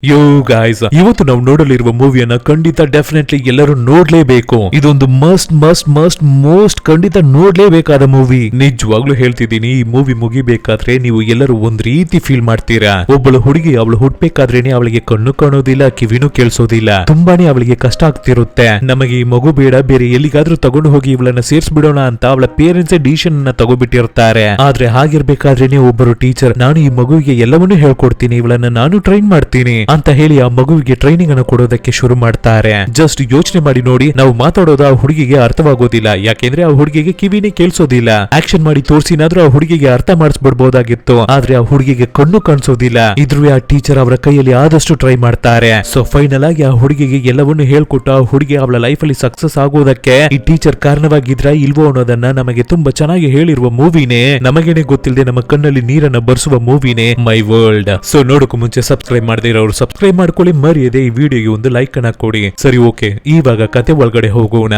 ಯೋ guys, ಇವತ್ತು ನಾವು ನೋಡಲಿರುವ ಮೂವಿಯನ್ನ ಖಂಡಿತ ಡೆಫಿನೆಟ್ಲಿ ಎಲ್ಲರೂ ನೋಡ್ಲೇಬೇಕು. ಇದೊಂದು ಮಸ್ಟ್ ಖಂಡಿತ ನೋಡ್ಲೇಬೇಕಾದ ಮೂವಿ. ನಿಜವಾಗ್ಲೂ ಹೇಳ್ತಿದ್ದೀನಿ, ಈ ಮೂವಿ ಮುಗಿಬೇಕಾದ್ರೆ ನೀವು ಎಲ್ಲರೂ ಒಂದ್ ರೀತಿ ಫೀಲ್ ಮಾಡ್ತೀರಾ. ಒಬ್ಬಳು ಹುಡುಗಿ ಅವಳು ಹುಟ್ಬೇಕಾದ್ರೇನೆ ಅವಳಿಗೆ ಕಣ್ಣು ಕಾಣೋದಿಲ್ಲ, ಕಿವಿನೂ ಕೇಳಿಸೋದಿಲ್ಲ, ತುಂಬಾನೇ ಅವಳಿಗೆ ಕಷ್ಟ ಆಗ್ತಿರುತ್ತೆ. ನಮಗೆ ಈ ಮಗು ಬೇಡ, ಬೇರೆ ಎಲ್ಲಿಗಾದ್ರೂ ತಗೊಂಡು ಹೋಗಿ ಇವಳನ್ನ ಸೇರ್ಸ್ಬಿಡೋಣ ಅಂತ ಅವಳ ಪೇರೆಂಟ್ಸ್ ಡಿಸಿಷನ್ ಅನ್ನ ತಗೋಬಿಟ್ಟಿರ್ತಾರೆ. ಆದ್ರೆ ಹಾಗಿರ್ಬೇಕಾದ್ರೇನೆ ಒಬ್ಬರು ಟೀಚರ್, ನಾನು ಈ ಮಗುವಿಗೆ ಎಲ್ಲವನ್ನೂ ಹೇಳ್ಕೊಡ್ತೀನಿ, ಇವಳನ್ನ ನಾನು ಟ್ರೈನ್ ಮಾಡ್ತೀನಿ ಅಂತ ಹೇಳಿ ಆ ಮಗುವಿಗೆ ಟ್ರೈನಿಂಗ್ ಅನ್ನು ಕೊಡೋದಕ್ಕೆ ಶುರು ಮಾಡ್ತಾರೆ. ಜಸ್ಟ್ ಯೋಚನೆ ಮಾಡಿ ನೋಡಿ, ನಾವು ಮಾತಾಡೋದು ಆ ಹುಡುಗಿಗೆ ಅರ್ಥವಾಗೋದಿಲ್ಲ, ಯಾಕೆಂದ್ರೆ ಆ ಹುಡುಗಿಗೆ ಕಿವಿನೇ ಕೇಳಿಸೋದಿಲ್ಲ. ಆಕ್ಷನ್ ಮಾಡಿ ತೋರಿಸಿನಾದ್ರೂ ಆ ಹುಡುಗಿಗೆ ಅರ್ಥ ಮಾಡಿಸ್ಬಿಡ್ಬೋದಾಗಿತ್ತು, ಆದ್ರೆ ಆ ಹುಡುಗಿಗೆ ಕಣ್ಣು ಕಾಣಿಸೋದಿಲ್ಲ. ಇದ್ರೂ ಆ ಟೀಚರ್ ಅವರ ಕೈಯಲ್ಲಿ ಆದಷ್ಟು ಟ್ರೈ ಮಾಡ್ತಾರೆ. ಸೊ ಫೈನಲ್ ಆಗಿ ಆ ಹುಡುಗಿಗೆ ಎಲ್ಲವನ್ನೂ ಹೇಳ್ಕೊಟ್ಟು ಆ ಹುಡುಗಿ ಅವಳ ಲೈಫ್ ಅಲ್ಲಿ ಸಕ್ಸಸ್ ಆಗೋದಕ್ಕೆ ಈ ಟೀಚರ್ ಕಾರಣವಾಗಿದ್ರ ಇಲ್ವೋ ಅನ್ನೋದನ್ನ ನಮಗೆ ತುಂಬಾ ಚೆನ್ನಾಗಿ ಹೇಳಿರುವ ಮೂವಿನೇ, ನಮಗೇನೆ ಗೊತ್ತಿಲ್ಲದೆ ನಮ್ಮ ಕಣ್ಣಲ್ಲಿ ನೀರನ್ನ ಬರ್ಸುವ ಮೂವಿನೇ ಮೈ ವರ್ಲ್ಡ್. ಸೊ ನೋಡೋಕು ಮುಂಚೆ ಸಬ್ಸ್ಕ್ರೈಬ್ ಮಾಡದೇ ಇರೋರು ಸಬ್ಸ್ಕ್ರೈಬ್ ಮಾಡ್ಕೊಳ್ಳಿ, ಮರೆಯದೆ ಈ ವಿಡಿಯೋಗೆ ಒಂದು ಲೈಕ್ ಅನ್ನ ಕೊಡಿ. ಸರಿ, ಓಕೆ, ಇವಾಗ ಕತೆ ಒಳಗಡೆ ಹೋಗೋಣ.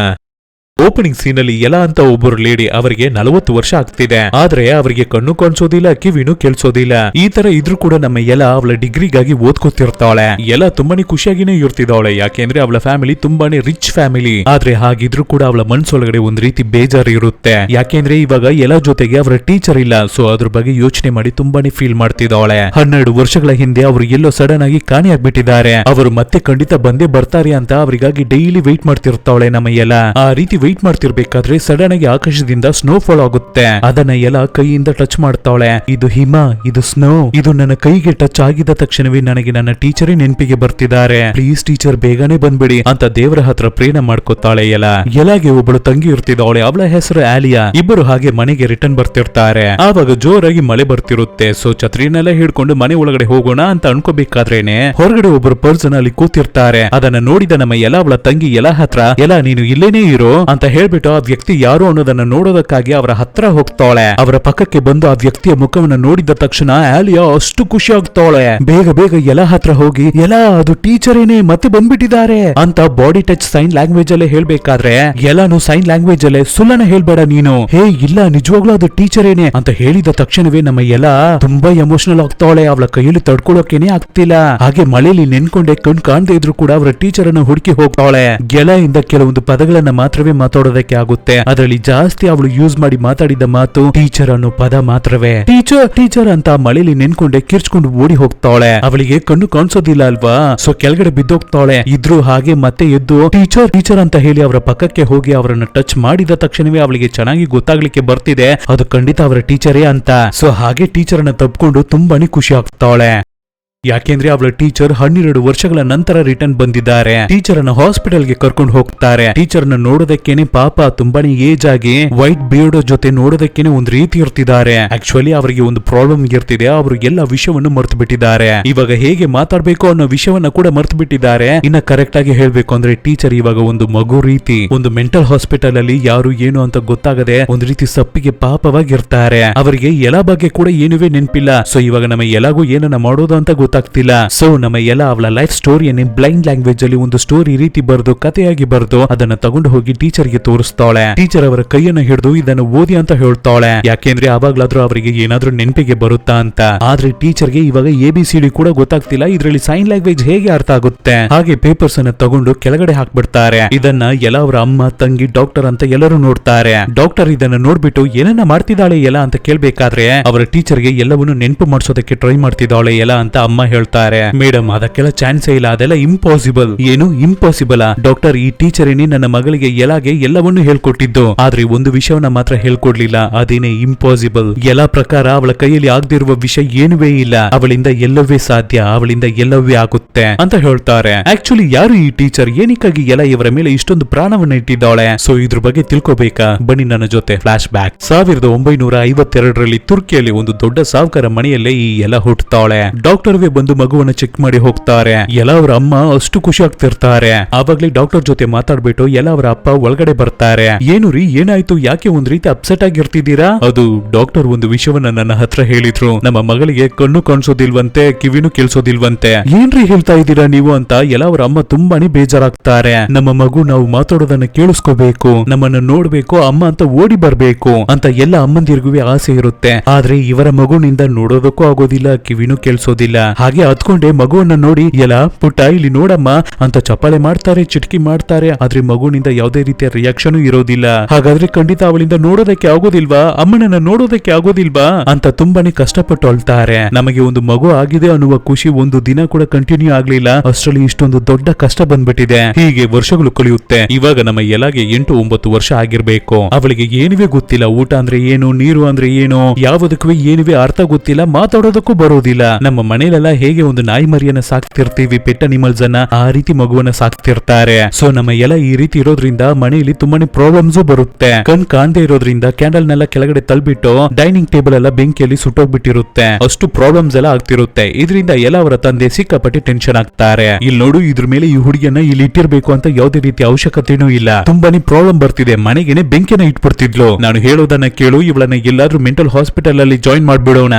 ಓಪನಿಂಗ್ ಸೀನ್ ಅಲ್ಲಿ ಎಲಾ ಅಂತ ಒಬ್ಬರು ಲೇಡಿ, ಅವರಿಗೆ 40 ವರ್ಷ ಆಗ್ತಿದೆ, ಆದ್ರೆ ಅವರಿಗೆ ಕಣ್ಣು ಕಾಣಿಸೋದಿಲ್ಲ, ಕಿವಿನೂ ಕೇಳಿಸೋದಿಲ್ಲ. ಈ ತರ ಇದ್ರೂ ಕೂಡ ನಮ್ಮ ಎಲಾ ಅವಳ ಡಿಗ್ರಿಗಾಗಿ ಓದ್ಕೋತಿರ್ತಾಳೆ. ಎಲಾ ತುಂಬಾನೇ ಖುಷಿಯಾಗಿನೇ ಇರ್ತಿದ್ದಾಳೆ, ಯಾಕೆಂದ್ರೆ ಅವಳ ಫ್ಯಾಮಿಲಿ ತುಂಬಾನೇ ರಿಚ್ ಫ್ಯಾಮಿಲಿ. ಆದ್ರೆ ಹಾಗಿದ್ರು ಕೂಡ ಅವಳ ಮನ್ಸೊಳಗಡೆ ಒಂದ್ ರೀತಿ ಬೇಜಾರು ಇರುತ್ತೆ, ಯಾಕೆಂದ್ರೆ ಇವಾಗ ಎಲಾ ಜೊತೆಗೆ ಅವರ ಟೀಚರ್ ಇಲ್ಲ. ಸೊ ಅದ್ರ ಬಗ್ಗೆ ಯೋಚನೆ ಮಾಡಿ ತುಂಬಾನೇ ಫೀಲ್ ಮಾಡ್ತಿದ್ದಾಳೆ. 12 ವರ್ಷಗಳ ಹಿಂದೆ ಅವರು ಎಲ್ಲೋ ಸಡನ್ ಆಗಿ ಕಾಣೆಯಾಗ್ಬಿಟ್ಟಿದ್ದಾರೆ. ಅವರು ಮತ್ತೆ ಖಂಡಿತ ಬಂದೇ ಬರ್ತಾರೆ ಅಂತ ಅವರಿಗಾಗಿ ಡೈಲಿ ವೆಯ್ಟ್ ಮಾಡ್ತಿರ್ತಾಳೆ ನಮ್ಮ ಎಲಾ. ಆ ರೀತಿ ವೆಯ್ಟ್ ಮಾಡ್ತಿರ್ಬೇಕಾದ್ರೆ ಸಡನ್ ಆಗಿ ಆಕಾಶದಿಂದ ಸ್ನೋ ಫಾಲ್ ಆಗುತ್ತೆ. ಅದನ್ನ ಎಲ್ಲ ಕೈಯಿಂದ ಟಚ್ ಮಾಡ್ತಾಳೆ. ಇದು ಹಿಮ, ಇದು ಸ್ನೋ, ಇದು ನನ್ನ ಕೈಗೆ ಟಚ್ ಆಗಿದ ತಕ್ಷಣವೇ ನನಗೆ ನನ್ನ ಟೀಚರೇ ನೆನಪಿಗೆ ಬರ್ತಿದ್ದಾರೆ. ಪ್ಲೀಸ್ ಟೀಚರ್ ಬೇಗನೆ ಬಂದ್ಬಿಡಿ ಅಂತ ದೇವರ ಹತ್ರ ಪ್ರೇರಣೆ ಮಾಡ್ಕೋತಾಳೆ ಎಲಾಗೆ ಒಬ್ಬಳು ತಂಗಿ ಇರ್ತಿದ್ದಾಳೆ, ಅವಳ ಹೆಸರು ಆಲಿಯಾ. ಇಬ್ಬರು ಹಾಗೆ ಮನೆಗೆ ರಿಟರ್ನ್ ಬರ್ತಿರ್ತಾರೆ. ಆವಾಗ ಜೋರಾಗಿ ಮಳೆ ಬರ್ತಿರುತ್ತೆ. ಸೊ ಛತ್ರಿನೆಲ್ಲ ಹಿಡ್ಕೊಂಡು ಮನೆ ಒಳಗಡೆ ಹೋಗೋಣ ಅಂತ ಅನ್ಕೋಬೇಕಾದ್ರೇನೆ ಹೊರಗಡೆ ಒಬ್ಬರು ಪರ್ಸನ್ ಅಲ್ಲಿ ಕೂತಿರ್ತಾರೆ. ಅದನ್ನ ನೋಡಿದ ನಮ್ಮ ಎಲಾ ಅವಳ ತಂಗಿ ಎಲಾ ಹತ್ರ, ಎಲಾ ನೀನು ಇಲ್ಲೇನೇ ಇರೋ ಅಂತ ಹೇಳ್ಬಿಟ್ಟು ಆ ವ್ಯಕ್ತಿ ಯಾರು ಅನ್ನೋದನ್ನ ನೋಡೋದಕ್ಕಾಗಿ ಅವರ ಹತ್ರ ಹೋಗ್ತಾಳೆ. ಅವರ ಪಕ್ಕಕ್ಕೆ ಬಂದು ಆ ವ್ಯಕ್ತಿಯ ಮುಖವನ್ನ ನೋಡಿದ ತಕ್ಷಣ ಆಲಿಯಾ ಅಷ್ಟು ಖುಷಿ ಆಗ್ತಾಳೆ. ಬೇಗ ಎಲಾ ಹತ್ರ ಹೋಗಿ, ಎಲಾ ಅದು ಟೀಚರೇನೆ ಮತ್ತೆ ಬಂದ್ಬಿಟ್ಟಿದ್ದಾರೆ ಅಂತ ಬಾಡಿ ಟಚ್ ಸೈನ್ ಲ್ಯಾಂಗ್ವೇಜ್ ಅಲ್ಲೇ ಹೇಳ್ಬೇಕಾದ್ರೆ ಎಲಾನು ಸೈನ್ ಲ್ಯಾಂಗ್ವೇಜ್ ಅಲ್ಲೇ ಸುಳ್ಳನ ಹೇಳ್ಬೇಡ ನೀನು, ಹೇ ಇಲ್ಲ ನಿಜವಾಗ್ಲೂ ಅದು ಟೀಚರೇನೆ ಅಂತ ಹೇಳಿದ ತಕ್ಷಣವೇ ನಮ್ಮ ಎಲಾ ತುಂಬಾ ಎಮೋಷನಲ್ ಆಗ್ತಾಳೆ. ಅವಳ ಕೈಯಲ್ಲಿ ತಡ್ಕೊಳ್ಳೋಕೆನೆ ಆಗ್ತಿಲ್ಲ. ಹಾಗೆ ಮಳೆಯಲ್ಲಿ ನೆನ್ಕೊಂಡೆ ಕಣ್ ಕಾಣದೇ ಇದ್ರು ಕೂಡ ಅವರ ಟೀಚರ್ ಅನ್ನು ಹುಡುಕಿ ಹೋಗ್ತಾಳೆ. ಎಲಾ ಇಂದ ಕೆಲವೊಂದು ಪದಗಳನ್ನ ಮಾತ್ರವೇ ಮಾತಾಡೋದಕ್ಕೆ ಆಗುತ್ತೆ. ಅದರಲ್ಲಿ ಜಾಸ್ತಿ ಅವಳು ಯೂಸ್ ಮಾಡಿ ಮಾತಾಡಿದ ಮಾತು ಟೀಚರ್ ಅನ್ನೋ ಪದ ಮಾತ್ರವೇ. ಟೀಚರ್ ಅಂತ ಮಳೆಯಲ್ಲಿ ನೆನ್ಕೊಂಡೆ ಕಿರ್ಚ್ಕೊಂಡು ಓಡಿ ಹೋಗ್ತಾಳೆ. ಅವಳಿಗೆ ಕಣ್ಣು ಕಾಣಿಸೋದಿಲ್ಲ ಅಲ್ವಾ, ಸೊ ಕೆಳಗಡೆ ಬಿದ್ದೋಗ್ತಾಳೆ. ಇದ್ರು ಹಾಗೆ ಮತ್ತೆ ಎದ್ದು ಟೀಚರ್ ಅಂತ ಹೇಳಿ ಅವರ ಪಕ್ಕಕ್ಕೆ ಹೋಗಿ ಅವರನ್ನು ಟಚ್ ಮಾಡಿದ ತಕ್ಷಣವೇ ಅವಳಿಗೆ ಚೆನ್ನಾಗಿ ಗೊತ್ತಾಗ್ಲಿಕ್ಕೆ ಬರ್ತಿದೆ ಅದು ಖಂಡಿತ ಅವರ ಟೀಚರೇ ಅಂತ. ಸೊ ಹಾಗೆ ಟೀಚರ್ ಅನ್ನ ತಪ್ಪಿಕೊಂಡು ತುಂಬಾನೇ ಖುಷಿ ಆಗ್ತಾಳೆ, ಯಾಕೆಂದ್ರೆ ಅವಳ ಟೀಚರ್ 12 ವರ್ಷಗಳ ನಂತರ ರಿಟರ್ನ್ ಬಂದಿದ್ದಾರೆ. ಟೀಚರ್ ಅನ್ನ ಹಾಸ್ಪಿಟಲ್ ಗೆ ಕರ್ಕೊಂಡು ಹೋಗ್ತಾರೆ. ಟೀಚರ್ ನ ನೋಡೋದಕ್ಕೇನೆ ಪಾಪ ತುಂಬಾನೇ ಏಜ್ ಆಗಿ ವೈಟ್ ಬಿಯರ್ಡ್ ಜೊತೆ ನೋಡೋದಕ್ಕೇನೆ ಒಂದ್ ರೀತಿ ಇರ್ತಿದ್ದಾರೆ. ಆಕ್ಚುಲಿ ಅವರಿಗೆ ಒಂದು ಪ್ರಾಬ್ಲಮ್ ಇರ್ತಿದೆ, ಅವರು ಎಲ್ಲ ವಿಷಯವನ್ನು ಮರ್ತು ಬಿಟ್ಟಿದ್ದಾರೆ. ಇವಾಗ ಹೇಗೆ ಮಾತಾಡ್ಬೇಕು ಅನ್ನೋ ವಿಷಯವನ್ನ ಕೂಡ ಮರ್ತು ಬಿಟ್ಟಿದ್ದಾರೆ. ಇನ್ನ ಕರೆಕ್ಟ್ ಆಗಿ ಹೇಳ್ಬೇಕು ಅಂದ್ರೆ ಟೀಚರ್ ಇವಾಗ ಒಂದು ಮಗು ರೀತಿ ಒಂದು ಮೆಂಟಲ್ ಹಾಸ್ಪಿಟಲ್ ಅಲ್ಲಿ ಯಾರು ಏನು ಅಂತ ಗೊತ್ತಾಗದೆ ಒಂದ್ ರೀತಿ ಸಪ್ಪಿಗೆ ಪಾಪವಾಗಿರ್ತಾರೆ. ಅವರಿಗೆ ಎಲಾ ಬಗ್ಗೆ ಕೂಡ ಏನುವೇ ನೆನಪಿಲ್ಲ. ಸೊ ಇವಾಗ ನಮ್ಮ ಎಲಾಗೂ ಏನನ್ನ ಮಾಡೋದು ಅಂತ ಗೊತ್ತಾಗ್ತಿಲ್ಲ. ಸೊ ನಮ್ಮ ಎಲಾ ಅವಳ ಲೈಫ್ ಸ್ಟೋರಿಯನ್ನೇ ಬ್ಲೈಂಡ್ ಲ್ಯಾಂಗ್ವೇಜ್ ಅಲ್ಲಿ ಒಂದು ಸ್ಟೋರಿ ರೀತಿ ಬರೆದು ಕಥೆಯಾಗಿ ಬರೆದು ಅದನ್ನ ತಗೊಂಡು ಹೋಗಿ ಟೀಚರ್ ಗೆ ತೋರಿಸ್ತಾಳೆ. ಟೀಚರ್ ಅವರ ಕೈಯನ್ನ ಹಿಡಿದು ಇದನ್ನು ಓದಿ ಅಂತ ಹೇಳ್ತಾಳೆ, ಯಾಕೆಂದ್ರೆ ಅವಾಗ್ಲಾದ್ರೂ ಅವರಿಗೆ ಏನಾದ್ರೂ ನೆನಪಿಗೆ ಬರುತ್ತಾ ಅಂತ. ಆದ್ರೆ ಟೀಚರ್ ಗೆ ಇವಾಗ ABCD ಕೂಡ ಗೊತ್ತಾಗ್ತಿಲ್ಲ, ಇದ್ರಲ್ಲಿ ಸೈನ್ ಲ್ಯಾಂಗ್ವೇಜ್ ಹೇಗೆ ಅರ್ಥ ಆಗುತ್ತೆ. ಹಾಗೆ ಪೇಪರ್ಸ್ ಅನ್ನ ತಗೊಂಡು ಕೆಳಗಡೆ ಹಾಕ್ಬಿಡ್ತಾರೆ. ಇದನ್ನ ಎಲಾ ಅವರ ಅಮ್ಮ, ತಂಗಿ, ಡಾಕ್ಟರ್ ಅಂತ ಎಲ್ಲರೂ ನೋಡ್ತಾರೆ. ಡಾಕ್ಟರ್ ಇದನ್ನ ನೋಡ್ಬಿಟ್ಟು ಏನನ್ನ ಮಾಡ್ತಿದ್ದಾಳೆ ಎಲಾ ಅಂತ ಕೇಳ್ಬೇಕಾದ್ರೆ ಅವರ ಟೀಚರ್ ಗೆ ಎಲ್ಲವನ್ನೂ ನೆನಪು ಮಾಡಿಸೋದಕ್ಕೆ ಟ್ರೈ ಮಾಡ್ತಿದ್ದಾಳೆ ಎಲಾ ಅಂತ ಅಮ್ಮ ಹೇಳ್ತಾರೆ. ಮೇಡಮ್ ಅದಕ್ಕೆಲ್ಲ ಚಾನ್ಸೇ ಇಲ್ಲ, ಅದೆಲ್ಲ ಇಂಪಾಸಿಬಲ್. ಏನು ಇಂಪಾಸಿಬಲ್? ಡಾಕ್ಟರ್ ಈ ಟೀಚರ್ ಏನೇ ನನ್ನ ಮಗಳಿಗೆ ಎಲಾಗೆ ಎಲ್ಲವನ್ನೂ ಹೇಳ್ಕೊಟ್ಟಿದ್ದು, ಆದ್ರೆ ಒಂದು ವಿಷಯವನ್ನ ಮಾತ್ರ ಹೇಳ್ಕೊಡ್ಲಿಲ್ಲ, ಅದೇನೇ ಇಂಪಾಸಿಬಲ್. ಎಲಾ ಪ್ರಕಾರ ಅವಳ ಕೈಯಲ್ಲಿ ಆಗದಿರುವ ವಿಷಯ ಏನುವೇ ಇಲ್ಲ, ಅವಳಿಂದ ಎಲ್ಲವೇ ಸಾಧ್ಯ, ಅವಳಿಂದ ಎಲ್ಲವೇ ಆಗುತ್ತೆ ಅಂತ ಹೇಳ್ತಾರೆ. ಆಕ್ಚುಲಿ ಯಾರು ಈ ಟೀಚರ್, ಏನಕ್ಕಾಗಿ ಎಲಾ ಇವರ ಮೇಲೆ ಇಷ್ಟೊಂದು ಪ್ರಾಣವನ್ನ ಇಟ್ಟಿದ್ದಾಳೆ? ಸೊ ಇದ್ರ ಬಗ್ಗೆ ತಿಳ್ಕೋಬೇಕಾ? ಬನ್ನಿ ನನ್ನ ಜೊತೆ ಫ್ಲಾಶ್ ಬ್ಯಾಕ್. 1952ರಲ್ಲಿ ತುರ್ಕಿಯಲ್ಲಿ ಒಂದು ದೊಡ್ಡ ಸಾವುಕಾರ ಮನೆಯಲ್ಲೇ ಈ ಎಲಾ ಹುಟ್ಟುತ್ತಾಳೆ. ಡಾಕ್ಟರ್ ಬಂದು ಮಗುವನ್ನ ಚೆಕ್ ಮಾಡಿ ಹೋಗ್ತಾರೆ. ಎಲಾ ಅವರ ಅಮ್ಮ ಅಷ್ಟು ಖುಷಿ ಆಗ್ತಿರ್ತಾರೆ. ಆವಾಗ್ಲೇ ಡಾಕ್ಟರ್ ಜೊತೆ ಮಾತಾಡ್ಬಿಟ್ಟು ಎಲಾ ಅವರ ಅಪ್ಪ ಒಳಗಡೆ ಬರ್ತಾರೆ. ಏನು ರೀ, ಏನಾಯ್ತು, ಯಾಕೆ ಒಂದ್ ರೀತಿ ಅಪ್ಸೆಟ್ ಆಗಿರ್ತಿದ್ದೀರಾ? ಅದು ಡಾಕ್ಟರ್ ಒಂದು ವಿಷಯವನ್ನ ನನ್ನ ಹತ್ರ ಹೇಳಿದ್ರು, ನಮ್ಮ ಮಗಳಿಗೆ ಕಣ್ಣು ಕಾಣಿಸೋದಿಲ್ವಂತೆ, ಕಿವಿನೂ ಕೇಳಿಸೋದಿಲ್ವಂತೆ. ಏನ್ರಿ ಹೇಳ್ತಾ ಇದ್ದೀರಾ ನೀವು ಅಂತ ಎಲಾ ಅವರ ಅಮ್ಮ ತುಂಬಾನೇ ಬೇಜಾರಾಗ್ತಾರೆ. ನಮ್ಮ ಮಗು ನಾವು ಮಾತಾಡೋದನ್ನ ಕೇಳಿಸ್ಕೋಬೇಕು, ನಮ್ಮನ್ನ ನೋಡ್ಬೇಕು, ಅಮ್ಮ ಅಂತ ಓಡಿ ಬರ್ಬೇಕು ಅಂತ ಎಲ್ಲ ಅಮ್ಮಂದಿರ್ಗೂ ಆಸೆ ಇರುತ್ತೆ. ಆದ್ರೆ ಇವರ ಮಗುನಿಂದ ನೋಡೋದಕ್ಕೂ ಆಗೋದಿಲ್ಲ, ಕಿವಿನೂ ಕೇಳಿಸೋದಿಲ್ಲ. ಹಾಗೆ ಹತ್ಕೊಂಡೆ ಮಗುವನ್ನ ನೋಡಿ ಎಲ್ಲ ಪುಟ್ಟ ಇಲ್ಲಿ ನೋಡಮ್ಮ ಅಂತ ಚಪ್ಪಾಳೆ ಮಾಡ್ತಾರೆ, ಚಿಟಕಿ ಮಾಡ್ತಾರೆ. ಆದ್ರೆ ಮಗುವಿನಿಂದ ಯಾವುದೇ ರೀತಿಯ ರಿಯಾಕ್ಷನ್ ಇರೋದಿಲ್ಲ. ಹಾಗಾದ್ರೆ ಖಂಡಿತ ಅವಳಿಂದ ನೋಡೋದಕ್ಕೆ ಆಗೋದಿಲ್ವಾ, ಅಮ್ಮನನ್ನ ನೋಡೋದಕ್ಕೆ ಆಗೋದಿಲ್ವಾ ಅಂತ ತುಂಬಾನೇ ಕಷ್ಟಪಟ್ಟು ಅಳ್ತಾರೆ. ನಮಗೆ ಒಂದು ಮಗು ಆಗಿದೆ ಅನ್ನುವ ಖುಷಿ ಒಂದು ದಿನ ಕೂಡ ಕಂಟಿನ್ಯೂ ಆಗ್ಲಿಲ್ಲ, ಅಷ್ಟರಲ್ಲಿ ಇಷ್ಟೊಂದು ದೊಡ್ಡ ಕಷ್ಟ ಬಂದ್ಬಿಟ್ಟಿದೆ. ಹೀಗೆ ವರ್ಷಗಳು ಕಳೆಯುತ್ತೆ. ಇವಾಗ ನಮ್ಮ ಎಲ್ಲಾಗೆ 8-9 ವರ್ಷ ಆಗಿರ್ಬೇಕು. ಅವಳಿಗೆ ಏನಿವೆ ಗೊತ್ತಿಲ್ಲ, ಊಟ ಅಂದ್ರೆ ಏನು, ನೀರು ಅಂದ್ರೆ ಏನು, ಯಾವುದಕ್ಕೂ ಏನಿವೆ ಅರ್ಥ ಗೊತ್ತಿಲ್ಲ, ಮಾತಾಡೋದಕ್ಕೂ ಬರೋದಿಲ್ಲ. ನಮ್ಮ ಮನೇಲೆಲ್ಲ ಹೇಗೆ ಒಂದು ನಾಯಿ ಮರಿಯನ್ನ ಸಾಕ್ತಿರ್ತೀವಿ, ಪೆಟ್ ಅನಿಮಲ್ಸ್ ಅನ್ನ, ಆ ರೀತಿ ಮಗುವನ್ನ ಸಾಕ್ತಿರ್ತಾರೆ. ಸೊ ನಮ್ಮ ಎಲ್ಲ ಈ ರೀತಿ ಇರೋದ್ರಿಂದ ಮನೆಯಲ್ಲಿ ತುಂಬಾನೇ ಪ್ರಾಬ್ಲಮ್ಸ್ ಬರುತ್ತೆ. ಕಣ್ ಕಾಣದೆ ಇರೋದ್ರಿಂದ ಕ್ಯಾಂಡಲ್ ನೆಲ್ಲ ಕೆಳಗಡೆ ತಳ್ಬಿಟ್ಟು ಡೈನಿಂಗ್ ಟೇಬಲ್ ಎಲ್ಲ ಬೆಂಕಿಯಲ್ಲಿ ಸುಟ್ಟೋಗ್ಬಿಟ್ಟಿರುತ್ತೆ. ಅಷ್ಟು ಪ್ರಾಬ್ಲಮ್ಸ್ ಎಲ್ಲ ಆಗ್ತಿರುತ್ತೆ. ಇದರಿಂದ ಎಲ್ಲ ಅವರ ತಂದೆ ಸಿಕ್ಕಾಪಟ್ಟೆ ಟೆನ್ಷನ್ ಆಗ್ತಾರೆ. ಇಲ್ಲಿ ನೋಡು, ಇದ್ರ ಮೇಲೆ ಈ ಹುಡುಗಿಯನ್ನ ಇಲ್ಲಿ ಇಟ್ಟಿರ್ಬೇಕು ಅಂತ ಯಾವುದೇ ರೀತಿ ಅವಶ್ಯಕತೆನೂ ಇಲ್ಲ, ತುಂಬಾನೇ ಪ್ರಾಬ್ಲಮ್ ಬರ್ತಿದೆ, ಮನೆಗೆನೆ ಬೆಂಕಿನ ಇಟ್ಬಿಡ್ತಿದ್ಲು. ನಾನು ಹೇಳೋದನ್ನ ಕೇಳು, ಇವಳನ್ನ ಎಲ್ಲಾದ್ರೂ ಮೆಂಟಲ್ ಹಾಸ್ಪಿಟಲ್ ಅಲ್ಲಿ ಜಾಯಿನ್ ಮಾಡ್ಬಿಡೋಣ.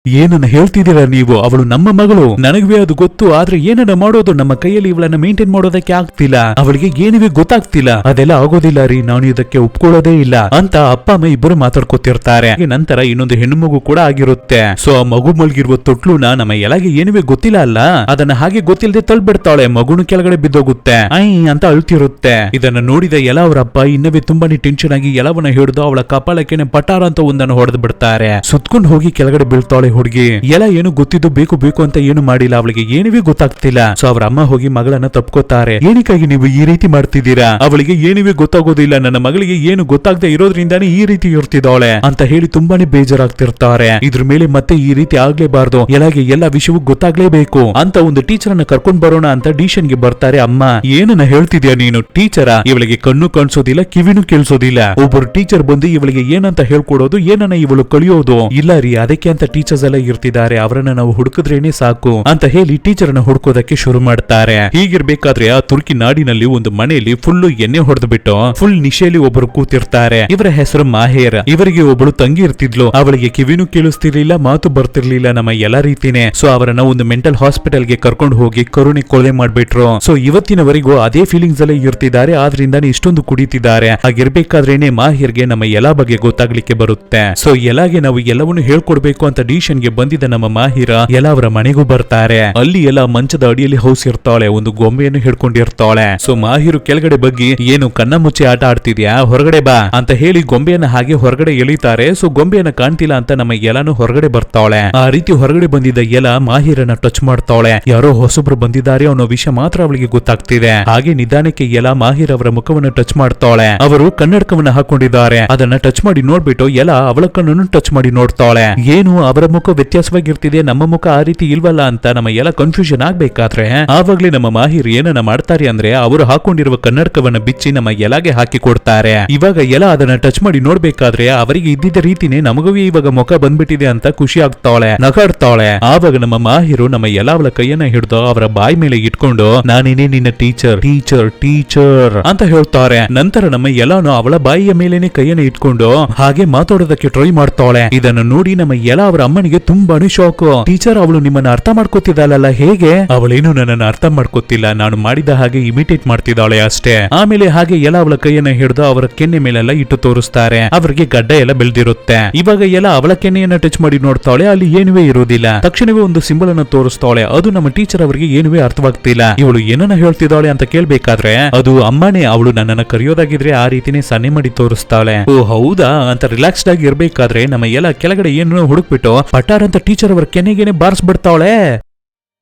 ಏನನ್ನ ಹೇಳ್ತಿದ್ದೀರಾ ನೀವು, ಅವಳು ನಮ್ಮ ಮಗಳು, ನನಗೆ ಅದು ಗೊತ್ತು. ಆದ್ರೆ ಏನನ್ನ ಮಾಡೋದು, ನಮ್ಮ ಕೈಯಲ್ಲಿ ಇವಳನ್ನ ಮೇಂಟೈನ್ ಮಾಡೋದಕ್ಕೆ ಆಗ್ತಿಲ್ಲ, ಅವಳಿಗೆ ಏನಿವೆ ಗೊತ್ತಾಗ್ತಿಲ್ಲ. ಅದೆಲ್ಲ ಆಗೋದಿಲ್ಲ ರೀ, ನಾನು ಇದಕ್ಕೆ ಒಪ್ಕೊಳ್ಳೋದೇ ಇಲ್ಲ ಅಂತ ಅಪ್ಪ ಅಮ್ಮ ಇಬ್ಬರು ಮಾತಾಡ್ಕೊತಿರ್ತಾರೆ. ನಂತರ ಇನ್ನೊಂದು ಹೆಣ್ಣು ಮಗು ಕೂಡ ಆಗಿರುತ್ತೆ. ಸೊ ಆ ಮಗು ಮಲ್ಗಿರುವ ತೊಟ್ಲುನ ನಮ್ಮ ಎಲಾಗೆ ಏನಿವೆ ಗೊತ್ತಿಲ್ಲ ಅಲ್ಲ, ಅದನ್ನ ಹಾಗೆ ಗೊತ್ತಿಲ್ಲದೆ ತಳ್ಬಿಡ್ತಾಳೆ. ಮಗುನು ಕೆಳಗಡೆ ಬಿದ್ದೋಗುತ್ತೆ, ಐ ಅಂತ ಅಳ್ತಿರುತ್ತೆ. ಇದನ್ನ ನೋಡಿದ ಎಲ್ಲ ಅವರ ಅಪ್ಪ ಇನ್ನವೇ ತುಂಬಾನೇ ಟೆನ್ಷನ್ ಆಗಿ ಎಲ್ಲವನ್ನ ಹಿಡಿದು ಅವಳ ಕಪಾಳಕ್ಕೆ ಪಟಾರ ಅಂತ ಒಂದನ್ನು ಹೊಡೆದು ಬಿಡ್ತಾರೆ. ಸುತ್ಕೊಂಡು ಹೋಗಿ ಕೆಳಗಡೆ ಬೀಳ್ತಾಳೆ ಹುಡುಗಿ. ಎಲ್ಲ ಏನು ಗೊತ್ತಿದ್ದು ಬೇಕು ಬೇಕು ಅಂತ ಏನು ಮಾಡಿಲ್ಲ, ಅವಳಿಗೆ ಏನಿವೆ ಗೊತ್ತಾಗ್ತಿಲ್ಲ. ಸೊ ಅವ್ರ ಅಮ್ಮ ಹೋಗಿ ಮಗಳನ್ನ ತಪ್ಕೋತಾರೆ. ಏನಕ್ಕಾಗಿ ನೀವು ಈ ರೀತಿ ಮಾಡ್ತಿದ್ದೀರಾ, ಅವಳಿಗೆ ಏನಿವೆ ಗೊತ್ತಾಗೋದಿಲ್ಲ, ನನ್ನ ಮಗಳಿಗೆ ಏನು ಗೊತ್ತಾಗದೆ ಇರೋದ್ರಿಂದಾನೇ ಈ ರೀತಿ ಇರ್ತಿದ್ದಾಳೆ ಅಂತ ಹೇಳಿ ತುಂಬಾನೇ ಬೇಜಾರಾಗ್ತಿರ್ತಾರೆ. ಇದ್ರ ಮೇಲೆ ಮತ್ತೆ ಈ ರೀತಿ ಆಗ್ಲೇಬಾರ್ದು, ಎಲ್ಲಾಗೆ ಎಲ್ಲ ವಿಷಯವೂ ಗೊತ್ತಾಗ್ಲೇಬೇಕು ಅಂತ ಒಂದು ಟೀಚರ್ ಅನ್ನ ಕರ್ಕೊಂಡ್ ಬರೋಣ ಅಂತ ಡಿಸಿಷನ್ ಗೆ ಬರ್ತಾರೆ. ಅಮ್ಮ ಏನನ್ನ ಹೇಳ್ತಿದ್ಯಾ ನೀನು, ಟೀಚರ, ಇವಳಿಗೆ ಕಣ್ಣು ಕಾಣಿಸೋದಿಲ್ಲ, ಕಿವಿನೂ ಕೇಳಿಸೋದಿಲ್ಲ, ಒಬ್ಬರು ಟೀಚರ್ ಬಂದು ಇವಳಿಗೆ ಏನಂತ ಹೇಳ್ಕೊಡೋದು, ಏನನ್ನ ಇವಳು ಕಲಿಯೋದು ಇಲ್ಲ ರೀ, ಅದಕ್ಕೆ ಅಂತ ಟೀಚರ್ಸ್ ಎಲ್ಲ ಇರ್ತಿದ್ದಾರೆ, ಅವರನ್ನ ನಾವು ಹುಡುಕಿದ್ರೇನೆ ಸಾಕು ಅಂತ ಹೇಳಿ ಟೀಚರ್ ಅನ್ನ ಹುಡುಕೋದಕ್ಕೆ ಶುರು ಮಾಡ್ತಾರೆ. ಹೀಗಿರ್ಬೇಕಾದ್ರೆ ಆ ತುರ್ಕಿ ನಾಡಿನಲ್ಲಿ ಒಂದು ಮನೆಯಲ್ಲಿ ಫುಲ್ ಎಣ್ಣೆ ಹೊಡೆದು ಬಿಟ್ಟು ಫುಲ್ ನಿಶೆಯಲ್ಲಿ ಒಬ್ಬರು ಕೂತಿರ್ತಾರೆ. ಇವರ ಹೆಸರು ಮಾಹೇರ್. ಇವರಿಗೆ ಒಬ್ಬಳು ತಂಗಿ ಇರ್ತಿದ್ಲು, ಅವಳಿಗೆ ಕಿವಿನೂ ಕೇಳಿಸ್ತಿರ್ಲಿಲ್ಲ, ಮಾತು ಬರ್ತಿರ್ಲಿಲ್ಲ, ನಮ್ಮ ಎಲ್ಲಾ ರೀತಿನೇ. ಸೊ ಅವರನ್ನ ಒಂದು ಮೆಂಟಲ್ ಹಾಸ್ಪಿಟಲ್ ಗೆ ಕರ್ಕೊಂಡು ಹೋಗಿ ಕರುಣೆ ಕೊಲೆ ಮಾಡ್ಬಿಟ್ರು. ಸೊ ಇವತ್ತಿನವರೆಗೂ ಅದೇ ಫೀಲಿಂಗ್ಸ್ ಅಲ್ಲೇ ಇರ್ತಿದ್ದಾರೆ, ಆದ್ರಿಂದಾನೇ ಇಷ್ಟೊಂದು ಕುಡಿತಿದ್ದಾರೆ. ಹಾಗಿರ್ಬೇಕಾದ್ರೇನೆ ಮಾಹಿರ್ಗೆ ನಮ್ಮ ಎಲ್ಲಾ ಬಗ್ಗೆ ಗೊತ್ತಾಗ್ಲಿಕ್ಕೆ ಬರುತ್ತೆ. ಸೊ ಎಲ್ಲಾಗೆ ನಾವು ಎಲ್ಲವನ್ನೂ ಹೇಳ್ಕೊಡ್ಬೇಕು ಅಂತ ಡಿಸಿಷನ್ ಗೆ ಬಂದಿದ್ದ ನಮ್ಮ ಮಾಹಿರ ಎಲ್ಲ ಅವರ ಮನೆಗೂ ಬರ್ತಾರೆ. ಅಲ್ಲಿ ಎಲ್ಲ ಮಂಚದ ಅಡಿಯಲ್ಲಿ ಹೌಸ್ ಇರ್ತಾಳೆ, ಒಂದು ಗೊಂಬೆಯನ್ನು ಹಿಡ್ಕೊಂಡಿರ್ತಾಳೆ. ಸೊ ಮಾಹಿರು ಕೆಳಗಡೆ ಬಗ್ಗೆ, ಏನು ಕಣ್ಣ ಮುಚ್ಚಿ ಆಟ ಆಡ್ತಿದ್ಯಾ, ಹೊರಗಡೆ ಬಾ ಅಂತ ಹೇಳಿ ಗೊಂಬೆಯನ್ನ ಹಾಗೆ ಹೊರಗಡೆ ಎಳಿತಾರೆ. ಸೊ ಗೊಂಬೆಯನ್ನ ಕಾಣ್ತಿಲ್ಲ ಅಂತ ನಮ್ಮ ಎಲ್ಲಾನು ಹೊರಗಡೆ ಬರ್ತಾಳೆ. ಆ ರೀತಿ ಹೊರಗಡೆ ಬಂದಿದ್ದ ಎಲ್ಲ ಮಾಹಿರನ್ನ ಟಚ್ ಮಾಡ್ತಾಳೆ. ಯಾರೋ ಹೊಸಬ್ರು ಬಂದಿದ್ದಾರೆ ಅನ್ನೋ ವಿಷಯ ಮಾತ್ರ ಅವಳಿಗೆ ಗೊತ್ತಾಗ್ತಿದೆ. ಹಾಗೆ ನಿಧಾನಕ್ಕೆ ಎಲ್ಲ ಮಾಹಿರ್ ಅವರ ಮುಖವನ್ನು ಟಚ್ ಮಾಡ್ತಾಳೆ. ಅವರು ಕನ್ನಡಕವನ್ನ ಹಾಕೊಂಡಿದ್ದಾರೆ, ಅದನ್ನ ಟಚ್ ಮಾಡಿ ನೋಡ್ಬಿಟ್ಟು ಎಲ್ಲ ಅವಳ ಕಣ್ಣನ್ನು ಟಚ್ ಮಾಡಿ ನೋಡ್ತಾಳೆ. ಏನು ಅವರ ಮುಖ ವ್ಯತ್ಯಾಸವಾಗಿರ್ತಿದೆ, ನಮ್ಮ ಮುಖ ಆ ರೀತಿ ಇಲ್ವಲ್ಲ ಅಂತ ನಮ್ಮ ಎಲ್ಲ ಕನ್ಫ್ಯೂಷನ್ ಆಗ್ಬೇಕಾದ್ರೆ ಆವಾಗ್ಲೇ ನಮ್ಮ ಮಾಹಿರ್ ಏನನ್ನ ಮಾಡ್ತಾರೆ ಅಂದ್ರೆ, ಅವರು ಹಾಕೊಂಡಿರುವ ಕನ್ನಡಕವನ್ನ ಬಿಚ್ಚಿ ನಮ್ಮ ಎಲಾಗೆ ಹಾಕಿ ಕೊಡ್ತಾರೆ. ಇವಾಗ ಎಲ್ಲ ಅದನ್ನ ಟಚ್ ಮಾಡಿ ನೋಡ್ಬೇಕಾದ್ರೆ ಅವರಿಗೆ ಇದ್ದಿದ್ದ ರೀತಿನೇ ನಮಗೂ ಇವಾಗ ಮುಖ ಬಂದ್ಬಿಟ್ಟಿದೆ ಅಂತ ಖುಷಿ ಆಗ್ತಾಳೆ, ನಗಾಡ್ತಾಳೆ. ಆವಾಗ ನಮ್ಮ ಮಾಹಿರು ನಮ್ಮ ಎಲ್ಲ ಅವಳ ಕೈಯನ್ನ ಹಿಡಿದು ಅವರ ಬಾಯಿ ಮೇಲೆ ಇಟ್ಕೊಂಡು, ನಾನೇನೇ ನಿನ್ನ ಟೀಚರ್ ಟೀಚರ್ ಟೀಚರ್ ಅಂತ ಹೇಳ್ತಾರೆ. ನಂತರ ನಮ್ಮ ಎಲ್ಲಾನು ಅವಳ ಬಾಯಿಯ ಮೇಲೇನೆ ಕೈಯನ್ನ ಇಟ್ಕೊಂಡು ಹಾಗೆ ಮಾತಾಡೋದಕ್ಕೆ ಟ್ರೈ ಮಾಡ್ತಾಳೆ. ಇದನ್ನು ನೋಡಿ ನಮ್ಮ ಎಲ್ಲ ಅವರ ಅಮ್ಮನಿಗೆ ತುಂಬಾನೇ ಶಾಕ್. ಟೀಚರ್, ಅವಳು ನಿಮ್ಮನ್ನ ಅರ್ಥ ಮಾಡ್ಕೋತಿದ್ದಾಳಲ್ಲ, ಹೇಗೆ? ಅವಳೇನು ನನ್ನನ್ನು ಅರ್ಥ ಮಾಡ್ಕೋತಿಲ್ಲ, ನಾನು ಮಾಡಿದ ಹಾಗೆ ಇಮಿಟೇಟ್ ಮಾಡ್ತಿದ್ದಾಳೆ ಅಷ್ಟೇ. ಆಮೇಲೆ ಹಾಗೆ ಎಲ್ಲ ಅವಳ ಕೈಯನ್ನ ಹಿಡಿದು ಅವರ ಕೆನ್ನೆ ಮೇಲೆಲ್ಲ ಇಟ್ಟು ತೋರಿಸ್ತಾರೆ. ಅವರಿಗೆ ಗಡ್ಡ ಎಲ್ಲ ಬೆಳೆದಿರುತ್ತೆ. ಇವಾಗ ಎಲ್ಲ ಅವಳ ಕೆನ್ನೆಯನ್ನ ಟಚ್ ಮಾಡಿ ನೋಡ್ತಾಳೆ, ಅಲ್ಲಿ ಏನುವೇ ಇರೋದಿಲ್ಲ. ತಕ್ಷಣವೇ ಒಂದು ಸಿಂಬಲ್ ಅನ್ನು ತೋರಿಸ್ತಾಳೆ. ಅದು ನಮ್ಮ ಟೀಚರ್ ಅವರಿಗೆ ಏನುವೇ ಅರ್ಥವಾಗ್ತಿಲ್ಲ. ಇವಳು ಏನನ್ನ ಹೇಳ್ತಿದ್ದಾಳೆ ಅಂತ ಕೇಳ್ಬೇಕಾದ್ರೆ, ಅದು ಅಮ್ಮನೇ, ಅವಳು ನನ್ನನ್ನ ಕರೆಯೋದಾಗಿದ್ರೆ ಆ ರೀತಿನೇ ಸನ್ನೆ ಮಾಡಿ ತೋರಿಸ್ತಾಳೆ. ಓ ಹೌದಾ ಅಂತ ರಿಲ್ಯಾಕ್ಸ್ಡ್ ಆಗಿ ಇರ್ಬೇಕಾದ್ರೆ ನಮ್ಮ ಎಲ್ಲ ಕೆಳಗಡೆ ಏನು ಹುಡುಕ್ಬಿಟ್ಟು ಪಟಾರ್ ಅಂತ ಟೀಚರ್ ಅವರ ಕೆನ್ನೆಗೇನೆ ಬಾರಿಸ್ಬಿಡ್ತಾವಳೆ.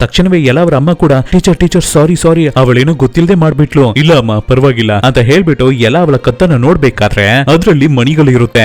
ತಕ್ಷಣವೇ ಎಲ್ಲ ಅವರ ಅಮ್ಮ ಕೂಡ, ಟೀಚರ್ ಟೀಚರ್ ಸಾರಿ ಸಾರಿ, ಅವಳೇನು ಗೊತ್ತಿಲ್ಲದೆ ಮಾಡ್ಬಿಟ್ಲು, ಇಲ್ಲ ಅಮ್ಮ ಪರವಾಗಿಲ್ಲ ಅಂತ ಹೇಳ್ಬಿಟ್ಟು ಎಲ್ಲ ಅವಳ ಕತ್ತನ್ನ ನೋಡ್ಬೇಕಾದ್ರೆ ಅದ್ರಲ್ಲಿ ಮಣಿಗಳಿರುತ್ತೆ.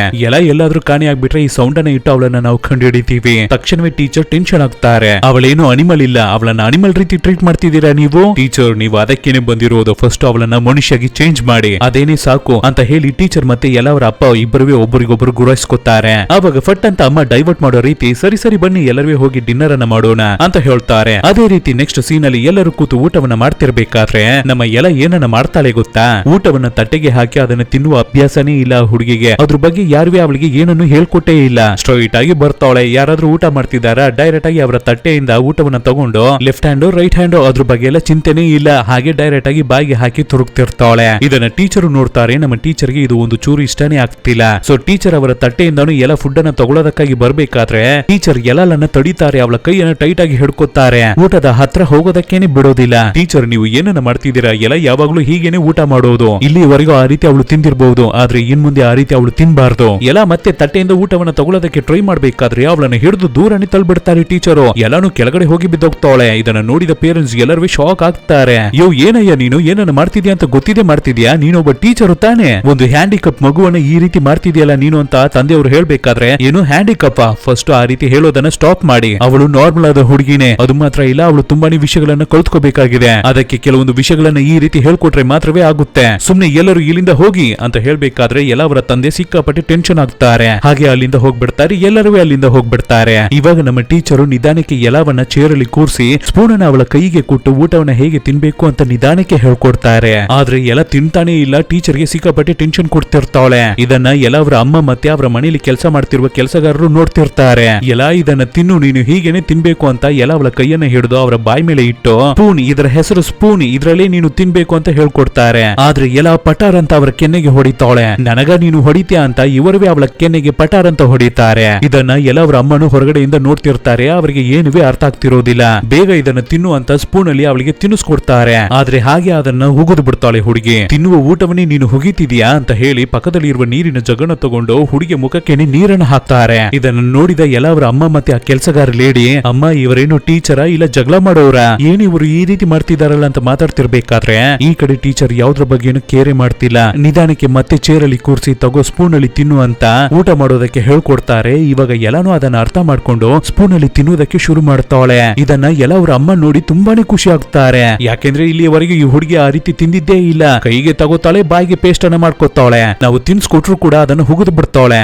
ಎಲ್ಲಾದ್ರೂ ಕಾಣೆ ಆಗ್ಬಿಟ್ರೆ ಈ ಸೌಂಡ್ ಅನ್ನ ಇಟ್ಟು ಅವಳನ್ನ ನಾವು ಕಂಡು ಹಿಡಿತೀವಿ. ತಕ್ಷಣವೇ ಟೀಚರ್ ಟೆನ್ಷನ್ ಆಗ್ತಾರೆ. ಅವಳೇನು ಅನಿಮಲ್ ಇಲ್ಲ, ಅವಳನ್ನ ಅನಿಮಲ್ ರೀತಿ ಟ್ರೀಟ್ ಮಾಡ್ತಿದ್ದೀರಾ ನೀವು? ಟೀಚರ್, ನೀವು ಅದಕ್ಕೇನೆ ಬಂದಿರೋದು, ಫಸ್ಟ್ ಅವಳನ್ನ ಮನುಷ್ಯಾಗಿ ಚೇಂಜ್ ಮಾಡಿ, ಅದೇನೇ ಸಾಕು ಅಂತ ಹೇಳಿ ಟೀಚರ್ ಮತ್ತೆ ಎಲ್ಲ ಅವರ ಅಪ್ಪ ಇಬ್ಬರುವೆ ಒಬ್ಬರಿಗೊಬ್ಬರು ಗುರಾಯಿಸ್ಕೊತಾರೆ. ಆವಾಗ ಫಟ್ ಅಂತ ಅಮ್ಮ ಡೈವರ್ಟ್ ಮಾಡೋ ರೀತಿ, ಸರಿ ಸರಿ ಬನ್ನಿ ಎಲ್ಲರೂ ಹೋಗಿ ಡಿನ್ನರ್ ಅನ್ನ ಮಾಡೋಣ ಅಂತ ಹೇಳ್ತಾರೆ. ಅದೇ ರೀತಿ ನೆಕ್ಸ್ಟ್ ಸೀನ್ ಅಲ್ಲಿ ಎಲ್ಲರೂ ಕೂತು ಊಟವನ್ನ ಮಾಡ್ತಿರ್ಬೇಕಾದ್ರೆ ನಮ್ಮ ಎಲ ಏನನ್ನ ಮಾಡ್ತಾಳೆ ಗೊತ್ತಾ, ಊಟವನ್ನ ತಟ್ಟೆಗೆ ಹಾಕಿ ಅದನ್ನ ತಿನ್ನುವ ಅಭ್ಯಾಸನೇ ಇಲ್ಲ ಹುಡುಗಿಗೆ. ಅದ್ರ ಬಗ್ಗೆ ಯಾರು ಅವಳಿಗೆ ಏನನ್ನು ಹೇಳ್ಕೊಟ್ಟೇ ಇಲ್ಲ. ಸ್ಟ್ರೈಟ್ ಆಗಿ ಬರ್ತಾಳೆ, ಯಾರಾದ್ರೂ ಊಟ ಮಾಡ್ತಿದಾರ ಡೈರೆಕ್ಟ್ ಆಗಿ ಅವರ ತಟ್ಟೆಯಿಂದ ಊಟವನ್ನ ತಗೊಂಡು ಲೆಫ್ಟ್ ಹ್ಯಾಂಡ್ ರೈಟ್ ಹ್ಯಾಂಡ್ ಅದ್ರ ಬಗ್ಗೆ ಎಲ್ಲ ಚಿಂತೆನೇ ಇಲ್ಲ, ಹಾಗೆ ಡೈರೆಕ್ಟ್ ಆಗಿ ಬಾಯಿಗೆ ಹಾಕಿ ತುರುಕ್ತಿರ್ತಾಳೆ. ಇದನ್ನ ಟೀಚರ್ ನೋಡ್ತಾರೆ. ನಮ್ಮ ಟೀಚರ್ಗೆ ಇದು ಒಂದು ಚೂರು ಇಷ್ಟನೇ ಆಗ್ತಿಲ್ಲ. ಸೊ ಟೀಚರ್ ಅವರ ತಟ್ಟೆಯಿಂದಾನು ಎಲ್ಲ ಫುಡ್ ಅನ್ನ ತಗೊಳ್ಳೋದಕ್ಕಾಗಿ ಬರ್ಬೇಕಾದ್ರೆ ಟೀಚರ್ ಎಲ್ಲನ್ನ ತಡಿತಾರೆ, ಅವಳ ಕೈಯನ್ನ ಟೈಟ್ ಆಗಿ ಹಿಡ್ಕೊತಾರೆ, ಊಟದ ಹತ್ರ ಹೋಗೋದಕ್ಕೇನೆ ಬಿಡೋದಿಲ್ಲ. ಟೀಚರ್ ನೀವು ಏನನ್ನ ಮಾಡ್ತಿದ್ದೀರಾ, ಎಲ್ಲ ಯಾವಾಗ್ಲೂ ಹೀಗೇನೆ ಊಟ ಮಾಡೋದು, ಇಲ್ಲಿವರೆಗೂ ಆ ರೀತಿ ಅವಳು ತಿಂದಿರಬಹುದು, ಆದ್ರೆ ಇನ್ ಮುಂದೆ ಆ ರೀತಿ ಅವಳು ತಿನ್ಬಾರ್ದು. ಎಲ್ಲ ಮತ್ತೆ ತಟ್ಟೆಯಿಂದ ಊಟವನ್ನ ತಗೊಳ್ಳೋದಕ್ಕೆ ಟ್ರೈ ಮಾಡ್ಬೇಕಾದ್ರೆ ಅವಳನ್ನ ಹಿಡಿದು ದೂರನೇ ತಳ್ಬಿಡ್ತಾರೆ ಟೀಚರು. ಎಲ್ಲಾನು ಕೆಳಗಡೆ ಹೋಗಿ ಬಿದ್ದೋಗ್ತಾಳೆ. ಇದನ್ನ ನೋಡಿದ ಪೇರೆಂಟ್ಸ್ ಎಲ್ಲರೂ ಶಾಕ್ ಆಗ್ತಾರೆ. ಯೋ ಏನಯ್ಯ ನೀನು ಏನನ್ನ ಮಾಡ್ತಿದ್ಯಾ ಅಂತ ಗೊತ್ತಿದೆ ಮಾಡ್ತಿದ್ಯಾ, ನೀನೊಬ್ಬ ಟೀಚರ್ ತಾನೆ, ಒಂದು ಹ್ಯಾಂಡಿಕಪ್ ಮಗುವನ್ನ ಈ ರೀತಿ ಮಾಡ್ತಿದ್ಯಲ್ಲ ನೀನು ಅಂತ ತಂದೆಯವರು ಹೇಳ್ಬೇಕಾದ್ರೆ ಏನು ಹ್ಯಾಂಡಿಕಪ್ ಫಸ್ಟ್ ಆ ರೀತಿ ಹೇಳೋದನ್ನ ಸ್ಟಾಪ್ ಮಾಡಿ, ಅವಳು ನಾರ್ಮಲ್ ಆದ ಹುಡುಗಿನೇ, ಅದು ಮಾತ್ರ ಇಲ್ಲ ಅವಳು ತುಂಬಾನೇ ವಿಷಯಗಳನ್ನ ಕಲ್ತ್ಕೋಬೇಕಾಗಿದೆ, ಅದಕ್ಕೆ ಕೆಲವೊಂದು ವಿಷಯಗಳನ್ನ ಈ ರೀತಿ ಹೇಳ್ಕೊಟ್ರೆ ಮಾತ್ರವೇ ಆಗುತ್ತೆ, ಸುಮ್ನೆ ಎಲ್ಲರೂ ಇಲ್ಲಿಂದ ಹೋಗಿ ಅಂತ ಹೇಳ್ಬೇಕಾದ್ರೆ ಎಲ್ಲ ಅವರ ತಂದೆ ಸಿಕ್ಕಾಪಟ್ಟೆ ಟೆನ್ಷನ್ ಆಗ್ತಾರೆ. ಹಾಗೆ ಅಲ್ಲಿಂದ ಹೋಗ್ಬಿಡ್ತಾರೆ, ಎಲ್ಲರೂ ಅಲ್ಲಿಂದ ಹೋಗ್ಬಿಡ್ತಾರೆ. ಇವಾಗ ನಮ್ಮ ಟೀಚರು ನಿಧಾನಕ್ಕೆ ಎಲ್ಲವನ್ನ ಚೇರಲ್ಲಿ ಕೂರಿಸಿ ಸ್ಪೂನ್ ಅನ್ನ ಅವಳ ಕೈಗೆ ಕೊಟ್ಟು ಊಟವನ್ನ ಹೇಗೆ ತಿನ್ಬೇಕು ಅಂತ ನಿಧಾನಕ್ಕೆ ಹೇಳ್ಕೊಡ್ತಾರೆ. ಆದ್ರೆ ಎಲ್ಲ ತಿಂತಾನೆ ಇಲ್ಲ, ಟೀಚರ್ಗೆ ಸಿಕ್ಕಾಪಟ್ಟೆ ಟೆನ್ಷನ್ ಕೊಡ್ತಿರ್ತಾಳೆ. ಇದನ್ನ ಎಲ್ಲ ಅವರ ಅಮ್ಮ ಮತ್ತೆ ಅವರ ಮನೆಯಲ್ಲಿ ಕೆಲಸ ಮಾಡ್ತಿರುವ ಕೆಲಸಗಾರರು ನೋಡ್ತಿರ್ತಾರೆ. ಎಲ್ಲ ಇದನ್ನ ತಿನ್ನು, ನೀನು ಹೀಗೇನೆ ತಿನ್ಬೇಕು ಅಂತ ಎಲ್ಲ ಅವಳ ಕೈಯನ್ನ ಹಿಡಿದು ಅವರ ಬಾಯಿ ಮೇಲೆ ಇಟ್ಟು ಸ್ಪೂನ್, ಇದರ ಹೆಸರು ಸ್ಪೂನ್, ಇದ್ರಲ್ಲೇ ನೀನು ತಿನ್ಬೇಕು ಅಂತ ಹೇಳ್ಕೊಡ್ತಾರೆ. ಆದ್ರೆ ಎಲ್ಲ ಪಟಾರ್ ಅಂತ ಅವರ ಕೆನ್ನೆಗೆ ಹೊಡಿತಾಳೆ. ನನಗ ನೀನು ಹೊಡಿತೀಯ ಅಂತ ಇವರವೇ ಅವಳ ಕೆನ್ನೆಗೆ ಪಟಾರ್ ಅಂತ ಹೊಡಿತಾರೆ. ಇದನ್ನ ಎಲ್ಲ ಅವರ ಅಮ್ಮನು ಹೊರಗಡೆಯಿಂದ ನೋಡ್ತಿರ್ತಾರೆ. ಅವರಿಗೆ ಏನುವೇ ಅರ್ಥ ಆಗ್ತಿರೋದಿಲ್ಲ. ಬೇಗ ಇದನ್ನ ತಿನ್ನು ಅಂತ ಸ್ಪೂನ್ ಅಲ್ಲಿ ಅವಳಿಗೆ ತಿನ್ನಿಸ್ಕೊಡ್ತಾರೆ. ಆದ್ರೆ ಹಾಗೆ ಅದನ್ನ ಹುಗಿದು ಬಿಡ್ತಾಳೆ ಹುಡುಗಿ. ತಿನ್ನುವ ಊಟವನ್ನೇ ನೀನು ಹುಗಿತಿದ್ಯಾ ಅಂತ ಹೇಳಿ ಪಕ್ಕದಲ್ಲಿ ಇರುವ ನೀರಿನ ಜಗನ ತಗೊಂಡು ಹುಡುಗಿ ಮುಖಕ್ಕೆ ನೀರನ್ನು ಹಾಕ್ತಾರೆ. ಇದನ್ನು ನೋಡಿದ ಎಲ್ಲ ಅವರ ಅಮ್ಮ ಮತ್ತೆ ಆ ಕೆಲಸಗಾರ ಲೇಡಿ, ಅಮ್ಮ ಇವರೇನು ಟೀಚರಾ ಇಲ್ಲ ಜಗಳ ಮಾಡೋರ, ಏನಿವರು ಈ ರೀತಿ ಮಾಡ್ತಿದಾರಲ್ಲ ಅಂತ ಮಾತಾಡ್ತಿರ್ಬೇಕಾದ್ರೆ ಈ ಕಡೆ ಟೀಚರ್ ಯಾವ್ದ್ರ ಬಗ್ಗೆನು ಕೇರೆ ಮಾಡ್ತಿಲ್ಲ. ನಿಧಾನಕ್ಕೆ ಮತ್ತೆ ಚೇರಲ್ಲಿ ಕೂರಿಸಿ ತಗೋ ಸ್ಪೂನ್ ಅಲ್ಲಿ ತಿನ್ನು ಅಂತ ಊಟ ಮಾಡೋದಕ್ಕೆ ಹೇಳ್ಕೊಡ್ತಾರೆ. ಇವಾಗ ಎಲ್ಲಾನು ಅದನ್ನ ಅರ್ಥ ಮಾಡ್ಕೊಂಡು ಸ್ಪೂನ್ ಅಲ್ಲಿ ತಿನ್ನುವುದಕ್ಕೆ ಶುರು ಮಾಡ್ತಾಳೆ. ಇದನ್ನ ಎಲ್ಲ ಅವರ ಅಮ್ಮ ನೋಡಿ ತುಂಬಾನೇ ಖುಷಿ ಆಗ್ತಾರೆ. ಯಾಕೆಂದ್ರೆ ಇಲ್ಲಿಯವರೆಗೆ ಈ ಹುಡುಗಿ ಆ ರೀತಿ ತಿಂದಿದ್ದೇ ಇಲ್ಲ. ಕೈಗೆ ತಗೋತಾಳೆ, ಬಾಯಿಗೆ ಪೇಸ್ಟ್ ಅನ್ನ ಮಾಡ್ಕೊತಾಳೆ. ನಾವು ತಿನ್ಸ್ಕೊಟ್ರು ಕೂಡ ಅದನ್ನು ಹುಗಿದು ಬಿಡ್ತಾಳೆ.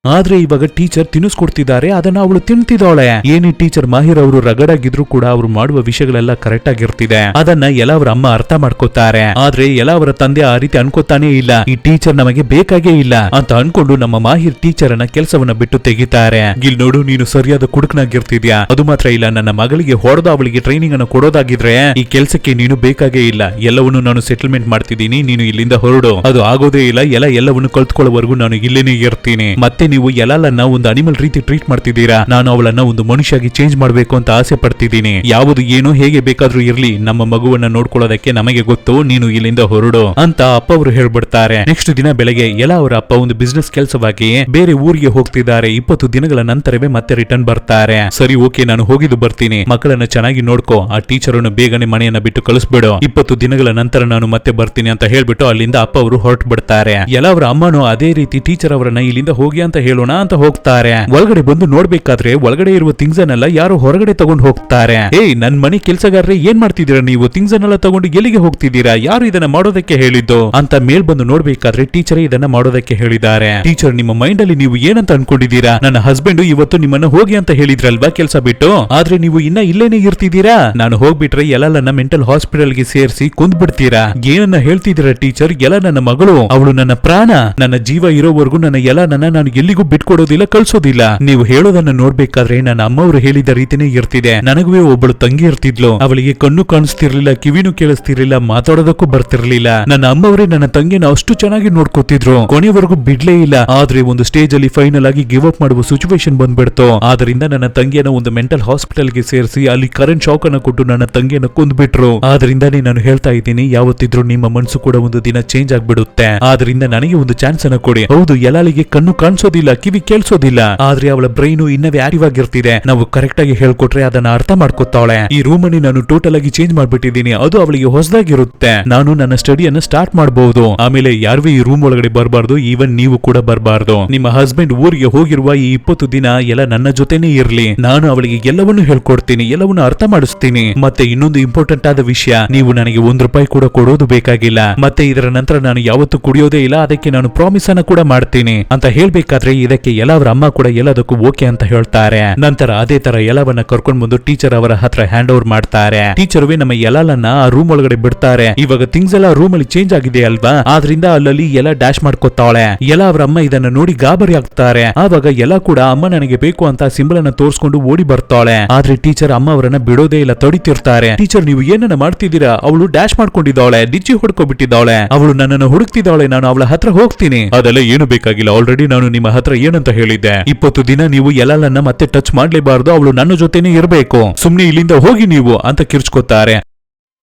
ಆದ್ರೆ ಇವಾಗ ಟೀಚರ್ ತಿನ್ನಿಸ್ಕೊಡ್ತಿದ್ದಾರೆ, ಅದನ್ನ ಅವಳು ತಿಂತಿದ್ದಾಳೆ. ಏನೇ ಟೀಚರ್ ಮಾಹಿರ್ ಅವರು ರಗಡಾಗಿದ್ರು ಕೂಡ ಅವ್ರು ಮಾಡುವ ವಿಷಯಗಳೆಲ್ಲ ಕರೆಕ್ಟ್ ಆಗಿರ್ತಿದೆ. ಅದನ್ನ ಎಲ್ಲ ಅವರ ಅಮ್ಮ ಅರ್ಥ ಮಾಡ್ಕೋತಾರೆ. ಆದ್ರೆ ಎಲ್ಲ ಅವರ ತಂದೆ ಆ ರೀತಿ ಅನ್ಕೋತಾನೆ ಇಲ್ಲ. ಈ ಟೀಚರ್ ನಮಗೆ ಬೇಕಾಗೇ ಇಲ್ಲ ಅಂತ ಅನ್ಕೊಂಡು ನಮ್ಮ ಮಾಹಿರ್ ಟೀಚರ್ ಅನ್ನ ಕೆಲಸವನ್ನ ಬಿಟ್ಟು ತೆಗಿತಾರೆ. ಗಿಲ್ ನೋಡು, ನೀನು ಸರಿಯಾದ ಕುಡುಕನಾಗಿರ್ತಿದ್ಯಾ, ಅದು ಮಾತ್ರ ಇಲ್ಲ ನನ್ನ ಮಗಳಿಗೆ ಹೊಡೆದು ಅವಳಿಗೆ ಟ್ರೈನಿಂಗ್ ಅನ್ನು ಕೊಡೋದಾಗಿದ್ರೆ ಈ ಕೆಲಸಕ್ಕೆ ನೀನು ಬೇಕಾಗೇ ಇಲ್ಲ. ಎಲ್ಲವನ್ನು ನಾನು ಸೆಟಲ್ಮೆಂಟ್ ಮಾಡ್ತಿದ್ದೀನಿ, ನೀನು ಇಲ್ಲಿಂದ ಹೊರಡು. ಅದು ಆಗೋದೇ ಇಲ್ಲ. ಎಲ್ಲವನ್ನು ಕಲ್ತ್ಕೊಳ್ಳೋವರೆಗೂ ನಾನು ಇಲ್ಲೇನೇ ಇರ್ತೀನಿ. ಮತ್ತೆ ನೀವು ಎಲ್ಲನ್ನ ಒಂದು ಅನಿಮಲ್ ರೀತಿ ಟ್ರೀಟ್ ಮಾಡ್ತಿದ್ದೀರಾ. ನಾನು ಅವಳನ್ನ ಒಂದು ಮನುಷ್ಯಾಗಿ ಚೇಂಜ್ ಮಾಡಬೇಕು ಅಂತ ಆಸೆ ಪಡ್ತಿದ್ದೀನಿ. ಯಾವುದು ಏನು ಹೇಗೆ ಬೇಕಾದ್ರೂ ಇರ್ಲಿ, ನಮ್ಮ ಮಗುವನ್ನ ನೋಡ್ಕೊಳ್ಳೋದಕ್ಕೆ ನಮಗೆ ಗೊತ್ತು, ನೀನು ಇಲ್ಲಿಂದ ಹೊರಡು ಅಂತ ಅಪ್ಪ ಅವರು ಹೇಳ್ಬಿಡ್ತಾರೆ. ನೆಕ್ಸ್ಟ್ ದಿನ ಬೆಳಗ್ಗೆ ಎಲ್ಲ ಅವರ ಅಪ್ಪ ಒಂದು ಬಿಸ್ನೆಸ್ ಕೆಲಸವಾಗಿ ಬೇರೆ ಊರಿಗೆ ಹೋಗ್ತಿದ್ದಾರೆ. 20 ದಿನಗಳ ನಂತರವೇ ಮತ್ತೆ ರಿಟರ್ನ್ ಬರ್ತಾರೆ. ಸರಿ ಓಕೆ, ನಾನು ಹೋಗಿದ್ದು ಬರ್ತೀನಿ, ಮಕ್ಕಳನ್ನ ಚೆನ್ನಾಗಿ ನೋಡ್ಕೋ, ಆ ಟೀಚರ್ ಅನ್ನು ಬೇಗನೆ ಮನೆಯನ್ನ ಬಿಟ್ಟು ಕಳಿಸ್ಬಿಡು, 20 ದಿನಗಳ ನಂತರ ನಾನು ಮತ್ತೆ ಬರ್ತೀನಿ ಅಂತ ಹೇಳ್ಬಿಟ್ಟು ಅಲ್ಲಿಂದ ಅಪ್ಪ ಅವರು ಹೊರಟು ಬಿಡ್ತಾರೆ. ಎಲ್ಲ ಅವರ ಅಮ್ಮನು ಅದೇ ರೀತಿ ಟೀಚರ್ ಅವರನ್ನ ಇಲ್ಲಿಂದ ಹೋಗಿ ಅಂತ ಹೇಳೋಣ ಅಂತ ಹೋಗ್ತಾರೆ. ಒಳಗಡೆ ಬಂದು ನೋಡ್ಬೇಕಾದ್ರೆ ಒಳಗಡೆ ಇರುವ ಥಿಂಗ್ಸ್ ಅನ್ನೆಲ್ಲ ಯಾರು ಹೊರಗಡೆ ತಗೊಂಡು ಹೋಗ್ತಾರೆ. ಏಯ್, ನನ್ ಮನೆ ಕೆಲಸಗಾರರೇ ಏನ್ ಮಾಡ್ತಿದ್ದೀರಾ ನೀವು, ಥಿಂಗ್ಸ್ ಅನ್ನೆಲ್ಲ ತಗೊಂಡು ಎಲ್ಲಿಗೆ ಹೋಗ್ತಿದ್ದೀರಾ, ಯಾರು ಇದನ್ನ ಮಾಡೋದಕ್ಕೆ ಹೇಳಿದ್ದು ಅಂತ ಮೇಲ್ ಬಂದು ನೋಡ್ಬೇಕಾದ್ರೆ ಟೀಚರ್ ಇದನ್ನ ಮಾಡೋದಕ್ಕೆ ಹೇಳಿದ್ದಾರೆ. ಟೀಚರ್, ನಿಮ್ಮ ಮೈಂಡ್ ಅಲ್ಲಿ ನೀವು ಏನಂತ ಅನ್ಕೊಂಡಿದ್ದೀರಾ, ನನ್ನ ಹಸ್ಬೆಂಡ್ ಇವತ್ತು ನಿಮ್ಮನ್ನ ಹೋಗಿ ಅಂತ ಹೇಳಿದ್ರಲ್ವಾ ಕೆಲಸ ಬಿಟ್ಟು, ಆದ್ರೆ ನೀವು ಇನ್ನ ಇಲ್ಲೇನೆ ಇರ್ತಿದ್ದೀರಾ. ನಾನು ಹೋಗ್ಬಿಟ್ರೆ ಎಲ್ಲ ನನ್ನ ಮೆಂಟಲ್ ಹಾಸ್ಪಿಟಲ್ ಗೆ ಸೇರಿಸಿ ಕೊಂದ್ಬಿಡ್ತೀರಾ. ಏನನ್ನ ಹೇಳ್ತಿದ್ದೀರಾ ಟೀಚರ್, ಎಲ್ಲ ನನ್ನ ಮಗಳು, ಅವಳು ನನ್ನ ಪ್ರಾಣ, ನನ್ನ ಜೀವ ಇರೋವರೆಗೂ ನನ್ನ ನಾನು ಎಲ್ಲಿಗೂ ಬಿಟ್ಕೊಡೋದಿಲ್ಲ, ಕಳ್ಸೋದಿಲ್ಲ. ನೀವು ಹೇಳೋದನ್ನ ನೋಡ್ಬೇಕಾದ್ರೆ ನನ್ನ ಅಮ್ಮವರು ಹೇಳಿದ ರೀತಿನೇ ಇರ್ತಿದೆ. ನನಗೂ ಒಬ್ಬಳು ತಂಗಿ ಇರ್ತಿದ್ಲು, ಅವಳಿಗೆ ಕಣ್ಣು ಕಾಣಿಸ್ತಿರ್ಲಿಲ್ಲ, ಕಿವಿನೂ ಕೇಳಿಸ್ತಿರ್ಲಿಲ್ಲ, ಮಾತಾಡೋದಕ್ಕೂ ಬರ್ತಿರ್ಲಿಲ್ಲ. ನನ್ನ ಅಮ್ಮವರೇ ನನ್ನ ತಂಗಿನ ಅಷ್ಟು ಚೆನ್ನಾಗಿ ನೋಡ್ಕೋತಿದ್ರು, ಕೊನೆವರೆಗೂ ಬಿಡ್ಲೇ ಇಲ್ಲ. ಆದ್ರೆ ಒಂದು ಸ್ಟೇಜ್ ಅಲ್ಲಿ ಫೈನಲ್ ಆಗಿ ಗಿವ್ ಅಪ್ ಮಾಡುವ ಸಿಚುವೇಶನ್ ಬಂದ್ಬಿಡ್ತು. ಆದ್ರಿಂದ ನನ್ನ ತಂಗಿಯನ್ನ ಒಂದು ಮೆಂಟಲ್ ಹಾಸ್ಪಿಟಲ್ ಗೆ ಸೇರಿಸಿ ಅಲ್ಲಿ ಕರೆಂಟ್ ಶಾಕ್ ಅನ್ನ ಕೊಟ್ಟು ನನ್ನ ತಂಗಿಯನ್ನ ಕೊಂದ್ಬಿಟ್ರು. ಆದ್ರಿಂದಾನೇ ನಾನು ಹೇಳ್ತಾ ಇದ್ದೀನಿ, ಯಾವತ್ತಿದ್ರು ನಿಮ್ಮ ಮನಸ್ಸು ಕೂಡ ಒಂದು ದಿನ ಚೇಂಜ್ ಆಗ್ಬಿಡುತ್ತೆ. ಆದ್ರಿಂದ ನನಗೆ ಒಂದು ಚಾನ್ಸ್ ಅನ್ನ ಕೊಡಿ. ಹೌದು, ಎಲ್ಲಾಲಿಗೆ ಕಣ್ಣು ಕಾಣಿಸೋದಿಲ್ಲ, ಕಿವಿ ಕೇಳಿಸೋದಿಲ್ಲ, ಆದ್ರೆ ಅವಳ ಬ್ರೈನು ಇನ್ನವೇ ಆಕ್ಟಿವ್ ಆಗಿರ್ತಿದೆ. ನಾವು ಕರೆಕ್ಟ್ ಆಗಿ ಹೇಳ್ಕೊಟ್ರೆ ಅದನ್ನ ಅರ್ಥ ಮಾಡ್ಕೊತಾಳೆ. ಈ ರೂಮ್ ಅನ್ನು ನಾನು ಟೋಟಲ್ ಆಗಿ ಚೇಂಜ್ ಮಾಡ್ಬಿಟ್ಟಿದ್ದೀನಿ, ಅದು ಅವಳಿಗೆ ಹೊಸದಾಗಿರುತ್ತೆ. ನಾನು ನನ್ನ ಸ್ಟಡಿಯನ್ನ ಸ್ಟಾರ್ಟ್ ಮಾಡಬಹುದು. ಆಮೇಲೆ ಯಾರು ಈ ರೂಮ್ ಒಳಗಡೆ ಬರಬಾರ್ದು, ಈವನ್ ನೀವು ಕೂಡ ಬರಬಾರ್ದು. ನಿಮ್ಮ ಹಸ್ಬೆಂಡ್ ಊರಿಗೆ ಹೋಗಿರುವ ಈ 20 ದಿನ ಎಲ್ಲ ನನ್ನ ಜೊತೆನೇ ಇರ್ಲಿ. ನಾನು ಅವಳಿಗೆ ಎಲ್ಲವನ್ನೂ ಹೇಳ್ಕೊಡ್ತೀನಿ, ಎಲ್ಲವನ್ನೂ ಅರ್ಥ ಮಾಡಿಸ್ತೀನಿ. ಮತ್ತೆ ಇನ್ನೊಂದು ಇಂಪಾರ್ಟೆಂಟ್ ಆದ ವಿಷಯ, ನೀವು ನನಗೆ ₹1 ಕೂಡ ಕೊಡೋದು ಬೇಕಾಗಿಲ್ಲ. ಮತ್ತೆ ಇದರ ನಂತರ ನಾನು ಯಾವತ್ತೂ ಕುಡಿಯೋದೇ ಇಲ್ಲ, ಅದಕ್ಕೆ ನಾನು ಪ್ರಾಮಿಸ್ ಅನ್ನ ಕೂಡ ಮಾಡ್ತೀನಿ ಅಂತ ಹೇಳ್ಬೇಕಾದ್ರೆ ಹೇಳ್ಬೇಕಾದ್ರೆ ಇದಕ್ಕೆ ಎಲ್ಲ ಅವರ ಅಮ್ಮ ಕೂಡ ಎಲ್ಲದಕ್ಕೂ ಓಕೆ ಅಂತ ಹೇಳ್ತಾರೆ. ನಂತರ ಅದೇ ತರ ಎಲ್ಲವನ್ನ ಕರ್ಕೊಂಡ್ ಬಂದು ಟೀಚರ್ ಅವರ ಹತ್ರ ಹ್ಯಾಂಡ್ ಓವರ್ ಮಾಡ್ತಾರೆ. ಟೀಚರ್ವೇ ನಮ್ಮ ಎಲ್ಲಲನ್ನ ಆ ರೂಮ್ ಒಳಗಡೆ ಬಿಡ್ತಾರೆ. ಇವಾಗ ಥಿಂಗ್ಸ್ ಎಲ್ಲ ರೂಮ್ ಅಲ್ಲಿ ಚೇಂಜ್ ಆಗಿದೆ ಅಲ್ವಾ, ಆದ್ರಿಂದ ಅಲ್ಲಲ್ಲಿ ಎಲ್ಲ ಡ್ಯಾಶ್ ಮಾಡ್ಕೊತಾಳೆ. ಎಲ್ಲ ಅವರ ಅಮ್ಮ ಇದನ್ನ ನೋಡಿ ಗಾಬರಿ ಆಗ್ತಾರೆ. ಆವಾಗ ಎಲ್ಲ ಕೂಡ ಅಮ್ಮ ನನಗೆ ಬೇಕು ಅಂತ ಸಿಂಬಲ್ ಅನ್ನ ತೋರಿಸ್ಕೊಂಡು ಓಡಿ ಬರ್ತಾಳೆ. ಆದ್ರೆ ಟೀಚರ್ ಅಮ್ಮ ಅವರನ್ನ ಬಿಡೋದೇ ಇಲ್ಲ, ತಡಿತಿರ್ತಾರೆ. ಟೀಚರ್ ನೀವು ಏನನ್ನ ಮಾಡ್ತಿದ್ದೀರಾ, ಅವಳು ಡ್ಯಾಶ್ ಮಾಡ್ಕೊಂಡಿದ್ದಾಳೆ, ಡಿಚ್ಚಿ ಹೊಡ್ಕೊಬಿಟ್ಟಿದ್ದಾಳೆ, ಅವಳು ನನ್ನನ್ನು ಹುಡುಕ್ತಿದ್ದಾಳೆ, ನಾನು ಅವಳ ಹತ್ರ ಹೋಗ್ತೀನಿ. ಅದೆಲ್ಲ ಏನು ಬೇಕಾಗಿಲ್ಲ, ಆಲ್ರೆಡಿ ನಾನು ನಿಮ್ಮ ಹತ್ರ ಏನಂತ ಹೇಳಿದ್ದೆ, 20 ದಿನ ನೀವು ಎಲ್ಲಲನ್ನ ಮತ್ತೆ ಟಚ್ ಮಾಡ್ಲೇಬಾರ್ದು, ಅವಳು ನನ್ನ ಜೊತೆನೆ ಇರಬೇಕು, ಸುಮ್ನೆ ಇಲ್ಲಿಂದ ಹೋಗಿ ನೀವು ಅಂತ ಕಿರ್ಚ್ಕೋತಾರೆ.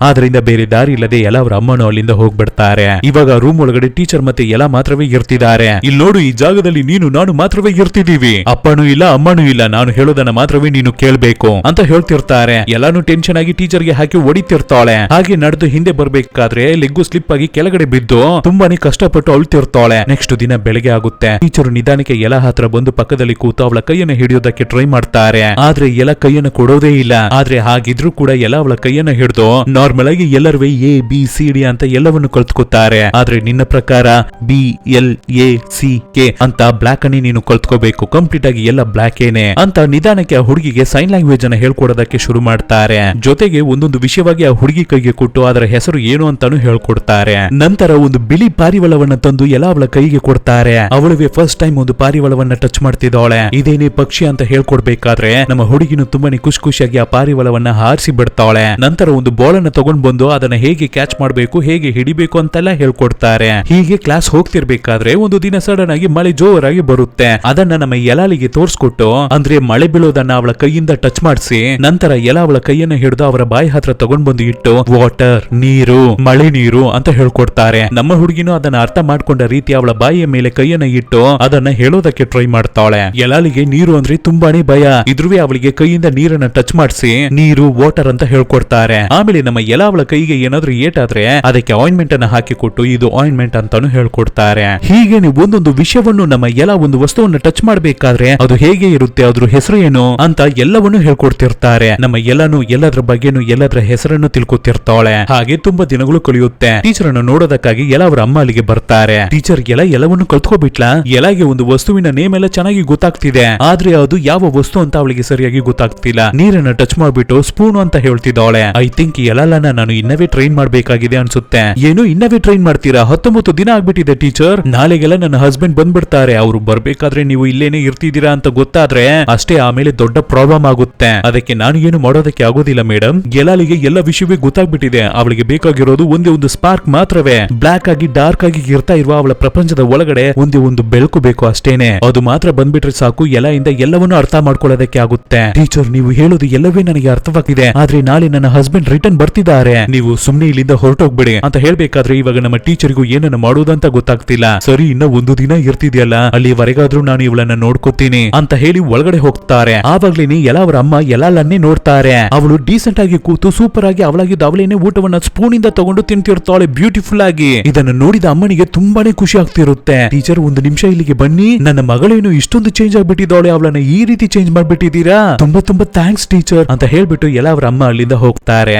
ಆದ್ರಿಂದ ಬೇರೆ ದಾರಿ ಇಲ್ಲದೆ ಎಲ್ಲ ಅವರ ಅಮ್ಮನೂ ಅಲ್ಲಿಂದ ಹೋಗ್ಬಿಡ್ತಾರೆ. ಇವಾಗ ರೂಮ್ ಒಳಗಡೆ ಟೀಚರ್ ಮತ್ತೆ ಎಲ್ಲ ಮಾತ್ರವೇ ಇರ್ತಿದ್ದಾರೆ. ಇಲ್ಲಿ ನೋಡು, ಈ ಜಾಗದಲ್ಲಿ ನೀನು ನಾನು ಮಾತ್ರವೇ ಇರ್ತಿದೀವಿ, ಅಪ್ಪನೂ ಇಲ್ಲ ಅಮ್ಮನೂ ಇಲ್ಲ, ನಾನು ಹೇಳೋದನ್ನ ಮಾತ್ರವೇ ನೀನು ಕೇಳ್ಬೇಕು ಅಂತ ಹೇಳ್ತಿರ್ತಾರೆ. ಎಲ್ಲಾನು ಟೆನ್ಷನ್ ಆಗಿ ಟೀಚರ್ಗೆ ಹಾಕಿ ಹೊಡಿತಿರ್ತಾಳೆ. ಹಾಗೆ ನಡೆದು ಹಿಂದೆ ಬರ್ಬೇಕಾದ್ರೆ ಲೆಗ್ಗು ಸ್ಲಿಪ್ ಆಗಿ ಕೆಳಗಡೆ ಬಿದ್ದು ತುಂಬಾನೇ ಕಷ್ಟಪಟ್ಟು ಅಳ್ತಿರ್ತಾಳೆ. ನೆಕ್ಸ್ಟ್ ದಿನ ಬೆಳಗ್ಗೆ ಆಗುತ್ತೆ. ಟೀಚರ್ ನಿಧಾನಕ್ಕೆ ಎಲ್ಲ ಹತ್ರ ಬಂದು ಪಕ್ಕದಲ್ಲಿ ಕೂತು ಅವಳ ಕೈಯನ್ನು ಹಿಡಿಯೋದಕ್ಕೆ ಟ್ರೈ ಮಾಡ್ತಾರೆ. ಆದ್ರೆ ಎಲ್ಲ ಕೈಯನ್ನು ಕೊಡೋದೇ ಇಲ್ಲ. ಆದ್ರೆ ಹಾಗಿದ್ರು ಕೂಡ ಎಲ್ಲ ಅವಳ ಕೈಯನ್ನು ಹಿಡಿದು ನಾರ್ಮಲ್ ಆಗಿ ಎಲ್ಲರೂ ABCD ಅಂತ ಎಲ್ಲವನ್ನು ಕಲ್ತ್ಕೋತಾರೆ. ಆದ್ರೆ ನಿನ್ನ ಪ್ರಕಾರ BLACK ಅಂತ ಬ್ಲಾಕ್ ಅನ್ನೇ ನೀನು ಕಲ್ತ್ಕೋಬೇಕು, ಕಂಪ್ಲೀಟ್ ಆಗಿ ಎಲ್ಲ ಬ್ಲಾಕ್ ಏನೆ ಅಂತ ನಿಧಾನಕ್ಕೆ ಆ ಹುಡುಗಿಗೆ ಸೈನ್ ಲ್ಯಾಂಗ್ವೇಜ್ ಅನ್ನ ಹೇಳ್ಕೊಡೋದಕ್ಕೆ ಶುರು ಮಾಡ್ತಾರೆ. ಜೊತೆಗೆ ಒಂದೊಂದು ವಿಷಯವಾಗಿ ಆ ಹುಡುಗಿ ಕೈಗೆ ಕೊಟ್ಟು ಅದರ ಹೆಸರು ಏನು ಅಂತಾನು ಹೇಳ್ಕೊಡ್ತಾರೆ. ನಂತರ ಒಂದು ಬಿಳಿ ಪಾರಿವಾಳವನ್ನ ತಂದು ಎಲ್ಲ ಅವಳ ಕೈಗೆ ಕೊಡ್ತಾರೆ. ಅವಳಿಗೆ ಫಸ್ಟ್ ಟೈಮ್ ಒಂದು ಪಾರಿವಾಳವನ್ನ ಟಚ್ ಮಾಡ್ತಿದ್ದಾಳೆ. ಇದೇನೇ ಪಕ್ಷಿ ಅಂತ ಹೇಳ್ಕೊಡ್ಬೇಕಾದ್ರೆ ನಮ್ಮ ಹುಡುಗಿನು ತುಂಬಾನೇ ಖುಷಿ ಖುಷಿಯಾಗಿ ಆ ಪಾರಿವಾಳವನ್ನ ಹಾರಿಸಿ ಬಿಡ್ತಾಳೆ. ನಂತರ ಒಂದು ಬಾಲ್ ಅನ್ನ ತಗೊಂಡು ಬಂದು ಅದನ್ನ ಹೇಗೆ ಕ್ಯಾಚ್ ಮಾಡಬೇಕು, ಹೇಗೆ ಹಿಡಿಬೇಕು ಅಂತೆಲ್ಲ ಹೇಳ್ಕೊಡ್ತಾರೆ. ಹೀಗೆ ಕ್ಲಾಸ್ ಹೋಗ್ತಿರ್ಬೇಕಾದ್ರೆ ಒಂದು ದಿನ ಸಡನ್ ಆಗಿ ಮಳೆ ಜೋರಾಗಿ ಬರುತ್ತೆ. ಅದನ್ನ ನಮ್ಮ ಯಲಾಲಿಗೆ ತೋರ್ಸ್ಕೊಟ್ಟು, ಅಂದ್ರೆ ಮಳೆ ಬೀಳೋದನ್ನ ಅವಳ ಕೈಯಿಂದ ಟಚ್ ಮಾಡಿಸಿ, ನಂತರ ಎಲ ಅವಳ ಕೈಯನ್ನ ಹಿಡಿದು ಅವರ ಬಾಯಿ ಹತ್ರ ತಗೊಂಡ್ ಬಂದು ಇಟ್ಟು ವಾಟರ್ ನೀರು, ಮಳೆ ನೀರು ಅಂತ ಹೇಳ್ಕೊಡ್ತಾರೆ. ನಮ್ಮ ಹುಡುಗಿನೂ ಅದನ್ನ ಅರ್ಥ ಮಾಡ್ಕೊಂಡ ರೀತಿ ಅವಳ ಬಾಯಿಯ ಮೇಲೆ ಕೈಯನ್ನ ಇಟ್ಟು ಅದನ್ನ ಹೇಳೋದಕ್ಕೆ ಟ್ರೈ ಮಾಡ್ತಾಳೆ. ಯಲಾಲಿಗೆ ನೀರು ಅಂದ್ರೆ ತುಂಬಾನೇ ಭಯ, ಇದ್ರೂ ಅವಳಿಗೆ ಕೈಯಿಂದ ನೀರನ್ನ ಟಚ್ ಮಾಡಿಸಿ ನೀರು ವಾಟರ್ ಅಂತ ಹೇಳ್ಕೊಡ್ತಾರೆ. ಆಮೇಲೆ ನಮ್ಮ ಎಲ್ಲ ಅವಳ ಕೈಗೆ ಏನಾದ್ರೂ ಏಟಾದ್ರೆ ಅದಕ್ಕೆ ಆಯಿಂಟ್ಮೆಂಟ್ ಅನ್ನ ಹಾಕಿ ಕೊಟ್ಟು ಇದು ಆಯಿಂಟ್ಮೆಂಟ್ ಅಂತಾನು ಹೇಳ್ಕೊಡ್ತಾರೆ. ಹೀಗೆ ಒಂದೊಂದು ವಿಷಯವನ್ನು ನಮ್ಮ ಎಲ್ಲ ಒಂದು ವಸ್ತುವನ್ನು ಟಚ್ ಮಾಡ್ಬೇಕಾದ್ರೆ ಅದು ಹೇಗೆ ಇರುತ್ತೆ, ಅದ್ರ ಹೆಸರು ಏನು ಅಂತ ಎಲ್ಲವನ್ನು ಹೇಳ್ಕೊಡ್ತಿರ್ತಾರೆ. ನಮ್ಮ ಎಲ್ಲಾನು ಎಲ್ಲದ್ರ ಬಗ್ಗೆನು ಎಲ್ಲದ್ರ ಹೆಸರನ್ನು ತಿಳ್ಕೊತಿರ್ತಾಳೆ. ಹಾಗೆ ತುಂಬಾ ದಿನಗಳು ಕಳೆಯುತ್ತೆ. ಟೀಚರ್ ಅನ್ನು ನೋಡೋದಕ್ಕಾಗಿ ಎಲ್ಲ ಅವರ ಅಮ್ಮ ಅಲ್ಲಿಗೆ ಬರ್ತಾರೆ. ಟೀಚರ್ ಎಲ್ಲವನ್ನು ಕಲ್ತ್ಕೊಬಿಟ್ಲಾ, ಎಲ್ಲಾಗೆ ಒಂದು ವಸ್ತುವಿನ ನೇಮ್ ಎಲ್ಲ ಚೆನ್ನಾಗಿ ಗೊತ್ತಾಗ್ತಿದೆ, ಆದ್ರೆ ಅದು ಯಾವ ವಸ್ತು ಅಂತ ಅವಳಿಗೆ ಸರಿಯಾಗಿ ಗೊತ್ತಾಗ್ತಿಲ್ಲ. ನೀರನ್ನ ಟಚ್ ಮಾಡ್ಬಿಟ್ಟು ಸ್ಪೂನ್ ಅಂತ ಹೇಳ್ತಿದ್ದಾಳೆ. ಐ ಥಿಂಕ್ ಎಲ್ಲಾನ ನಾನು ಇನ್ನವೇ ಟ್ರೈನ್ ಮಾಡ್ಬೇಕಾಗಿದೆ ಅನ್ಸುತ್ತೆ. ಏನು ಇನ್ನವೇ ಟ್ರೈನ್ ಮಾಡ್ತೀರಾ, 19 ದಿನ ಆಗ್ಬಿಟ್ಟಿದೆ ಟೀಚರ್, ನಾಳೆಗೆಲ್ಲ ನನ್ನ ಹಸ್ಬೆಂಡ್ ಬಂದ್ಬಿಡ್ತಾರೆ, ಅವ್ರು ಬರ್ಬೇಕಾದ್ರೆ ನೀವು ಇಲ್ಲೇನೆ ಇರ್ತಿದ್ದೀರಾ ಅಂತ ಗೊತ್ತಾದ್ರೆ ಅಷ್ಟೇ ಆಮೇಲೆ ದೊಡ್ಡ ಪ್ರಾಬ್ಲಮ್ ಆಗುತ್ತೆ. ಅದಕ್ಕೆ ನಾನು ಏನು ಮಾಡೋದಕ್ಕೆ ಆಗೋದಿಲ್ಲ ಮೇಡಮ್. ಗೆಲಾಲಿಗೆ ಎಲ್ಲ ವಿಷಯವೇ ಗೊತ್ತಾಗ್ಬಿಟ್ಟಿದೆ, ಅವಳಿಗೆ ಬೇಕಾಗಿರೋದು ಒಂದೇ ಒಂದು ಸ್ಪಾರ್ಕ್ ಮಾತ್ರವೇ. ಬ್ಲಾಕ್ ಆಗಿ ಡಾರ್ಕ್ ಆಗಿ ಇರ್ತಾ ಇರುವ ಅವಳ ಪ್ರಪಂಚದ ಒಳಗಡೆ ಒಂದೇ ಒಂದು ಬೆಳಕು ಬೇಕು ಅಷ್ಟೇನೆ, ಅದು ಮಾತ್ರ ಬಂದ್ಬಿಟ್ರೆ ಸಾಕು, ಇಂದ ಎಲ್ಲವನ್ನೂ ಅರ್ಥ ಮಾಡ್ಕೊಳ್ಳೋದಕ್ಕೆ ಆಗುತ್ತೆ. ಟೀಚರ್ ನೀವು ಹೇಳೋದು ಎಲ್ಲವೇ ನನಗೆ ಅರ್ಥವಾಗಿದೆ, ಆದ್ರೆ ನಾಳೆ ನನ್ನ ಹಸ್ಬೆಂಡ್ ರಿಟರ್ನ್ ಬರ್ತಿದ್ದಾರೆ, ನೀವು ಸುಮ್ನೆ ಇಲ್ಲಿಂದ ಹೊರಟೋಗ್ಬಿಡಿ ಅಂತ ಹೇಳ್ಬೇಕಾದ್ರೆ ಇವಾಗ ನಮ್ಮ ಟೀಚರ್ಗೂ ಏನನ್ನ ಮಾಡೋದಂತ ಗೊತ್ತಾಗ್ತಿಲ್ಲ. ಸರಿ, ಇನ್ನ ಒಂದು ದಿನ ಇರ್ತಿದ್ಯಲ್ಲ, ಅಲ್ಲಿವರೆಗಾದ್ರೂ ನಾನು ಇವಳನ್ನ ನೋಡ್ಕೋತೀನಿ ಅಂತ ಹೇಳಿ ಒಳಗಡೆ ಹೋಗ್ತಾರೆ. ಆವಾಗ್ಲೇನೆ ಎಲ್ಲ ಅವರ ಅಮ್ಮ ಎಲ್ಲಾಲನ್ನೇ ನೋಡ್ತಾರೆ. ಅವಳು ಡೀಸೆಂಟ್ ಆಗಿ ಕೂತು ಸೂಪರ್ ಆಗಿ ಅವಳಾಗಿದ್ದ ಅವಳೇನೆ ಊಟವನ್ನ ಸ್ಪೂನ್ ಇಂದ ತಗೊಂಡು ತಿಂತಿರ್ತಾಳೆ ಬ್ಯೂಟಿಫುಲ್ ಆಗಿ. ಇದನ್ನು ನೋಡಿದ ಅಮ್ಮನಿಗೆ ತುಂಬಾನೇ ಖುಷಿ ಆಗ್ತಿರುತ್ತೆ. ಟೀಚರ್ ಒಂದು ನಿಮಿಷ ಇಲ್ಲಿಗೆ ಬನ್ನಿ, ನನ್ನ ಮಗಳೇನು ಇಷ್ಟೊಂದು ಚೇಂಜ್ ಆಗ್ಬಿಟ್ಟಿದ್ದಾಳೆ, ಅವಳನ್ನ ಈ ರೀತಿ ಚೇಂಜ್ ಮಾಡ್ಬಿಟ್ಟಿದ್ದೀರಾ, ತುಂಬಾ ತುಂಬಾ ಥ್ಯಾಂಕ್ಸ್ ಟೀಚರ್ ಅಂತ ಹೇಳ್ಬಿಟ್ಟು ಎಲ್ಲ ಅವರ ಅಮ್ಮ ಅಲ್ಲಿಂದ ಹೋಗ್ತಾರೆ.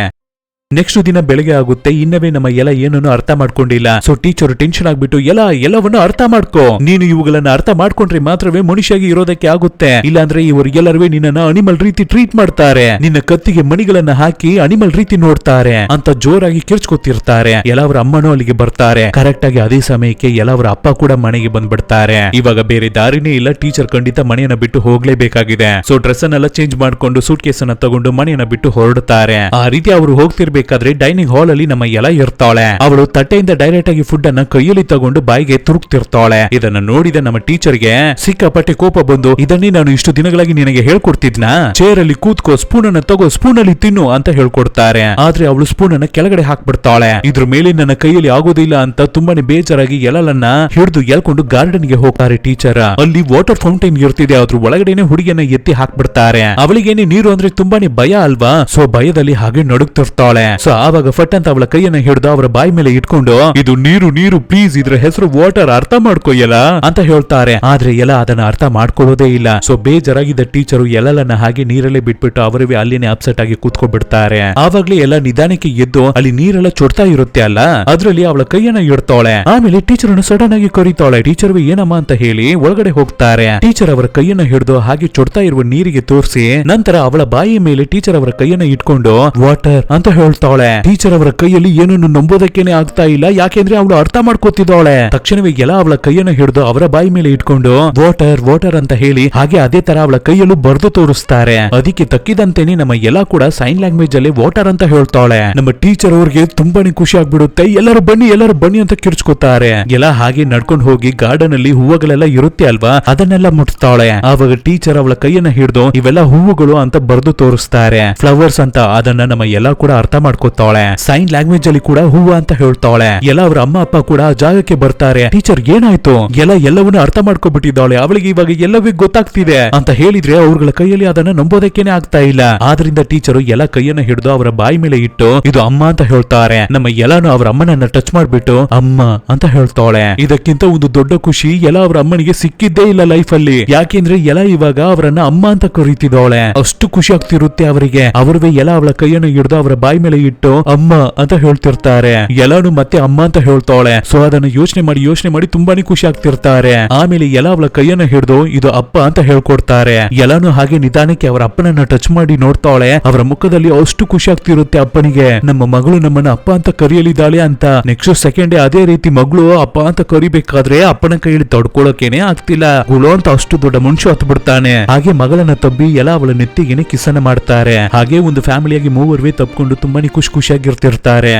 ನೆಕ್ಸ್ಟ್ ದಿನ ಬೆಳಗ್ಗೆ ಆಗುತ್ತೆ. ಇನ್ನವೇ ನಮ್ಮ ಎಲ್ಲ ಏನನ್ನು ಅರ್ಥ ಮಾಡ್ಕೊಂಡಿಲ್ಲ. ಸೊ ಟೀಚರ್ ಟೆನ್ಷನ್ ಆಗ್ಬಿಟ್ಟು ಎಲ್ಲವನ್ನು ಅರ್ಥ ಮಾಡ್ಕೋ, ನೀನು ಇವುಗಳನ್ನ ಅರ್ಥ ಮಾಡ್ಕೊಂಡ್ರೆ ಮಾತ್ರವೇ ಮನುಷ್ಯಾಗಿ ಇರೋದಕ್ಕೆ ಆಗುತ್ತೆ, ಇಲ್ಲಾಂದ್ರೆ ಇವರಿಗೆಲ್ಲರೂ ನಿನ್ನ ಅನಿಮಲ್ ರೀತಿ ಟ್ರೀಟ್ ಮಾಡ್ತಾರೆ, ನಿನ್ನ ಕತ್ತಿಗೆ ಮಣಿಗಳನ್ನ ಹಾಕಿ ಅನಿಮಲ್ ರೀತಿ ನೋಡ್ತಾರೆ ಅಂತ ಜೋರಾಗಿ ಕಿರ್ಚ್ಕೊತಿರ್ತಾರೆ. ಎಲ್ಲವರ ಅಮ್ಮನೂ ಅಲ್ಲಿಗೆ ಬರ್ತಾರೆ. ಕರೆಕ್ಟ್ ಆಗಿ ಅದೇ ಸಮಯಕ್ಕೆ ಎಲ್ಲವರ ಅಪ್ಪ ಕೂಡ ಮನೆಗೆ ಬಂದ್ಬಿಡ್ತಾರೆ. ಇವಾಗ ಬೇರೆ ದಾರಿನೇ ಇಲ್ಲ, ಟೀಚರ್ ಖಂಡಿತ ಮನೆಯನ್ನ ಬಿಟ್ಟು ಹೋಗ್ಲೇಬೇಕಾಗಿದೆ. ಸೊ ಡ್ರೆಸ್ ಅನ್ನೆಲ್ಲ ಚೇಂಜ್ ಮಾಡ್ಕೊಂಡು ಸೂಟ್ ಕೇಸ್ ಅನ್ನ ತಗೊಂಡು ಮನೆಯನ್ನ ಬಿಟ್ಟು ಹೊರಡುತ್ತಾರೆ. ಆ ರೀತಿ ಅವರು ಹೋಗ್ತಿರ್ಬೇಕು. ಡೈನಿಂಗ್ ಹಾಲ್ ಅಲ್ಲಿ ನಮ್ಮ ಎಲ್ಲ ಇರ್ತಾಳೆ. ಅವಳು ತಟ್ಟೆಯಿಂದ ಡೈರೆಕ್ಟ್ ಆಗಿ ಫುಡ್ ಅನ್ನ ಕೈಯಲ್ಲಿ ತಗೊಂಡು ಬಾಯಿಗೆ ತುರುಕ್ತಿರ್ತಾಳೆ. ಇದನ್ನ ನೋಡಿದ ನಮ್ಮ ಟೀಚರ್ಗೆ ಸಿಕ್ಕಾಪಟ್ಟೆ ಕೋಪ ಬಂದು, ಇದನ್ನೇ ನಾನು ಇಷ್ಟು ದಿನಗಳಾಗಿ ನಿನಗೆ ಹೇಳ್ಕೊಡ್ತಿದ್ನ, ಚೇರ್ ಅಲ್ಲಿ ಕೂತ್ಕೋ, ಸ್ಪೂನ್ ಅನ್ನ ತಗೋ, ಸ್ಪೂನ್ ಅಲ್ಲಿ ತಿನ್ನು ಅಂತ ಹೇಳ್ಕೊಡ್ತಾರೆ. ಆದ್ರೆ ಅವಳು ಸ್ಪೂನ್ ಅನ್ನ ಕೆಳಗಡೆ ಹಾಕ್ಬಿಡ್ತಾಳೆ. ಇದ್ರ ಮೇಲೆ ನನ್ನ ಕೈಯಲ್ಲಿ ಆಗೋದಿಲ್ಲ ಅಂತ ತುಂಬಾನೇ ಬೇಜಾರಾಗಿ ಎಲ್ಲಲನ್ನ ಹಿಡಿದು ಎಳ್ಕೊಂಡು ಗಾರ್ಡನ್ ಗೆ ಹೋಗ್ತಾರೆ ಟೀಚರ್. ಅಲ್ಲಿ ವಾಟರ್ ಫೌಂಟೈನ್ ಇರ್ತಿದೆ, ಅದ್ರ ಒಳಗಡೆನೆ ಹುಡುಗಿಯನ್ನ ಎತ್ತಿ ಹಾಕ್ಬಿಡ್ತಾರೆ. ಅವಳಿಗೇನೆ ನೀರು ಅಂದ್ರೆ ತುಂಬಾನೇ ಭಯ ಅಲ್ವಾ, ಸೊ ಭಯದಲ್ಲಿ ಹಾಗೆ ನಡುಗ್ತಿರ್ತಾಳೆ. ಸೊ ಆವಾಗ ಫಟ್ ಅಂತ ಅವಳ ಕೈಯನ್ನ ಹಿಡಿದು ಅವರ ಬಾಯಿ ಮೇಲೆ ಇಟ್ಕೊಂಡು ಇದು ನೀರು ನೀರು ಪ್ಲೀಸ್ ಇದ್ರ ಹೆಸರು ವಾಟರ್ ಅರ್ಥ ಮಾಡ್ಕೊಯ್ಯಲ್ಲ ಅಂತ ಹೇಳ್ತಾರೆ. ಆದ್ರೆ ಎಲ್ಲ ಅದನ್ನ ಅರ್ಥ ಮಾಡ್ಕೊಳ್ಳೋದೇ ಇಲ್ಲ. ಸೊ ಬೇಜಾರಾಗಿದ್ದ ಟೀಚರು ಎಲ್ಲಲನ್ನ ಹಾಗೆ ನೀರಲ್ಲೇ ಬಿಟ್ಬಿಟ್ಟು ಅವರವೇ ಅಲ್ಲಿನೇ ಅಪ್ಸೆಟ್ ಆಗಿ ಕೂತ್ಕೊಂಡ್ಬಿಡ್ತಾರೆ. ಆವಾಗ್ಲೇ ಎಲ್ಲ ನಿಧಾನಕ್ಕೆ ಎದ್ದು ಅಲ್ಲಿ ನೀರೆಲ್ಲ ಚೊಡ್ತಾ ಇರುತ್ತೆ ಅಲ್ಲ, ಅದ್ರಲ್ಲಿ ಅವಳ ಕೈಯನ್ನ ಇಡ್ತಾಳೆ. ಆಮೇಲೆ ಟೀಚರ್ ಅನ್ನು ಸಡನ್ ಆಗಿ ಕರೀತಾಳೆ. ಟೀಚರ್ ಏನಮ್ಮ ಅಂತ ಹೇಳಿ ಒಳಗಡೆ ಹೋಗ್ತಾರೆ. ಟೀಚರ್ ಅವರ ಕೈಯನ್ನ ಹಿಡಿದು ಹಾಗೆ ಚೊಡ್ತಾ ಇರುವ ನೀರಿಗೆ ತೋರಿಸಿ ನಂತರ ಅವಳ ಬಾಯಿ ಮೇಲೆ ಟೀಚರ್ ಅವರ ಕೈಯನ್ನ ಇಟ್ಕೊಂಡು ವಾಟರ್ ಅಂತ ಹೇಳ್ತಾಳೆ. ಟೀಚರ್ ಅವರ ಕೈಯಲ್ಲಿ ಏನನ್ನು ನಂಬೋದಕ್ಕೇನೆ ಆಗ್ತಾ ಇಲ್ಲ, ಯಾಕೆಂದ್ರೆ ಅವಳು ಅರ್ಥ ಮಾಡ್ಕೋತಿದ್ದಾಳೆ. ತಕ್ಷಣವೇ ಎಲ್ಲ ಅವಳ ಕೈಯನ್ನ ಹಿಡಿದು ಅವರ ಬಾಯಿ ಮೇಲೆ ಇಟ್ಕೊಂಡು ವಾಟರ್ ವಾಟರ್ ಅಂತ ಹೇಳಿ ಹಾಗೆ ಅದೇ ತರ ಅವಳ ಕೈಯಲ್ಲೂ ಬರೆದು ತೋರಿಸ್ತಾರೆ. ಅದಕ್ಕೆ ತಕ್ಕಿದಂತೆನೆ ನಮ್ಮ ಎಲ್ಲ ಕೂಡ ಸೈನ್ ಲ್ಯಾಂಗ್ವೇಜ್ ಅಲ್ಲಿ ವಾಟರ್ ಅಂತ ಹೇಳ್ತಾಳೆ. ನಮ್ಮ ಟೀಚರ್ ಅವ್ರಿಗೆ ತುಂಬಾನೇ ಖುಷಿ ಆಗ್ಬಿಡುತ್ತೆ. ಎಲ್ಲರೂ ಬನ್ನಿ ಅಂತ ಕಿರ್ಚ್ಕೋತಾರೆ. ಎಲ್ಲ ಹಾಗೆ ನಡ್ಕೊಂಡು ಹೋಗಿ ಗಾರ್ಡನ್ ಅಲ್ಲಿ ಹೂವುಗಳೆಲ್ಲ ಇರುತ್ತೆ ಅಲ್ವಾ, ಅದನ್ನೆಲ್ಲ ಮುಟ್ತಾಳೆ. ಆವಾಗ ಟೀಚರ್ ಅವಳ ಕೈಯನ್ನ ಹಿಡಿದು ಇವೆಲ್ಲ ಹೂವುಗಳು ಅಂತ ಬರೆದು ತೋರಿಸ್ತಾರೆ. ಫ್ಲವರ್ಸ್ ಅಂತ ಅದನ್ನ ನಮ್ಮ ಎಲ್ಲ ಕೂಡ ಅರ್ಥ ಮಾಡ್ಕೋತಾಳೆ. ಸೈನ್ ಲ್ಯಾಂಗ್ವೇಜ್ ಅಲ್ಲಿ ಕೂಡ ಹೂವು ಅಂತ ಹೇಳ್ತಾಳೆ. ಎಲ್ಲ ಅವರ ಅಮ್ಮ ಅಪ್ಪ ಕೂಡ ಆ ಜಾಗಕ್ಕೆ ಬರ್ತಾರೆ. ಟೀಚರ್ ಏನಾಯ್ತು, ಎಲ್ಲವನ್ನೂ ಅರ್ಥ ಮಾಡ್ಕೊಬಿಟ್ಟಿದ್ದಾಳೆ, ಅವಳಿಗೆ ಇವಾಗ ಎಲ್ಲವೂ ಗೊತ್ತಾಗ್ತಿದೆ ಅಂತ ಹೇಳಿದ್ರೆ ಅವ್ರಗಳ ಕೈಯಲ್ಲಿ ಅದನ್ನ ನಂಬೋದಕ್ಕೇನೆ ಆಗ್ತಾ ಇಲ್ಲ. ಆದ್ರಿಂದ ಟೀಚರು ಎಲ್ಲ ಕೈಯನ್ನ ಹಿಡಿದು ಅವರ ಬಾಯಿ ಮೇಲೆ ಇಟ್ಟು ಇದು ಅಮ್ಮ ಅಂತ ಹೇಳ್ತಾರೆ. ನಮ್ಮ ಎಲ್ಲಾನು ಅವರ ಅಮ್ಮನನ್ನ ಟಚ್ ಮಾಡ್ಬಿಟ್ಟು ಅಮ್ಮ ಅಂತ ಹೇಳ್ತಾಳೆ. ಇದಕ್ಕಿಂತ ಒಂದು ದೊಡ್ಡ ಖುಷಿ ಎಲ್ಲ ಅವರ ಅಮ್ಮನಿಗೆ ಸಿಕ್ಕಿದ್ದೇ ಇಲ್ಲ ಲೈಫ್ ಅಲ್ಲಿ. ಯಾಕೆಂದ್ರೆ ಎಲ್ಲ ಇವಾಗ ಅವರನ್ನ ಅಮ್ಮ ಅಂತ ಕರೀತಿದ್ದಾಳೆ. ಅಷ್ಟು ಖುಷಿ ಆಗ್ತಿರುತ್ತೆ ಅವರಿಗೆ. ಅವರವೇ ಎಲ್ಲ ಅವಳ ಕೈಯನ್ನು ಹಿಡಿದು ಅವರ ಬಾಯಿ ಮೇಲೆ ಇಟ್ಟು ಅಮ್ಮ ಅಂತ ಹೇಳ್ತಿರ್ತಾರೆ. ಎಲ್ಲಾನು ಮತ್ತೆ ಅಮ್ಮ ಅಂತ ಹೇಳ್ತಾಳೆ. ಸೊ ಅದನ್ನ ಯೋಚನೆ ಮಾಡಿ ತುಂಬಾನೇ ಖುಷಿ ಆಗ್ತಿರ್ತಾರೆ. ಆಮೇಲೆ ಎಲ್ಲ ಅವಳ ಕೈಯನ್ನ ಹಿಡಿದು ಇದು ಅಪ್ಪ ಅಂತ ಹೇಳ್ಕೊಡ್ತಾರೆ. ಎಲ್ಲಾನು ಹಾಗೆ ನಿಧಾನಕ್ಕೆ ಅವರ ಅಪ್ಪನನ್ನ ಟಚ್ ಮಾಡಿ ನೋಡ್ತಾಳೆ. ಅವರ ಮುಖದಲ್ಲಿ ಅಷ್ಟು ಖುಷಿ ಆಗ್ತಿರುತ್ತೆ ಅಪ್ಪನಿಗೆ. ನಮ್ಮ ಮಗಳು ನಮ್ಮನ್ನ ಅಪ್ಪ ಅಂತ ಕರೆಯಲಿದ್ದಾಳೆ ಅಂತ. ನೆಕ್ಸ್ಟ್ ಸೆಕೆಂಡ್ ಅದೇ ರೀತಿ ಮಗಳು ಅಪ್ಪ ಅಂತ ಕರಿಬೇಕಾದ್ರೆ ಅಪ್ಪನ ಕೈಯಲ್ಲಿ ತಡ್ಕೊಳಕೇನೆ ಆಗ್ತಿಲ್ಲ. ಗುಳು ಅಂತ ಅಷ್ಟು ದೊಡ್ಡ ಮನುಷ್ಯ ಹತ್ತು ಬಿಡ್ತಾನೆ. ಹಾಗೆ ಮಗಳನ್ನ ತಬ್ಬಿ ಎಲ್ಲ ಅವಳ ನೆತ್ತಿಗೆನೆ ಕಿಸನ ಮಾಡ್ತಾರೆ. ಹಾಗೆ ಒಂದು ಫ್ಯಾಮಿಲಿಯಾಗಿ ಮೂವರ್ವೇ ತಪ್ಕೊಂಡು ತುಂಬಾನೇ ಖುಷಿಯಾಗಿರ್ತಿರ್ತಾರೆ.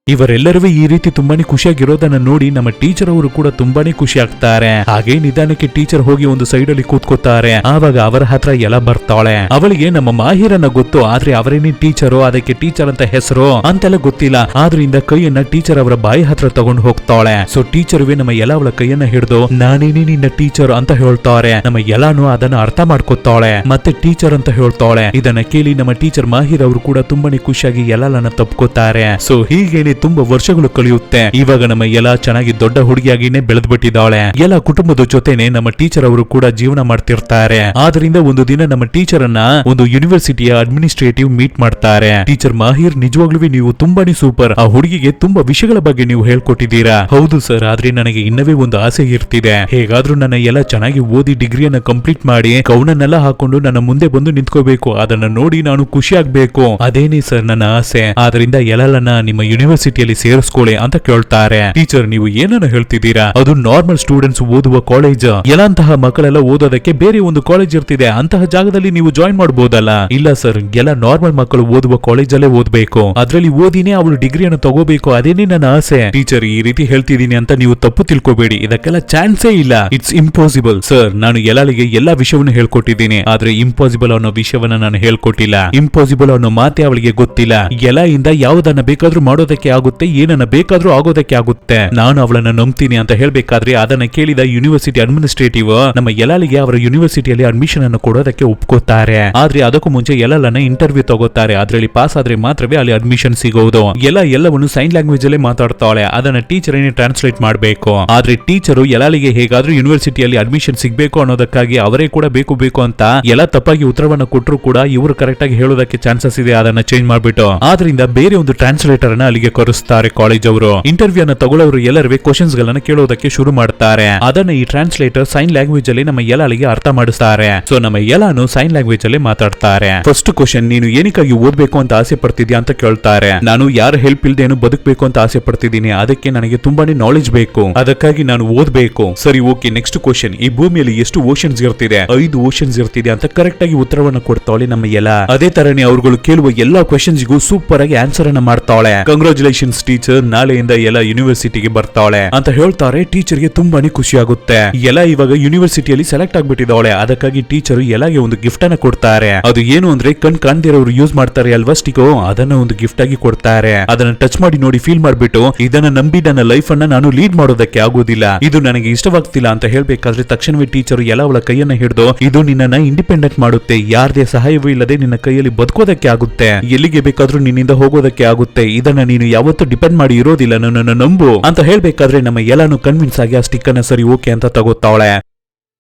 ಇವರೆಲ್ಲರೂ ಈ ರೀತಿ ತುಂಬಾನೇ ಖುಷಿಯಾಗಿರೋದನ್ನ ನೋಡಿ ನಮ್ಮ ಟೀಚರ್ ಅವರು ಕೂಡ ತುಂಬಾನೇ ಖುಷಿ ಆಗ್ತಾರೆ. ಹಾಗೆ ನಿಧಾನಕ್ಕೆ ಟೀಚರ್ ಹೋಗಿ ಒಂದು ಸೈಡ್ ಅಲ್ಲಿ ಕೂತ್ಕೋತಾರೆ. ಆವಾಗ ಅವರ ಹತ್ರ ಎಲ್ಲ ಬರ್ತಾಳೆ. ಅವಳಿಗೆ ನಮ್ಮ ಮಾಹಿರನ್ನ ಗೊತ್ತು, ಆದ್ರೆ ಅವರೇನೇ ಟೀಚರು, ಅದಕ್ಕೆ ಟೀಚರ್ ಅಂತ ಹೆಸರು ಅಂತೆಲ್ಲ ಗೊತ್ತಿಲ್ಲ. ಆದ್ರಿಂದ ಕೈಯನ್ನ ಟೀಚರ್ ಅವರ ಬಾಯಿ ಹತ್ರ ತಗೊಂಡು ಹೋಗ್ತಾಳೆ. ಸೊ ಟೀಚರ್ವೇ ನಮ್ಮ ಎಲ್ಲ ಅವಳ ಕೈಯನ್ನ ಹಿಡಿದು ನಾನೇನೇ ನಿನ್ನ ಟೀಚರ್ ಅಂತ ಹೇಳ್ತಾರೆ. ನಮ್ಮ ಎಲ್ಲಾನು ಅದನ್ನ ಅರ್ಥ ಮಾಡ್ಕೋತಾಳೆ. ಮತ್ತೆ ಟೀಚರ್ ಅಂತ ಹೇಳ್ತಾಳೆ. ಇದನ್ನ ಕೇಳಿ ನಮ್ಮ ಟೀಚರ್ ಮಾಹಿರ್ ಅವರು ಕೂಡ ತುಂಬಾನೇ ಖುಷಿಯಾಗಿ ಎಲ್ಲಾನ ತಪ್ಕೋತಾರೆ. ಸೊ ಹೀಗೇನೆ ತುಂಬಾ ವರ್ಷಗಳು ಕಳೆಯುತ್ತೆ. ಇವಾಗ ನಮ್ಮ ಎಲ್ಲ ಚೆನ್ನಾಗಿ ದೊಡ್ಡ ಹುಡುಗಿಯಾಗಿನೇ ಬೆಳೆದ್ ಬಿಟ್ಟಿದ್ದಾಳೆ. ಎಲ್ಲ ಕುಟುಂಬದ ಜೊತೆನೆ ನಮ್ಮ ಟೀಚರ್ ಅವರು ಕೂಡ ಜೀವನ ಮಾಡ್ತಿರ್ತಾರೆ. ಆದ್ರಿಂದ ಒಂದು ದಿನ ನಮ್ಮ ಟೀಚರ್ ಅನ್ನ ಒಂದು ಯೂನಿವರ್ಸಿಟಿಯ ಅಡ್ಮಿನಿಸ್ಟ್ರೇಟಿವ್ ಮೀಟ್ ಮಾಡ್ತಾರೆ. ಟೀಚರ್ ಮಾಹಿರ್, ನಿಜವಾಗ್ಲೂ ನೀವು ತುಂಬಾನೇ ಸೂಪರ್. ಆ ಹುಡುಗಿಗೆ ತುಂಬಾ ವಿಷಯಗಳ ಬಗ್ಗೆ ನೀವು ಹೇಳ್ಕೊಟ್ಟಿದ್ದೀರಾ. ಹೌದು ಸರ್, ಆದ್ರೆ ನನಗೆ ಇನ್ನವೇ ಒಂದು ಆಸೆ ಇರ್ತಿದೆ. ಹೇಗಾದ್ರೂ ನನ್ನ ಎಲ್ಲ ಚೆನ್ನಾಗಿ ಓದಿ ಡಿಗ್ರಿಯನ್ನ ಕಂಪ್ಲೀಟ್ ಮಾಡಿ ಗೌನನ್ನೆಲ್ಲ ಹಾಕೊಂಡು ನನ್ನ ಮುಂದೆ ಬಂದು ನಿಂತ್ಕೋಬೇಕು. ಅದನ್ನ ನೋಡಿ ನಾನು ಖುಷಿ ಆಗ್ಬೇಕು. ಅದೇನೇ ಸರ್ ನನ್ನ ಆಸೆ. ಆದ್ರಿಂದ ಎಲ್ಲನ್ನ ನಿಮ್ಮ ಯೂನಿವರ್ಸಿಟಿಯಲ್ಲಿ ಸೇರಿಸ್ಕೊಳ್ಳಿ ಅಂತ ಕೇಳ್ತಾರೆ. ಟೀಚರ್, ನೀವು ಏನನ್ನ ಹೇಳ್ತಿದ್ದೀರಾ? ಅದು ನಾರ್ಮಲ್ ಸ್ಟೂಡೆಂಟ್ಸ್ ಓದುವ ಕಾಲೇಜ್. ಎಲ್ಲಂತಹ ಮಕ್ಕಳೆಲ್ಲ ಓದೋದಕ್ಕೆ ಬೇರೆ ಒಂದು ಕಾಲೇಜ್ ಇರ್ತಿದೆ, ಅಂತಹ ಜಾಗದಲ್ಲಿ ನೀವು ಜಾಯಿನ್ ಮಾಡಬಹುದಲ್ಲ? ಇಲ್ಲ ಸರ್, ಎಲ್ಲ ನಾರ್ಮಲ್ ಮಕ್ಕಳು ಓದುವ ಕಾಲೇಜ್ ಅಲ್ಲೇ ಓದ್ಬೇಕು. ಅದ್ರಲ್ಲಿ ಓದಿನೇ ಅವಳು ಡಿಗ್ರಿಯನ್ನು ತಗೋಬೇಕು. ಅದೇನೇ ನನ್ನ ಆಸೆ. ಟೀಚರ್, ಈ ರೀತಿ ಹೇಳ್ತಿದ್ದೀನಿ ಅಂತ ನೀವು ತಪ್ಪು ತಿಳ್ಕೊಬೇಡಿ. ಇದಕ್ಕೆಲ್ಲ ಚಾನ್ಸೇ ಇಲ್ಲ. It's impossible. ಸರ್, ನಾನು ಎಲ್ಲರಿಗೆ ಎಲ್ಲಾ ವಿಷಯವನ್ನು ಹೇಳ್ಕೊಟ್ಟಿದ್ದೀನಿ, ಆದ್ರೆ ಇಂಪಾಸಿಬಲ್ ಅನ್ನೋ ವಿಷಯವನ್ನ ನಾನು ಹೇಳ್ಕೊಟ್ಟಿಲ್ಲ. ಇಂಪಾಸಿಬಲ್ ಅನ್ನೋ ಮಾತೆ ಅವಳಿಗೆ ಗೊತ್ತಿಲ್ಲ. ಎಲ್ಲ ಇಂದ ಯಾವುದನ್ನ ಬೇಕಾದ್ರೂ ಮಾಡೋದಕ್ಕೆ ಆಗುತ್ತೆ, ಏನನ್ನ ಬೇಕಾದ್ರೂ ಆಗೋದಕ್ಕೆ ಆಗುತ್ತೆ. ನಾನು ಅವಳನ್ನ ನಂಬ್ತೀನಿ ಅಂತ ಹೇಳ್ಬೇಕಾದ್ರೆ ಅದನ್ನ ಕೇಳಿದ ಯೂನಿವರ್ಸಿಟಿ ಅಡ್ಮಿನಿಸ್ಟ್ರೇಟಿವ್ ನಮ್ಮ ಎಲ್ಲಾಲಿಗೆ ಅವರ ಯೂನಿವರ್ಸಿಟಿಯಲ್ಲಿ ಅಡ್ಮಿಷನ್ ಅನ್ನು ಕೊಡೋದಕ್ಕೆ ಒಪ್ಕೋತಾರೆ. ಆದ್ರೆ ಅದಕ್ಕೂ ಮುಂಚೆ ಎಲ್ಲನ್ನ ಇಂಟರ್ವ್ಯೂ ತಗೋತಾರೆ. ಅದ್ರಲ್ಲಿ ಪಾಸ್ ಆದ್ರೆ ಮಾತ್ರವೇ ಅಲ್ಲಿ ಅಡ್ಮಿಷನ್ ಸಿಗೋದು. ಎಲ್ಲವನ್ನು ಸೈನ್ ಲ್ಯಾಂಗ್ವೇಜ್ ಅಲ್ಲೇ ಮಾತಾಡ್ತಾಳೆ. ಅದನ್ನ ಟೀಚರ್ ಏನೇ ಟ್ರಾನ್ಸ್ಲೇಟ್ ಮಾಡಬೇಕು. ಆದ್ರೆ ಟೀಚರು ಎಲ್ಲಾಲಿಗೆ ಹೇಗಾದ್ರೂ ಯೂನಿವರ್ಸಿಟಿಯಲ್ಲಿ ಅಡ್ಮಿಷನ್ ಸಿಗ್ಬೇಕು ಅನ್ನೋದಕ್ಕಾಗಿ ಅವರೇ ಕೂಡ ಬೇಕು ಅಂತ ಎಲ್ಲ ತಪ್ಪಾಗಿ ಉತ್ತರವನ್ನ ಕೊಟ್ಟರು ಕೂಡ ಇವರು ಕರೆಕ್ಟ್ ಆಗಿ ಹೇಳೋದಕ್ಕೆ ಚಾನ್ಸಸ್ ಇದೆ. ಅದನ್ನ ಚೇಂಜ್ ಮಾಡ್ಬಿಟ್ಟು ಆದ್ರಿಂದ ಬೇರೆ ಒಂದು ಟ್ರಾನ್ಸ್ಲೇಟರ್ ಅನ್ನ ಅಲ್ಲಿಗೆ ಕರೆಸ್ತಾರೆ ಕಾಲೇಜ್ ಅವರು. ಇಂಟರ್ವ್ಯೂ ಅನ್ನ ತಗೊಳ್ಳೋರು ಎಲ್ಲರೂ ಕ್ವಶನ್ಸ್ ಗಳನ್ನ ಕೇಳೋದಕ್ಕೆ ಶುರು ಮಾಡ್ತಾರೆ. ಅದನ್ನ ಈ ಟ್ರಾನ್ಸ್ಲೇಟರ್ ಸೈನ್ ಲ್ಯಾಂಗ್ವೇಜ್ ಅಲ್ಲಿ ನಮ್ಮ ಎಲ್ಲಾಲಿಗೆ ಅರ್ಥ ಮಾಡಿಸ್ತಾರೆ. ಸೊ ನಮ್ಮ ಎಲ್ಲಾನು ಸೈನ್ ಲ್ಯಾಂಗ್ವೇಜ್ ಅಲ್ಲಿ ಮಾತಾಡ್ತಾರೆ. ಫಸ್ಟ್ ಕ್ವಶನ್, ನೀನು ಏನಕ್ಕಾಗಿ ಓದ್ಬೇಕು ಅಂತ ಆಸೆ ಪಡ್ತಿದ್ಯಾ ಅಂತ ಕೇಳ್ತಾರೆ. ನಾನು ಯಾರ ಹೆಲ್ಪ್ ಇಲ್ದೇನು ಬದುಕಬೇಕು ಅಂತ ಆಸೆ ಪಡ್ತಿದ್ದೀನಿ. ಅದಕ್ಕೆ ನನಗೆ ತುಂಬಾನೇ ನಾಲೆಜ್ ಬೇಕು, ಅದಕ್ಕಾಗಿ ನಾನು ಓದ್ಬೇಕು. ಸರಿ, ಓಕೆ. ನೆಕ್ಸ್ಟ್ ಕ್ವಶನ್, ಈ ಭೂಮಿಯಲ್ಲಿ ಎಷ್ಟು ಓಷನ್ಸ್ ಇರ್ತಿದೆ? 5 ಓಷನ್ಸ್ ಇರ್ತಿದೆ ಅಂತ ಕರೆಕ್ಟ್ ಆಗಿ ಉತ್ತರವನ್ನ ಕೊಡ್ತಾಳೆ ನಮ್ಮ ಎಲ್ಲ. ಅದೇ ತರನೇ ಅವ್ರುಗಳು ಕೇಳುವ ಎಲ್ಲಾ ಕ್ವಶನ್ಸ್ಗೂ ಸೂಪರ್ ಆಗಿ ಆನ್ಸರ್ ಅನ್ನ ಮಾಡ್ತಾಳೆ. ಕಂಗ್ರಾಚುಲೇಷನ್ ಕಂಗ್ರಾಚುಲೇಷನ್ಸ್ ಟೀಚರ್, ನಾಳೆಯಿಂದ ಎಲ್ಲ ಯೂನಿವರ್ಸಿಟಿಗೆ ಬರ್ತಾಳೆ ಅಂತ ಹೇಳ್ತಾರೆ. ಟೀಚರ್ಗೆ ತುಂಬಾನೇ ಖುಷಿ ಆಗುತ್ತೆ. ಎಲ್ಲ ಇವಾಗ ಯೂನಿವರ್ಸಿಟಿಯಲ್ಲಿ ಸೆಲೆಕ್ಟ್ ಆಗ್ಬಿಟ್ಟಿದ್ದಾಳೆ. ಅದಕ್ಕಾಗಿ ಟೀಚರ್ ಎಲ್ಲಾಗೆ ಒಂದು ಗಿಫ್ಟ್ ಅನ್ನ ಕೊಡ್ತಾರೆ. ಅದು ಏನು ಅಂದ್ರೆ ಕಣ್ ಕಾಣ್ದಿರೋರು ಯೂಸ್ ಮಾಡ್ತಾರೆ ಅಲ್ವಾ ಸ್ಟಿಕೋ, ಅದನ್ನ ಒಂದು ಗಿಫ್ಟ್ ಆಗಿ ಕೊಡ್ತಾರೆ. ಅದನ್ನ ಟಚ್ ಮಾಡಿ ನೋಡಿ ಫೀಲ್ ಮಾಡ್ಬಿಟ್ಟು ಇದನ್ನ ನಂಬಿ ನನ್ನ ಲೈಫ್ ಅನ್ನ ನಾನು ಲೀಡ್ ಮಾಡೋದಕ್ಕೆ ಆಗೋದಿಲ್ಲ, ಇದು ನನಗೆ ಇಷ್ಟವಾಗ್ತಿಲ್ಲ ಅಂತ ಹೇಳ್ಬೇಕಾದ್ರೆ ತಕ್ಷಣವೇ ಟೀಚರ್ ಎಲ್ಲ ಅವಳ ಕೈಯನ್ನ ಹಿಡಿದು ಇದು ನಿನ್ನನ್ನ ಇಂಡಿಪೆಂಡೆಂಟ್ ಮಾಡುತ್ತೆ, ಯಾರದೇ ಸಹಾಯವೂ ಇಲ್ಲದೆ ನಿನ್ನ ಕೈಯಲ್ಲಿ ಬದುಕೋದಕ್ಕೆ ಆಗುತ್ತೆ, ಎಲ್ಲಿಗೆ ಬೇಕಾದ್ರೂ ನಿನ್ನಿಂದ ಹೋಗೋದಕ್ಕೆ ಆಗುತ್ತೆ, ಇದನ್ನ ನೀನು ಯಾವತ್ತೂ ಡಿಪೆಂಡ್ ಮಾಡಿ ಇರೋದಿಲ್ಲ, ನನ್ನನ್ನು ನಂಬು ಅಂತ ಹೇಳ್ಬೇಕಾದ್ರೆ ನಮ್ಮ ಎಲ್ಲಾನು ಕನ್ವಿನ್ಸ್ ಆಗಿ ಆ ಸ್ಟಿಕ್ ಅನ್ನ ಸರಿ ಓಕೆ ಅಂತ ತಗೋತಾಳೆ.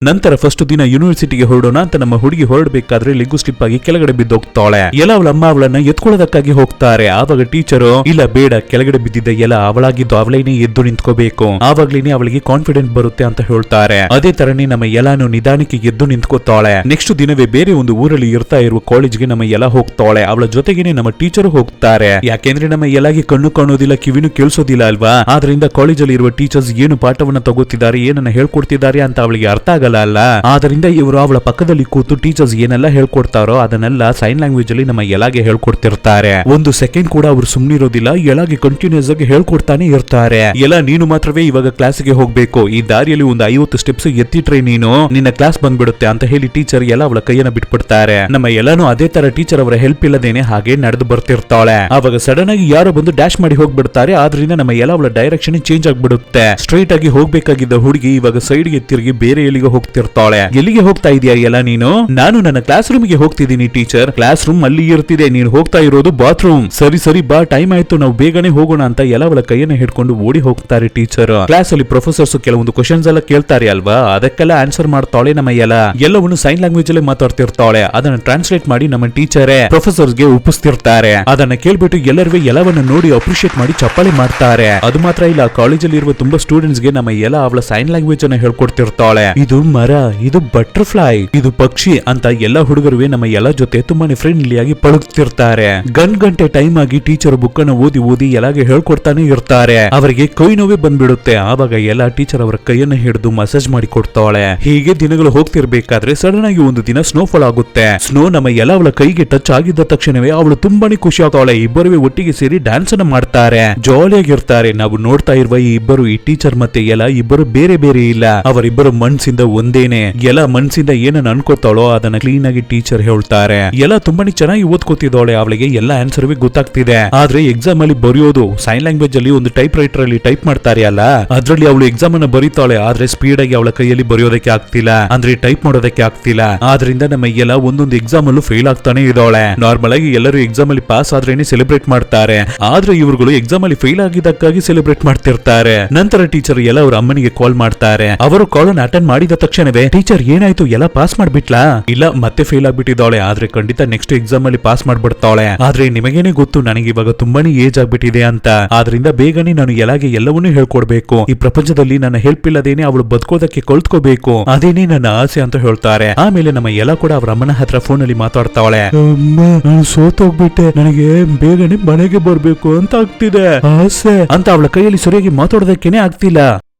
ನಂತರ ಫಸ್ಟ್ ದಿನ ಯೂನಿವರ್ಸಿಟಿಗೆ ಹೊರಡೋಣ ಅಂತ ನಮ್ಮ ಹುಡುಗಿ ಹೊರಡಬೇಕಾದ್ರೆ ಲೆಗ್ಗು ಸ್ಲಿಪ್ ಆಗಿ ಕೆಳಗಡೆ ಬಿದ್ದೋಗ್ತಾಳೆ. ಎಲ್ಲ ಅವಳ ಅಮ್ಮ ಅವಳನ್ನ ಎತ್ಕೊಳ್ಳೋದಕ್ಕಾಗಿ ಹೋಗ್ತಾರೆ. ಆವಾಗ ಟೀಚರು ಇಲ್ಲ ಬೇಡ, ಕೆಳಗಡೆ ಬಿದ್ದಿದ್ದ ಎಲ್ಲ ಅವಳಾಗಿದ್ದು ಅವಳೇನೆ ಎದ್ದು ನಿಂತ್ಕೋಬೇಕು, ಆವಾಗ್ಲೇನೆ ಅವಳಿಗೆ ಕಾನ್ಫಿಡೆಂಟ್ ಬರುತ್ತೆ ಅಂತ ಹೇಳ್ತಾರೆ. ಅದೇ ತರನೇ ನಮ್ಮ ಎಲ್ಲಾನು ನಿಧಾನಕ್ಕೆ ಎದ್ದು ನಿಂತ್ಕೋತಾಳೆ. ನೆಕ್ಸ್ಟ್ ದಿನವೇ ಬೇರೆ ಒಂದು ಊರಲ್ಲಿ ಇರ್ತಾ ಇರುವ ಕಾಲೇಜ್ಗೆ ನಮ್ಮ ಎಲ್ಲ ಹೋಗ್ತಾಳೆ. ಅವಳ ಜೊತೆಗೇನೆ ನಮ್ಮ ಟೀಚರ್ ಹೋಗ್ತಾರೆ. ಯಾಕೆಂದ್ರೆ ನಮ್ಮ ಎಲ್ಲಾಗೆ ಕಣ್ಣು ಕಾಣೋದಿಲ್ಲ, ಕಿವಿನೂ ಕೇಳಿಸೋದಿಲ್ಲ ಅಲ್ವಾ. ಆದ್ರಿಂದ ಕಾಲೇಜಲ್ಲಿ ಇರುವ ಟೀಚರ್ಸ್ ಏನು ಪಾಠವನ್ನ ತಗೋತಿದ್ದಾರೆ, ಏನನ್ನ ಹೇಳ್ಕೊಡ್ತಿದ್ದಾರೆ ಅಂತ ಅವಳಿಗೆ ಅರ್ಥ ಆಗಲ್ಲ ಅಲ್ಲ. ಆದ್ರಿಂದ ಇವರು ಅವಳ ಪಕ್ಕದಲ್ಲಿ ಕೂತು ಟೀಚರ್ಸ್ ಏನೆಲ್ಲ ಹೇಳ್ಕೊಡ್ತಾರೋ ಅದನ್ನೆಲ್ಲ ಸೈನ್ ಲ್ಯಾಂಗ್ವೇಜ್ ಅಲ್ಲಿ ನಮ್ಮ ಎಲ್ಲಾಗೆ ಹೇಳ್ಕೊಡ್ತಿರ್ತಾರೆ. ಒಂದು ಸೆಕೆಂಡ್ ಕೂಡ ಅವರು ಸುಮ್ಮನಿರೋದಿಲ್ಲ, ಎಲ್ಲಾಗೆ ಕಂಟಿನ್ಯೂಸ್ ಆಗಿ ಹೇಳ್ಕೊಡ್ತಾನೆ ಇರ್ತಾರೆ. ಎಲ್ಲ ನೀನು ಮಾತ್ರವೇ ಇವಾಗ ಕ್ಲಾಸ್ಗೆ ಹೋಗ್ಬೇಕು, ಈ ದಾರಿಯಲ್ಲಿ ಒಂದು 50 ಸ್ಟೆಪ್ಸ್ ಎತ್ತಿಟ್ರೆ ನೀನು ನಿನ್ನ ಕ್ಲಾಸ್ ಬಂದ್ಬಿಡುತ್ತೆ ಅಂತ ಹೇಳಿ ಟೀಚರ್ ಎಲ್ಲ ಅವಳ ಕೈಯನ್ನ ಬಿಟ್ಬಿಡ್ತಾರೆ. ನಮ್ಮ ಎಲ್ಲಾನು ಅದೇ ತರ ಟೀಚರ್ ಅವರ ಹೆಲ್ಪ್ ಇಲ್ಲದೇನೆ ಹಾಗೆ ನಡೆದು ಬರ್ತಿರ್ತಾಳೆ. ಅವಾಗ ಸಡನ್ ಆಗಿ ಯಾರೋ ಬಂದು ಡ್ಯಾಶ್ ಮಾಡಿ ಹೋಗ್ಬಿಡ್ತಾರೆ. ಆದ್ರಿಂದ ನಮ್ಮ ಎಲ್ಲ ಅವಳ ಡೈರೆಕ್ಷನ್ ಚೇಂಜ್ ಆಗ್ಬಿಡುತ್ತೆ. ಸ್ಟ್ರೈಟ್ ಆಗಿ ಹೋಗ್ಬೇಕಾಗಿದ್ದ ಹುಡುಗಿ ಇವಾಗ ಸೈಡ್ ಗೆ ತಿರುಗಿ ಬೇರೆ ಎಲ್ಲಿಗೆ ಹೋಗ್ತಿರ್ತಾಳೆ. ಎಲ್ಲಿಗೆ ಹೋಗ್ತಾ ಇದೀಯಾ ಎಲ್ಲ ನೀನು? ನಾನು ನನ್ನ ಕ್ಲಾಸ್ ರೂಮ್ ಗೆ ಹೋಗ್ತಿದ್ದೀನಿ ಟೀಚರ್, ಕ್ಲಾಸ್ ರೂಮ್ ಅಲ್ಲಿ ಇರ್ತಿದೆ, ನೀನು ಹೋಗ್ತಾ ಇರೋದು ಬಾತ್ರೂಮ್. ಸರಿ ಸರಿ ಬಾ, ಟೈಮ್ ಆಯ್ತು, ನಾವು ಬೇಗನೆ ಹೋಗೋಣ ಅಂತ ಎಲ್ಲ ಅವಳ ಕೈಯನ್ನ ಹಿಡ್ಕೊಂಡು ಓಡಿ ಹೋಗ್ತಾರೆ ಟೀಚರ್. ಕ್ಲಾಸ್ ಅಲ್ಲಿ ಪ್ರೊಫೆಸರ್ಸ್ ಕೆಲವೊಂದು ಕ್ವಶನ್ಸ್ ಎಲ್ಲ ಕೇಳ್ತಾರೆ ಅಲ್ವಾ, ಅದಕ್ಕೆಲ್ಲ ಆನ್ಸರ್ ಮಾಡ್ತಾಳೆ ನಮ್ಮ ಎಲ್ಲವನ್ನು ಸೈನ್ ಲ್ಯಾಂಗ್ವೇಜ್ ಅಲ್ಲೇ ಮಾತಾಡ್ತಿರ್ತಾಳೆ. ಅದನ್ನ ಟ್ರಾನ್ಸ್ಲೇಟ್ ಮಾಡಿ ನಮ್ಮ ಟೀಚರೇ ಪ್ರೊಫೆಸರ್ಸ್ ಗೆ ಒಪ್ಪಿಸ್ತಿರ್ತಾರೆ. ಅದನ್ನ ಕೇಳ್ಬಿಟ್ಟು ಎಲ್ಲರೂ ಎಲ್ಲವನ್ನ ನೋಡಿ ಅಪ್ರಿಶಿಯೇಟ್ ಮಾಡಿ ಚಪ್ಪಾಳೆ ಮಾಡ್ತಾರೆ. ಅದು ಮಾತ್ರ ಇಲ್ಲ, ಕಾಲೇಜಲ್ಲಿ ಇರುವ ತುಂಬಾ ಸ್ಟೂಡೆಂಟ್ಸ್ ಗೆ ನಮ್ಮ ಎಲ್ಲ ಅವಳ ಸೈನ್ ಲ್ಯಾಂಗ್ವೇಜ್ ಅನ್ನ ಹೇಳ್ಕೊಡ್ತಿರ್ತಾಳೆ. ಇದು ಮರ, ಇದು ಬಟರ್ಫ್ಲೈ, ಇದು ಪಕ್ಷಿ ಅಂತ ಎಲ್ಲ ಹುಡುಗರು ನಮ್ಮ ಎಲ್ಲ ಜೊತೆ ತುಂಬಾನೇ ಫ್ರೆಂಡ್ಲಿ ಆಗಿ ಪಳಗ್ತಿರ್ತಾರೆ. ಗಂಟೆ ಟೈಮ್ ಆಗಿ ಟೀಚರ್ ಬುಕ್ ಅನ್ನು ಓದಿ ಓದಿ ಎಲ್ಲಾಗೆ ಹೇಳ್ಕೊಡ್ತಾನೆ ಇರ್ತಾರೆ. ಅವರಿಗೆ ಕೈ ನೋವೇ ಬಂದ್ಬಿಡುತ್ತೆ. ಆವಾಗ ಎಲ್ಲ ಟೀಚರ್ ಅವರ ಕೈಯನ್ನ ಹಿಡಿದು ಮಸಾಜ್ ಮಾಡಿ ಕೊಡ್ತಾಳೆ. ಹೀಗೆ ದಿನಗಳು ಹೋಗ್ತಿರ್ಬೇಕಾದ್ರೆ ಸಡನ್ ಆಗಿ ಒಂದು ದಿನ ಸ್ನೋಫಾಲ್ ಆಗುತ್ತೆ. ಸ್ನೋ ನಮ್ಮ ಎಲ್ಲ ಅವಳ ಕೈಗೆ ಟಚ್ ಆಗಿದ್ದ ತಕ್ಷಣವೇ ಅವಳು ತುಂಬಾನೇ ಖುಷಿ ಆಗ್ತಾಳೆ. ಇಬ್ಬರು ಒಟ್ಟಿಗೆ ಸೇರಿ ಡ್ಯಾನ್ಸ್ ಅನ್ನ ಮಾಡ್ತಾರೆ, ಜಾಲಿಯಾಗಿರ್ತಾರೆ. ನಾವು ನೋಡ್ತಾ ಇರುವ ಈ ಇಬ್ಬರು, ಈ ಟೀಚರ್ ಮತ್ತೆ ಎಲ್ಲ ಇಬ್ಬರು ಬೇರೆ ಬೇರೆ ಇಲ್ಲ, ಅವರಿಬ್ಬರು ಮನ್ಸಿಂದ ಒಂದೇನೆ. ಎಲ್ಲ ಮನ್ಸಿಂದ ಏನನ್ನ ಅನ್ಕೋತಾಳೋ ಅದನ್ನ ಕ್ಲೀನ್ ಆಗಿ ಟೀಚರ್ ಹೇಳ್ತಾರೆ. ಎಲ್ಲ ತುಂಬಾನೇ ಚೆನ್ನಾಗಿ ಓದ್ಕೋತಿದ್ದಾಳೆ, ಅವಳಿಗೆ ಎಲ್ಲ ಆನ್ಸರ್ ಗೊತ್ತಾಗ್ತಿದೆ. ಆದ್ರೆ ಎಕ್ಸಾಮ್ ಅಲ್ಲಿ ಬರೆಯೋದು ಸೈನ್ ಲ್ಯಾಂಗ್ವೇಜ್ ಅಲ್ಲಿ ಒಂದು ಟೈಪ್ ರೈಟರ್ ಅಲ್ಲಿ ಟೈಪ್ ಮಾಡ್ತಾರೆ ಅಲ್ಲ, ಅದ್ರಲ್ಲಿ ಅವಳು ಎಕ್ಸಾಮ್ ಅನ್ನ ಬರೀತಾಳೆ. ಆದ್ರೆ ಸ್ಪೀಡ್ ಆಗಿ ಅವಳ ಕೈಯಲ್ಲಿ ಬರೆಯೋದಕ್ಕೆ ಆಗ್ತಿಲ್ಲ, ಅಂದ್ರೆ ಟೈಪ್ ಮಾಡೋದಕ್ಕೆ ಆಗ್ತಿಲ್ಲ. ಆದ್ರಿಂದ ನಮ್ಮ ಎಲ್ಲ ಒಂದೊಂದು ಎಕ್ಸಾಮ್ ಅಲ್ಲೂ ಫೇಲ್ ಆಗ್ತಾನೆ ಇದ್ದಾಳೆ. ನಾರ್ಮಲ್ ಆಗಿ ಎಲ್ಲರೂ ಎಕ್ಸಾಮ್ ಅಲ್ಲಿ ಪಾಸ್ ಆದ್ರೇನೆ ಸೆಲೆಬ್ರೇಟ್ ಮಾಡ್ತಾರೆ, ಆದ್ರೆ ಇವ್ರುಗಳು ಎಕ್ಸಾಮ್ ಅಲ್ಲಿ ಫೇಲ್ ಆಗಿದ್ದಕ್ಕಾಗಿ ಸೆಲೆಬ್ರೇಟ್ ಮಾಡ್ತಿರ್ತಾರೆ. ನಂತರ ಟೀಚರ್ ಎಲ್ಲ ಅವ್ರ ಅಮ್ಮನಿಗೆ ಕಾಲ್ ಮಾಡ್ತಾರೆ. ಅವರು ಕಾಲ್ ಅನ್ನು ಅಟೆಂಡ್ ಮಾಡಿದ ತಕ್ಷಣವೇ ಟೀಚರ್ ಏನಾಯ್ತು, ಎಲ್ಲ ಪಾಸ್ ಮಾಡ್ಬಿಟ್ಲಾ? ಇಲ್ಲ, ಮತ್ತೆ ಫೇಲ್ ಆಗ್ಬಿಟ್ಟಿದ್ದಾಳೆ, ಆದ್ರೆ ಖಂಡಿತ ನೆಕ್ಸ್ಟ್ ಎಕ್ಸಾಮ್ ಅಲ್ಲಿ ಪಾಸ್ ಮಾಡ್ಬಿಡ್ತಾಳೆ. ಆದ್ರೆ ನಿಮಗೇನೆ ಗೊತ್ತು ನನಗೆ ಇವಾಗ ತುಂಬಾನೇ ಏಜ್ ಆಗ್ಬಿಟ್ಟಿದೆ ಅಂತ, ಆದ್ರಿಂದ ಬೇಗನೆ ನಾನು ಎಲ್ಲಾಗೆ ಎಲ್ಲವನ್ನೂ ಹೇಳ್ಕೊಡ್ಬೇಕು. ಈ ಪ್ರಪಂಚದಲ್ಲಿ ನನ್ನ ಹೆಲ್ಪ್ ಇಲ್ಲದೇನೆ ಅವಳು ಬದುಕೋದಕ್ಕೆ ಕಲ್ತ್ಕೋಬೇಕು, ಅದೇನೇ ನನ್ನ ಆಸೆ ಅಂತ ಹೇಳ್ತಾರೆ. ಆಮೇಲೆ ನಮ್ಮ ಎಲ್ಲ ಕೂಡ ಅವ್ರ ಅಮ್ಮನ ಹತ್ರ ಫೋನ್ ಅಲ್ಲಿ ಮಾತಾಡ್ತಾಳೆ. ನಾನು ಸೋತೋಗ್ಬಿಟ್ಟೆ, ನನಗೆ ಬೇಗನೆ ಮನೆಗೆ ಬರ್ಬೇಕು ಅಂತ ಆಗ್ತಿದೆ, ಆಸೆ ಅಂತ ಅವಳ ಕೈಯಲ್ಲಿ ಸರಿಯಾಗಿ ಮಾತಾಡೋದಕ್ಕೇನೆ ಆಗ್ತಿಲ್ಲ.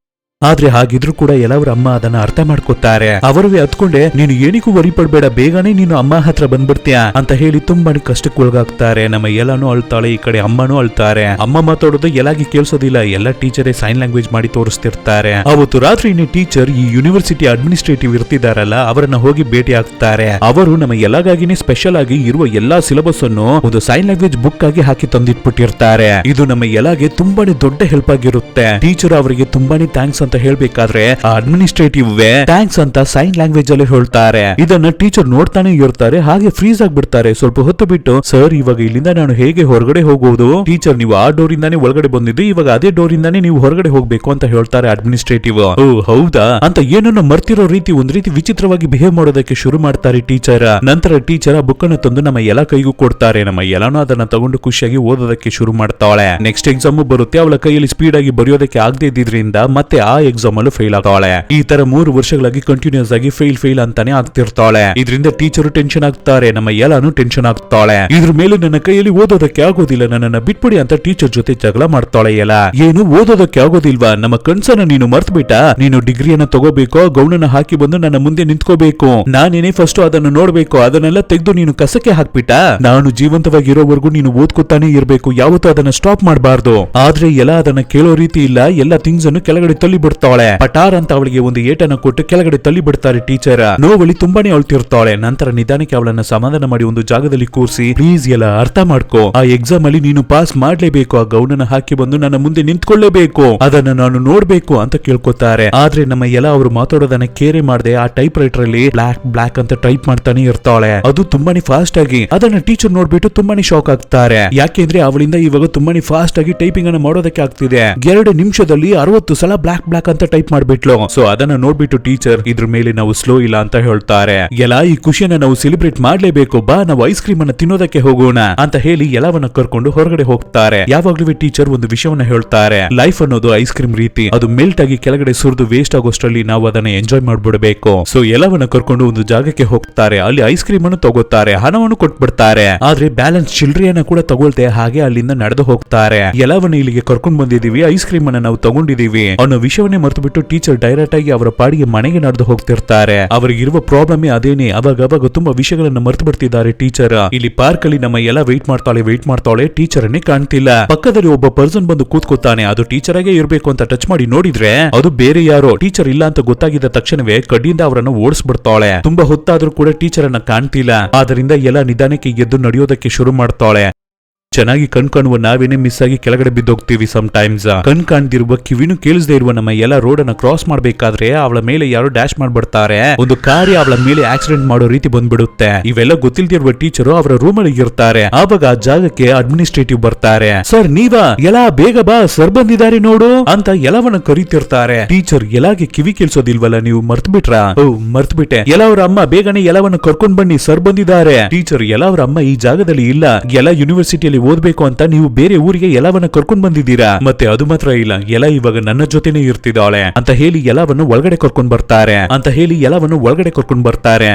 ಆದ್ರೆ ಹಾಗಿದ್ರು ಕೂಡ ಎಲ್ಲವರ ಅಮ್ಮ ಅದನ್ನ ಅರ್ಥ ಮಾಡ್ಕೋತಾರೆ. ಅವರವೇ ಹತ್ಕೊಂಡೆ ನೀನು ಏನಿಗೂ ವರಿ ಪಡ್ಬೇಡ, ಬೇಗನೆ ನೀನು ಅಮ್ಮ ಹತ್ರ ಬಂದ್ಬಿಡ್ತೀಯ ಅಂತ ಹೇಳಿ ತುಂಬಾನೇ ಕಷ್ಟಕ್ಕೆ ಒಳಗಾಗ್ತಾರೆ. ನಮ್ಮ ಎಲ್ಲಾನು ಅಳ್ತಾಳೆ, ಈ ಕಡೆ ಅಮ್ಮನೂ ಅಳ್ತಾರೆ. ಅಮ್ಮ ಮಾತಾಡೋದು ಎಲ್ಲಾಗಿ ಕೇಳಿಸೋದಿಲ್ಲ, ಎಲ್ಲ ಟೀಚರೇ ಸೈನ್ ಲ್ಯಾಂಗ್ವೇಜ್ ಮಾಡಿ ತೋರಿಸ್ತಿರ್ತಾರೆ. ಅವತ್ತು ರಾತ್ರಿ ಟೀಚರ್ ಈ ಯೂನಿವರ್ಸಿಟಿ ಅಡ್ಮಿನಿಸ್ಟ್ರೇಟಿವ್ ಇರ್ತಿದಾರಲ್ಲ ಅವರನ್ನ ಹೋಗಿ ಭೇಟಿ ಆಗ್ತಾರೆ. ಅವರು ನಮ್ಮ ಎಲ್ಲಾಗಿನೇ ಸ್ಪೆಷಲ್ ಆಗಿ ಇರುವ ಎಲ್ಲಾ ಸಿಲೆಬಸ್ ಅನ್ನು ಒಂದು ಸೈನ್ ಲ್ಯಾಂಗ್ವೇಜ್ ಬುಕ್ ಆಗಿ ಹಾಕಿ ತಂದಿಟ್ಬಿಟ್ಟಿರ್ತಾರೆ. ಇದು ನಮ್ಮ ಎಲ್ಲಾಗೆ ತುಂಬಾನೇ ದೊಡ್ಡ ಹೆಲ್ಪ್ ಆಗಿರುತ್ತೆ. ಟೀಚರ್ ಅವರಿಗೆ ತುಂಬಾನೇ ಥ್ಯಾಂಕ್ಸ್ ಅಂತ ಹೇಳ್ಬೇಕಾದ್ರೆ ಅಡ್ಮಿನಿಸ್ಟ್ರೇಟಿವ್ ಥ್ಯಾಂಕ್ಸ್ ಅಂತ ಸೈನ್ ಲ್ಯಾಂಗ್ವೇಜ್ ಅಲ್ಲಿ ಹೇಳ್ತಾರೆ. ಇದನ್ನ ಟೀಚರ್ ನೋಡ್ತಾನೆ ಇರ್ತಾರೆ, ಹಾಗೆ ಫ್ರೀಸ್ ಆಗ್ಬಿಡ್ತಾರೆ. ಸ್ವಲ್ಪ ಹೊತ್ತು ಬಿಟ್ಟು ಸರ್ ಇವಾಗ ಇಲ್ಲಿಂದ ನಾನು ಹೇಗೆ ಹೊರಗಡೆ ಹೋಗುವುದು? ಟೀಚರ್ ನೀವು ಆ ಡೋರ್ ಇಂದಾನೆ ಒಳಗಡೆ ಬಂದಿದ್ದು, ಇವಾಗ ಅದೇ ಡೋರ್ ಇಂದಾನೆ ನೀವು ಹೊರಗಡೆ ಹೋಗ್ಬೇಕು ಅಂತ ಹೇಳ್ತಾರೆ ಅಡ್ಮಿನಿಸ್ಟ್ರೇಟಿವ್. ಓ ಹೌದಾ ಅಂತ ಏನನ್ನ ಮರ್ತಿರೋ ರೀತಿ ಒಂದ್ ರೀತಿ ವಿಚಿತ್ರವಾಗಿ ಬಿಹೇವ್ ಮಾಡೋದಕ್ಕೆ ಶುರು ಮಾಡ್ತಾರೆ ಟೀಚರ್. ನಂತರ ಟೀಚರ್ ಆ ಬುಕ್ ಅನ್ನು ತಂದು ನಮ್ಮ ಎಲ್ಲ ಕೈಗೂ ಕೊಡ್ತಾರೆ. ನಮ್ಮ ಎಲ್ಲಾನು ಅದನ್ನ ತಗೊಂಡು ಖುಷಿಯಾಗಿ ಓದೋದಕ್ಕೆ ಶುರು ಮಾಡ್ತಾಳೆ. ನೆಕ್ಸ್ಟ್ ಎಕ್ಸಾಮ್ ಬರುತ್ತೆ, ಅವಳ ಕೈಯಲ್ಲಿ ಸ್ಪೀಡ್ ಆಗಿ ಬರೆಯೋದಕ್ಕೆ ಆಗದೆ ಇದ್ದಿದ್ರಿಂದ ಮತ್ತೆ ಆ ಎಕ್ಸಾಮ್ ಅಲ್ಲೂ ಫೇಲ್ ಆಗ್ತಾಳೆ. ಈ ತರ 3 ವರ್ಷಗಳಾಗಿ ಕಂಟಿನ್ಯೂಸ್ ಆಗಿ ಫೇಲ್ ಅಂತಾನೆ ಆಗ್ತಿರ್ತಾಳೆ. ಇದರಿಂದ ಟೀಚರ್ ಟೆನ್ಷನ್ ಆಗ್ತಾರೆ, ನಮ್ಮ ಎಲ್ಲಾನು ಟೆನ್ಷನ್ ಆಗ್ತಾಳೆ. ಇದ್ರ ಮೇಲೆ ನನ್ನ ಕೈಯಲ್ಲಿ ಓದೋದಕ್ಕೆ ಆಗೋದಿಲ್ಲ, ನನ್ನನ್ನ ಬಿಟ್ಬಿಡಿ ಅಂತ ಟೀಚರ್ ಜೊತೆ ಜಗಳ ಮಾಡ್ತಾಳೆ. ಎಲ್ಲ ಏನು ಓದೋದಕ್ಕೆ ಆಗೋದಿಲ್ವಾ, ನಮ್ಮ ಕನ್ಸನ್ನ ನೀನು ಮರ್ತ್ ಬಿಟ್ಟ, ನೀನು ಡಿಗ್ರಿಯನ್ನ ತಗೋಬೇಕು, ಗೌನನ್ನ ಹಾಕಿ ಬಂದು ನನ್ನ ಮುಂದೆ ನಿಂತ್ಕೋಬೇಕು, ನಾನೇನೇ ಫಸ್ಟ್ ಅದನ್ನು ನೋಡ್ಬೇಕು, ಅದನ್ನೆಲ್ಲ ತೆಗೆದು ನೀನು ಕಸಕ್ಕೆ ಹಾಕ್ಬಿಟ್ಟ, ನಾನು ಜೀವಂತವಾಗಿರೋವರೆಗೂ ನೀನು ಓದ್ಕೊತಾನೆ ಇರ್ಬೇಕು, ಯಾವತ್ತೂ ಅದನ್ನ ಸ್ಟಾಪ್ ಮಾಡಬಾರ್ದು. ಆದ್ರೆ ಎಲ್ಲ ಅದನ್ನ ಕೇಳೋ ರೀತಿ ಇಲ್ಲ, ಎಲ್ಲ ಥಿಂಗ್ಸ್ ಅನ್ನು ಕೆಳಗಡೆ ತಳ್ಳಿ ಬಿಡ್ತಾಳೆ. ಪಟಾರ್ ಅಂತ ಅವಳಿಗೆ ಒಂದು ಏಟನ್ನ ಕೊಟ್ಟು ಕೆಳಗಡೆ ತಳ್ಳಿ ಬಿಡ್ತಾರೆ ಟೀಚರ್. ನೋವಳಿ ತುಂಬಾನೇ ಅಳ್ತಿರ್ತಾಳೆ. ನಂತರ ನಿಧಾನಕ್ಕೆ ಅವಳನ್ನ ಸಮಾಧಾನ ಮಾಡಿ ಒಂದು ಜಾಗದಲ್ಲಿ ಕೂರಿಸಿ, ಪ್ಲೀಸ್ ಎಲ್ಲ ಅರ್ಥ ಮಾಡ್ಕೋ, ಆ ಎಕ್ಸಾಮ್ ಅಲ್ಲಿ ನೀನು ಪಾಸ್ ಮಾಡ್ಲೇಬೇಕು, ಆ ಗೌನನ್ನ ಹಾಕಿ ಬಂದು ನನ್ನ ಮುಂದೆ ನಿಂತ್ಕೊಳ್ಳೇಬೇಕು, ಅದನ್ನ ನಾನು ನೋಡ್ಬೇಕು ಅಂತ ಕೇಳ್ಕೊತಾರೆ. ಆದ್ರೆ ನಮ್ಮ ಎಲ್ಲ ಅವರು ಮಾತಾಡೋದನ್ನ ಕೇರೆ ಮಾಡದೆ ಆ ಟೈಪ್ ರೈಟರ್ ಅಲ್ಲಿ ಬ್ಲಾಕ್ ಅಂತ ಟೈಪ್ ಮಾಡ್ತಾನೆ ಇರ್ತಾಳೆ. ಅದು ತುಂಬಾನೇ ಫಾಸ್ಟ್ ಆಗಿ. ಅದನ್ನ ಟೀಚರ್ ನೋಡ್ಬಿಟ್ಟು ತುಂಬಾನೇ ಶಾಕ್ ಆಗ್ತಾರೆ. ಯಾಕೆಂದ್ರೆ ಅವಳಿಂದ ಇವಾಗ ತುಂಬಾನೇ ಫಾಸ್ಟ್ ಆಗಿ ಟೈಪಿಂಗ್ ಅನ್ನ ಮಾಡೋದಕ್ಕೆ ಆಗ್ತಿದೆ. 2 ನಿಮಿಷದಲ್ಲಿ 60 ಸಲ ಬ್ಲಾಕ್ ಅಂತ ಟೈಪ್ ಮಾಡ್ಬಿಟ್ಲು. ಸೊ ಅದನ್ನ ನೋಡ್ಬಿಟ್ಟು ಟೀಚರ್, ಇದ್ರ ಮೇಲೆ ನಾವು ಸ್ಲೋ ಇಲ್ಲ ಅಂತ ಹೇಳ್ತಾರೆ. ಎಲ್ಲ ಈ ಖುಷಿಯನ್ನ ನಾವು ಸೆಲೆಬ್ರೇಟ್ ಮಾಡ್ಲೇಬೇಕು, ಬಾ ನಾವು ಐಸ್ ಕ್ರೀಮ್ ಅನ್ನ ತಿನ್ನೋದಕ್ಕೆ ಹೋಗೋಣ ಅಂತ ಹೇಳಿ ಎಲ್ಲವನ್ನ ಕರ್ಕೊಂಡು ಹೊರಗಡೆ ಹೋಗ್ತಾರೆ. ಯಾವಾಗ್ಲೂ ಟೀಚರ್ ಒಂದು ವಿಷಯವನ್ನ ಹೇಳ್ತಾರೆ, ಲೈಫ್ ಅನ್ನೋದು ಐಸ್ ಕ್ರೀಮ್ ರೀತಿ, ಅದು ಮೆಲ್ಟ್ ಆಗಿ ಕೆಳಗಡೆ ಸುರಿದು ವೇಸ್ಟ್ ಆಗೋಷ್ಟರಲ್ಲಿ ನಾವು ಅದನ್ನ ಎಂಜಾಯ್ ಮಾಡ್ಬಿಡಬೇಕು. ಸೊ ಎಲ್ಲವನ್ನ ಕರ್ಕೊಂಡು ಒಂದು ಜಾಗಕ್ಕೆ ಹೋಗ್ತಾರೆ. ಅಲ್ಲಿ ಐಸ್ ಕ್ರೀಮ್ ಅನ್ನು ತಗೋತಾರೆ, ಹಣವನ್ನು ಕೊಟ್ಬಿಡ್ತಾರೆ. ಆದ್ರೆ ಬ್ಯಾಲೆನ್ಸ್ ಚಿಲ್ಡ್ರಿಯನ್ನ ಕೂಡ ತಗೊಳ್ತೆ ಹಾಗೆ ಅಲ್ಲಿಂದ ನಡೆದು ಹೋಗ್ತಾರೆ. ಎಲ್ಲವನ್ನ ಇಲ್ಲಿಗೆ ಕರ್ಕೊಂಡ್ ಬಂದಿದೀವಿ, ಐಸ್ ಕ್ರೀಮ್ ಅನ್ನ ನಾವು ತಗೊಂಡಿದೀವಿ ಅನ್ನೋ ವಿಷಯವನ್ನೇ ಮರೆತು ಬಿಟ್ಟು ಟೀಚರ್ ಡೈರೆಕ್ಟ್ ಆಗಿ ಅವರ ಪಾಡಿಗೆ ಮನೆಗೆ ನಡೆದು ಹೋಗ್ತಿರ್ತಾರೆ. ಅವರಿಗಿರುವ ಪ್ರಾಬ್ಲಮ್ ಅದೇನೆ, ಅವಾಗ ತುಂಬಾ ವಿಷಯಗಳನ್ನ ಮರೆತು ಬಿಡ್ತಿದ್ದಾರೆ ಟೀಚರ್. ಇಲ್ಲಿ ಪಾರ್ಕ್ ಅಲ್ಲಿ ನಮ್ಮ ಎಲ್ಲ ವೇಟ್ ಮಾಡ್ತಾಳೆ, ಟೀಚರ್ ಅನ್ನೇ ಕಾಣ್ತಿಲ್ಲ. ಪಕ್ಕದಲ್ಲಿ ಒಬ್ಬ ಪರ್ಸನ್ ಬಂದು ಕೂತ್ಕೋತಾನೆ, ಅದು ಟೀಚರ್ ಆಗೇ ಇರ್ಬೇಕು ಅಂತ ಟಚ್ ಮಾಡಿ ನೋಡಿದ್ರೆ ಅದು ಬೇರೆ ಯಾರೋ. ಟೀಚರ್ ಇಲ್ಲ ಅಂತ ಗೊತ್ತಾಗಿದ್ದ ತಕ್ಷಣವೇ ಕಡ್ಡಿಯಿಂದ ಅವರನ್ನು ಓಡಿಸ್ಬಿಡ್ತಾಳೆ. ತುಂಬಾ ಹೊತ್ತಾದ್ರೂ ಕೂಡ ಟೀಚರ್ ಅನ್ನ ಕಾಣ್ತಿಲ್ಲ. ಆದ್ರಿಂದ ಎಲ್ಲ ನಿಧಾನಕ್ಕೆ ಎದ್ದು ನಡೆಯೋದಕ್ಕೆ ಶುರು ಮಾಡ್ತಾಳೆ. ಚೆನ್ನಾಗಿ ಕಾಣುವ ನಾವೇನೇ ಮಿಸ್ ಆಗಿ ಕೆಳಗಡೆ ಬಿದ್ದೋಗ್ತೀವಿ ಸಮ್ ಟೈಮ್ಸ್. ಕಾಣ್ದಿರುವ ಕಿವಿನೂ ಕೇಳಿಸದೇ ಇರುವ ನಮ್ಮ ಎಲ್ಲ ರೋಡ್ ಅನ್ನ ಕ್ರಾಸ್ ಮಾಡ್ಬೇಕಾದ್ರೆ ಅವಳ ಮೇಲೆ ಯಾರೋ ಡ್ಯಾಶ್ ಮಾಡ್ಬಿಡ್ತಾರೆ. ಒಂದು ಕಾರ್ಯ ಅವಳ ಮೇಲೆ ಆಕ್ಸಿಡೆಂಟ್ ಮಾಡೋ ರೀತಿ ಬಂದ್ಬಿಡುತ್ತೆ. ಇವೆಲ್ಲ ಗೊತ್ತಿಲ್ದಿರುವ ಟೀಚರು ಅವರ ರೂಮ್ ಅಲ್ಲಿ ಇರ್ತಾರೆ. ಆವಾಗ ಆ ಜಾಗಕ್ಕೆ ಅಡ್ಮಿನಿಸ್ಟ್ರೇಟಿವ್ ಬರ್ತಾರೆ. ಸರ್ ನೀವಾ, ಎಲ್ಲ ಬೇಗ ಬಾ, ಸರ್ ಬಂದಿದ್ದಾರೆ ನೋಡು ಅಂತ ಎಲ್ಲವನ್ನ ಕರೀತಿರ್ತಾರೆ. ಟೀಚರ್ ಎಲ್ಲಾಗೆ ಕಿವಿ ಕೇಳಿಸೋದಿಲ್ವಲ್ಲ, ನೀವು ಮರ್ತ್ ಬಿಟ್ರಾ? ಮರ್ತ್ ಬಿಟ್ಟೆ, ಎಲ್ಲವರ ಅಮ್ಮ ಬೇಗನೆ ಎಲ್ಲವನ್ನ ಕರ್ಕೊಂಡ್ ಬನ್ನಿ, ಸರ್ ಬಂದಿದ್ದಾರೆ. ಟೀಚರ್ ಎಲ್ಲವರ ಅಮ್ಮ ಈ ಜಾಗದಲ್ಲಿ ಇಲ್ಲ, ಎಲ್ಲ ಯೂನಿವರ್ಸಿಟಿಯಲ್ಲಿ ಓದ್ಬೇಕು ಅಂತ ನೀವು ಬೇರೆ ಊರಿಗೆ ಎಲ್ಲವನ್ನ ಕರ್ಕೊಂಡ್ ಬಂದಿದ್ದೀರಾ, ಮತ್ತೆ ಅದು ಮಾತ್ರ ಇಲ್ಲ, ಎಲ್ಲ ಇವಾಗ ನನ್ನ ಜೊತೆನೆ ಇರ್ತಿದ್ದಾಳೆ ಅಂತ ಹೇಳಿ ಎಲ್ಲವನ್ನು ಒಳಗಡೆ ಕರ್ಕೊಂಡ್ ಬರ್ತಾರೆ.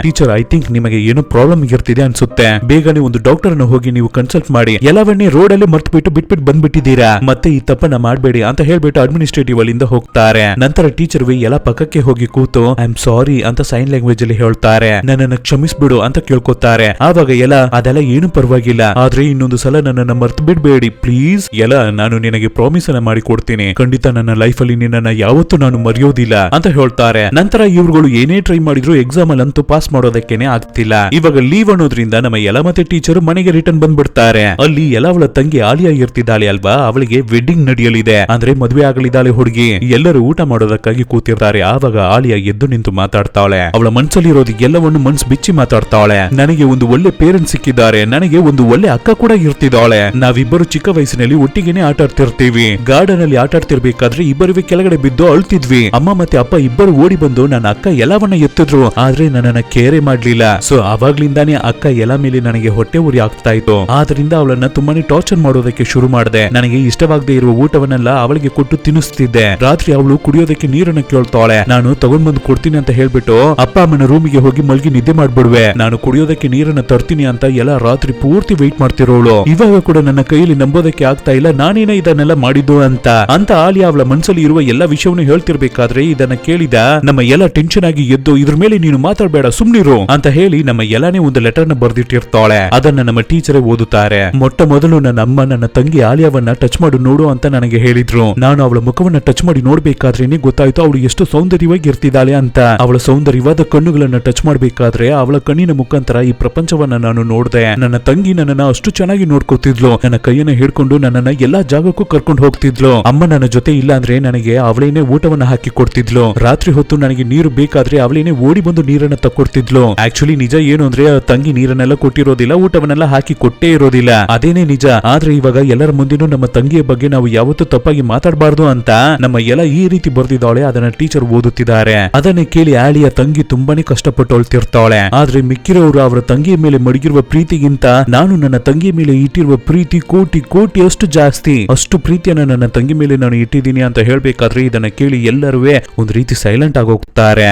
ಟೀಚರ್, ಐ ಥಿಂಕ್ ನಿಮಗೆ ಏನೋ ಪ್ರಾಬ್ಲಮ್ ಇರ್ತಿದೆ ಅನ್ಸುತ್ತೆ, ಬೇಗನೆ ಒಂದು ಡಾಕ್ಟರ್ ಅನ್ನು ಹೋಗಿ ನೀವು ಕನ್ಸಲ್ಟ್ ಮಾಡಿ, ಎಲ್ಲವನ್ನೇ ರೋಡ್ ಅಲ್ಲಿ ಮರ್ತು ಬಿಟ್ಟು ಬಂದ್ಬಿಟ್ಟಿದ್ದೀರಾ, ಮತ್ತೆ ಈ ತಪ್ಪನ್ನ ಮಾಡಬೇಡಿ ಅಂತ ಹೇಳ್ಬಿಟ್ಟು ಅಡ್ಮಿನಿಸ್ಟ್ರೇಟಿವ್ ಅಲ್ಲಿಂದ ಹೋಗ್ತಾರೆ. ನಂತರ ಟೀಚರ್ ಎಲ್ಲ ಪಕ್ಕಕ್ಕೆ ಹೋಗಿ ಕೂತು ಐ ಆಮ್ ಸಾರಿ ಅಂತ ಸೈನ್ ಲ್ಯಾಂಗ್ವೇಜ್ ಅಲ್ಲಿ ಹೇಳ್ತಾರೆ. ನನ್ನನ್ನು ಕ್ಷಮಿಸ್ಬಿಡು ಅಂತ ಕೇಳ್ಕೊತಾರೆ. ಆವಾಗ ಅದೆಲ್ಲ ಏನು ಪರವಾಗಿಲ್ಲ, ಆದ್ರೆ ಇನ್ನೊಂದು ಸಲ ನನ್ನನ್ನು ಮರ್ತು ಬಿಡ್ಬೇಡಿ ಪ್ಲೀಸ್. ನಾನು ನಿನಗೆ ಪ್ರಾಮಿಸ್ ಅನ್ನ ಮಾಡಿ ಕೊಡ್ತೀನಿ, ಖಂಡಿತ ನನ್ನ ಲೈಫ್ ಅಲ್ಲಿ ನಿನ್ನನ್ನ ಯಾವತ್ತೂ ನಾನು ಮರೆಯೋದಿಲ್ಲ ಅಂತ ಹೇಳ್ತಾರೆ. ನಂತರ ಇವ್ರುಗಳು ಏನೇ ಟ್ರೈ ಮಾಡಿದ್ರು ಎಕ್ಸಾಮ್ ಅಲ್ಲಂತೂ ಪಾಸ್ ಮಾಡೋದಕ್ಕೇನೆ ಆಗ್ತಿಲ್ಲ. ಇವಾಗ ಲೀವ್ ಅನ್ನೋದ್ರಿಂದ ನಮ್ಮ ಎಲ್ಲ ಮತ್ತೆ ಟೀಚರ್ ಮನೆಗೆ ರಿಟರ್ನ್ ಬಂದ್ಬಿಡ್ತಾರೆ. ಅಲ್ಲಿ ಅವಳ ತಂಗಿ ಆಲಿಯಾ ಇರ್ತಿದ್ದಾಳೆ ಅಲ್ವಾ, ಅವಳಿಗೆ ವೆಡ್ಡಿಂಗ್ ನಡೆಯಲಿದೆ, ಅಂದ್ರೆ ಮದುವೆ ಆಗಲಿದ್ದಾಳೆ ಹುಡುಗಿ. ಎಲ್ಲರೂ ಊಟ ಮಾಡೋದಕ್ಕಾಗಿ ಕೂತಿರ್ತಾರೆ. ಆವಾಗ ಆಲಿಯಾ ಎದ್ದು ನಿಂತು ಮಾತಾಡ್ತಾಳೆ. ಅವಳ ಮನ್ಸಲ್ಲಿರೋದು ಎಲ್ಲವನ್ನು ಮನ್ಸು ಬಿಚ್ಚಿ ಮಾತಾಡ್ತಾಳೆ. ನನಗೆ ಒಂದು ಒಳ್ಳೆ ಪೇರೆಂಟ್ಸ್ ಸಿಕ್ಕಿದ್ದಾರೆ, ನನಗೆ ಒಂದು ಒಳ್ಳೆ ಅಕ್ಕ ಕೂಡ ಇರ್ತಿದ್ದಾಳೆ, ನಾವಿಬ್ಬರು ಚಿಕ್ಕ ವಯಸ್ಸಿನಲ್ಲಿ ಒಟ್ಟಿಗೆನೆ ಆಟ ಆಡ್ತಿರ್ತೀವಿ. ಗಾರ್ಡನ್ ಅಲ್ಲಿ ಆಟ ಆಡ್ತಿರ್ಬೇಕಾದ್ರೆ ಇಬ್ಬರಿಗೆ ಕೆಳಗಡೆ ಬಿದ್ದು ಅಳ್ತಿದ್ವಿ. ಅಮ್ಮ ಮತ್ತೆ ಅಪ್ಪ ಇಬ್ಬರು ಓಡಿ ಬಂದು ನನ್ನ ಅಕ್ಕ ಎಲ್ಲವನ್ನ ಎತ್ತಿದ್ರು, ಆದ್ರೆ ನನ್ನನ್ನ ಕೇರೆ ಮಾಡ್ಲಿಲ್ಲ. ಸೊ ಅವಾಗ್ಲಿಂದಾನೇ ಅಕ್ಕ ಎಲ್ಲ ಮೇಲೆ ನನಗೆ ಹೊಟ್ಟೆ ಉರಿ ಆಗ್ತಾ ಇತ್ತು. ಆದ್ರಿಂದ ಅವಳನ್ನ ತುಂಬಾನೇ ಟಾರ್ಚರ್ ಮಾಡೋದಕ್ಕೆ ಶುರು ಮಾಡಿದೆ. ನನಗೆ ಇಷ್ಟವಾಗದೆ ಇರುವ ಊಟವನ್ನೆಲ್ಲ ಅವಳಿಗೆ ಕೊಟ್ಟು ತಿನ್ನಿಸ್ತಿದ್ದೆ. ರಾತ್ರಿ ಅವಳು ಕುಡಿಯೋದಕ್ಕೆ ನೀರನ್ನ ಕೇಳ್ತಾಳೆ. ನಾನು ತಗೊಂಡ್ ಬಂದು ಕೊಡ್ತೀನಿ ಅಂತ ಹೇಳ್ಬಿಟ್ಟು ಅಪ್ಪ ಅಮ್ಮನ ರೂಮಿಗೆ ಹೋಗಿ ಮಲ್ಗಿ ನಿದ್ದೆ ಮಾಡ್ಬಿಡುವೆ. ನಾನು ಕುಡಿಯೋದಕ್ಕೆ ನೀರನ್ನ ತರ್ತೀನಿ ಅಂತ ಎಲ್ಲ ರಾತ್ರಿ ಪೂರ್ತಿ ವೆಯ್ಟ್ ಮಾಡ್ತಿರೋಳು. ಇವಾಗ ಕೂಡ ನನ್ನ ಕೈಯಲ್ಲಿ ನಂಬೋದಕ್ಕೆ ಆಗ್ತಾ ಇಲ್ಲ, ನಾನೇನ ಇದನ್ನೆಲ್ಲ ಮಾಡಿದ್ದು ಅಂತ ಆಲಿಯಾ ಅವಳ ಮನಸ್ಸಲ್ಲಿ ಇರುವ ಎಲ್ಲ ವಿಷಯವನ್ನು ಹೇಳ್ತಿರ್ಬೇಕಾದ್ರೆ ಇದನ್ನ ಕೇಳಿದ ನಮ್ಮ ಎಲ್ಲ ಟೆನ್ಷನ್ ಆಗಿ ಎದ್ದು, ಇದ್ರ ಮೇಲೆ ನೀನು ಮಾತಾಡಬೇಡ ಸುಮ್ನಿರು ಅಂತ ಹೇಳಿ ನಮ್ಮ ಎಲ್ಲಾನೇ ಒಂದು ಲೆಟರ್ ನ ಬರ್ದಿಟ್ಟಿರ್ತಾಳೆ. ಅದನ್ನ ನಮ್ಮ ಟೀಚರೇ ಓದುತ್ತಾರೆ. ಮೊಟ್ಟ ಮೊದಲು ನನ್ನ ಅಮ್ಮ ನನ್ನ ತಂಗಿ ಆಲಿಯಾವನ್ನ ಟಚ್ ಮಾಡು ನೋಡು ಅಂತ ನನಗೆ ಹೇಳಿದ್ರು. ನಾನು ಅವಳ ಮುಖವನ್ನ ಟಚ್ ಮಾಡಿ ನೋಡ್ಬೇಕಾದ್ರೇನೆ ಗೊತ್ತಾಯ್ತು ಅವಳು ಎಷ್ಟು ಸೌಂದರ್ಯವಾಗಿ ಇರ್ತಿದ್ದಾಳೆ ಅಂತ. ಅವಳ ಸೌಂದರ್ಯವಾದ ಕಣ್ಣುಗಳನ್ನ ಟಚ್ ಮಾಡ್ಬೇಕಾದ್ರೆ ಅವಳ ಕಣ್ಣಿನ ಮುಖಾಂತರ ಈ ಪ್ರಪಂಚವನ್ನ ನಾನು ನೋಡ್ದೆ. ನನ್ನ ತಂಗಿ ನನ್ನನ್ನ ಅಷ್ಟು ಚೆನ್ನಾಗಿ ನೋಡ್ಕೊತಿದ್ಲು, ನನ್ನ ಕೈಯನ್ನ ಹಿಡ್ಕೊಂಡು ನನ್ನನ್ನ ಎಲ್ಲಾ ಜಾಗಕ್ಕೂ ಕರ್ಕೊಂಡು ಹೋಗ್ತಿದ್ಲು. ಅಮ್ಮ ನನ್ನ ಜೊತೆ ಇಲ್ಲ ಅಂದ್ರೆ ನನಗೆ ಅವಳೇನೆ ಊಟವನ್ನ ಹಾಕಿ ಕೊಡ್ತಿದ್ಲು. ರಾತ್ರಿ ಹೊತ್ತು ನನಗೆ ನೀರು ಬೇಕಾದ್ರೆ ಅವಳೇನೆ ಓಡಿ ಬಂದು ನೀರನ್ನ ತಕ್ಕೊಡ್ತಿದ್ಲು. ಆಕ್ಚುಲಿ ನಿಜ ಏನು ಅಂದ್ರೆ ತಂಗಿ ನೀರನ್ನೆಲ್ಲ ಕೊಟ್ಟಿರೋದಿಲ್ಲ, ಊಟವನ್ನೆಲ್ಲ ಹಾಕಿ ಕೊಟ್ಟೇ ಇರೋದಿಲ್ಲ, ಅದೇನೇ ನಿಜ. ಆದ್ರೆ ಇವಾಗ ಎಲ್ಲರ ಮುಂದೆನೂ ನಮ್ಮ ತಂಗಿಯ ಬಗ್ಗೆ ನಾವು ಯಾವತ್ತೂ ತಪ್ಪಾಗಿ ಮಾತಾಡಬಾರ್ದು ಅಂತ ನಮ್ಮ ಎಲ್ಲ ಈ ರೀತಿ ಬರ್ದಿದ್ದಾಳೆ. ಅದನ್ನ ಟೀಚರ್ ಓದುತ್ತಿದ್ದಾರೆ. ಅದನ್ನ ಕೇಳಿ ಆಲಿಯಾ ತಂಗಿ ತುಂಬಾನೇ ಕಷ್ಟಪಟ್ಟು ಅಳ್ತಿರ್ತಾಳೆ. ಆದ್ರೆ ಮಿಕ್ಕಿರೋರು ಅವರ ತಂಗಿಯ ಮೇಲೆ ಮಡಗಿರುವ ಪ್ರೀತಿಗಿಂತ ನಾನು ನನ್ನ ತಂಗಿಯ ಮೇಲೆ ಇಟ್ಟಿರುವ ಮೇಲಿರುವ ಪ್ರೀತಿ ಕೋಟಿ ಕೋಟಿ ಅಷ್ಟು ಜಾಸ್ತಿ. ಅಷ್ಟು ಪ್ರೀತಿಯನ್ನ ನನ್ನ ತಂಗಿ ಮೇಲೆ ನಾನು ಇಟ್ಟಿದ್ದೀನಿ ಅಂತ ಹೇಳ್ಬೇಕಾದ್ರೆ ಇದನ್ನ ಕೇಳಿ ಎಲ್ಲರೂ ಒಂದು ರೀತಿ ಸೈಲೆಂಟ್ ಆಗೋಗ್ತಾರೆ.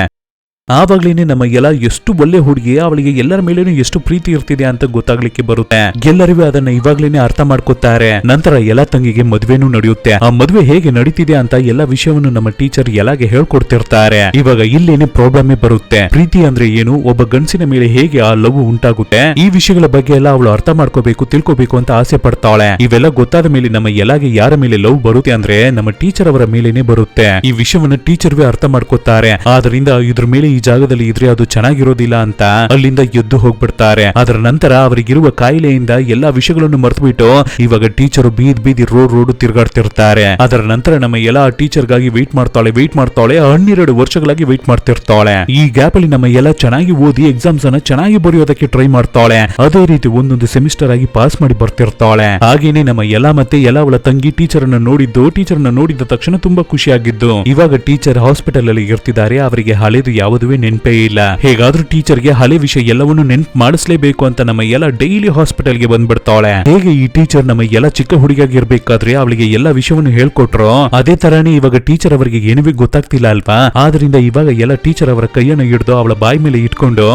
ಆವಾಗ್ಲೇನೆ ನಮ್ಮ ಎಲ್ಲ ಎಷ್ಟು ಒಳ್ಳೆ ಹುಡುಗಿ, ಅವಳಿಗೆ ಎಲ್ಲರ ಮೇಲೇನು ಎಷ್ಟು ಪ್ರೀತಿ ಇರ್ತಿದೆ ಅಂತ ಗೊತ್ತಾಗ್ಲಿಕ್ಕೆ ಬರುತ್ತೆ. ಎಲ್ಲರಿಗೂ ಅದನ್ನ ಇವಾಗ್ಲೇನೆ ಅರ್ಥ ಮಾಡ್ಕೋತಾರೆ. ನಂತರ ಎಲ್ಲ ತಂಗಿಗೆ ಮದ್ವೆನೂ ನಡೆಯುತ್ತೆ. ಆ ಮದ್ವೆ ಹೇಗೆ ನಡೀತಿದೆ ಅಂತ ಎಲ್ಲ ವಿಷಯವನ್ನು ನಮ್ಮ ಟೀಚರ್ ಎಲ್ಲಾಗೆ ಹೇಳ್ಕೊಡ್ತಿರ್ತಾರೆ. ಇವಾಗ ಇಲ್ಲೇನೆ ಪ್ರಾಬ್ಲಮ್ ಬರುತ್ತೆ. ಪ್ರೀತಿ ಅಂದ್ರೆ ಏನು, ಒಬ್ಬ ಗಂಡಸಿನ ಮೇಲೆ ಹೇಗೆ ಆ ಲವ್ ಉಂಟಾಗುತ್ತೆ, ಈ ವಿಷಯಗಳ ಬಗ್ಗೆ ಎಲ್ಲ ಅವಳು ಅರ್ಥ ಮಾಡ್ಕೋಬೇಕು, ತಿಳ್ಕೋಬೇಕು ಅಂತ ಆಸೆ ಪಡ್ತಾಳೆ. ಇವೆಲ್ಲ ಗೊತ್ತಾದ ಮೇಲೆ ನಮ್ಮ ಎಲ್ಲಾಗೆ ಯಾರ ಮೇಲೆ ಲವ್ ಬರುತ್ತೆ ಅಂದ್ರೆ ನಮ್ಮ ಟೀಚರ್ ಅವರ ಮೇಲೇನೆ ಬರುತ್ತೆ. ಈ ವಿಷಯವನ್ನ ಟೀಚರ್ವೇ ಅರ್ಥ ಮಾಡ್ಕೋತಾರೆ. ಆದ್ರಿಂದ ಇದ್ರ ಮೇಲೆ ಈ ಜಾಗದಲ್ಲಿ ಇದ್ರೆ ಅದು ಚೆನ್ನಾಗಿರೋದಿಲ್ಲ ಅಂತ ಅಲ್ಲಿಂದ ಎದ್ದು ಹೋಗ್ಬಿಡ್ತಾರೆ. ಅದರ ನಂತರ ಅವರಿಗಿರುವ ಕಾಯಿಲೆಯಿಂದ ಎಲ್ಲಾ ವಿಷಯಗಳನ್ನು ಮರೆತುಬಿಟ್ಟು ಇವಾಗ ಟೀಚರ್ ಬೀದಿ ರೋಡ್ ತಿರುಗಾಡ್ತಿರ್ತಾರೆ. ಅದರ ನಂತರ ನಮ್ಮ ಎಲ್ಲ ಟೀಚರ್ ಗಾಗಿ ವೇಟ್ ಮಾಡ್ತಾಳೆ 12 ವರ್ಷಗಳಾಗಿ ವೇಟ್ ಮಾಡ್ತಿರ್ತಾಳೆ. ಈ ಗ್ಯಾಪ್ ಅಲ್ಲಿ ನಮ್ಮ ಎಲ್ಲ ಚೆನ್ನಾಗಿ ಓದಿ ಎಕ್ಸಾಮ್ಸ್ ಅನ್ನ ಚೆನ್ನಾಗಿ ಬರೆಯೋದಕ್ಕೆ ಟ್ರೈ ಮಾಡ್ತಾಳೆ. ಅದೇ ರೀತಿ ಒಂದೊಂದು ಸೆಮಿಸ್ಟರ್ ಆಗಿ ಪಾಸ್ ಮಾಡಿ ಬರ್ತಿರ್ತಾಳೆ. ಹಾಗೇನೆ ನಮ್ಮ ಎಲ್ಲ ಮತ್ತೆ ಎಲ್ಲ ಅವಳ ತಂಗಿ ಟೀಚರ್ ಅನ್ನ ನೋಡಿದ ತಕ್ಷಣ ತುಂಬಾ ಖುಷಿಯಾಗಿದ್ದು. ಇವಾಗ ಟೀಚರ್ ಹಾಸ್ಪಿಟಲ್ ಅಲ್ಲಿ ಇರ್ತಿದ್ದಾರೆ. ಅವರಿಗೆ ಹಳೆದು ಯಾವುದೇ ನೆನಪೇ ಇಲ್ಲ. ಹೇಗಾದ್ರೂ ಟೀಚರ್ಗೆ ಹಳೆ ವಿಷಯ ಎಲ್ಲವನ್ನು ನೆನ್ಪು ಮಾಡಿಸ್ಲೇಬೇಕು ಅಂತ ನಮ್ಮ ಎಲ್ಲ ಡೈಲಿ ಹಾಸ್ಪಿಟಲ್ಗೆ ಬಂದ್ಬಿಡ್ತಾಳೆ. ಹೇಗೆ ಈ ಟೀಚರ್ ನಮ್ಮ ಎಲ್ಲ ಚಿಕ್ಕ ಹುಡುಗಿಯಾಗಿರ್ಬೇಕಾದ್ರೆ ಅವಳಿಗೆ ಎಲ್ಲ ವಿಷಯವನ್ನು ಹೇಳ್ಕೊಟ್ರು, ಅದೇ ತರಾನೇ ಇವಾಗ ಟೀಚರ್ ಅವರಿಗೆ ಏನೂ ಗೊತ್ತಾಗ್ತಿಲ್ಲ ಅಲ್ವಾ. ಆದ್ರಿಂದ ಇವಾಗ ಎಲ್ಲ ಟೀಚರ್ ಅವರ ಕೈಯನ್ನು ಹಿಡಿದು ಅವಳ ಬಾಯಿ ಮೇಲೆ ಇಟ್ಕೊಂಡು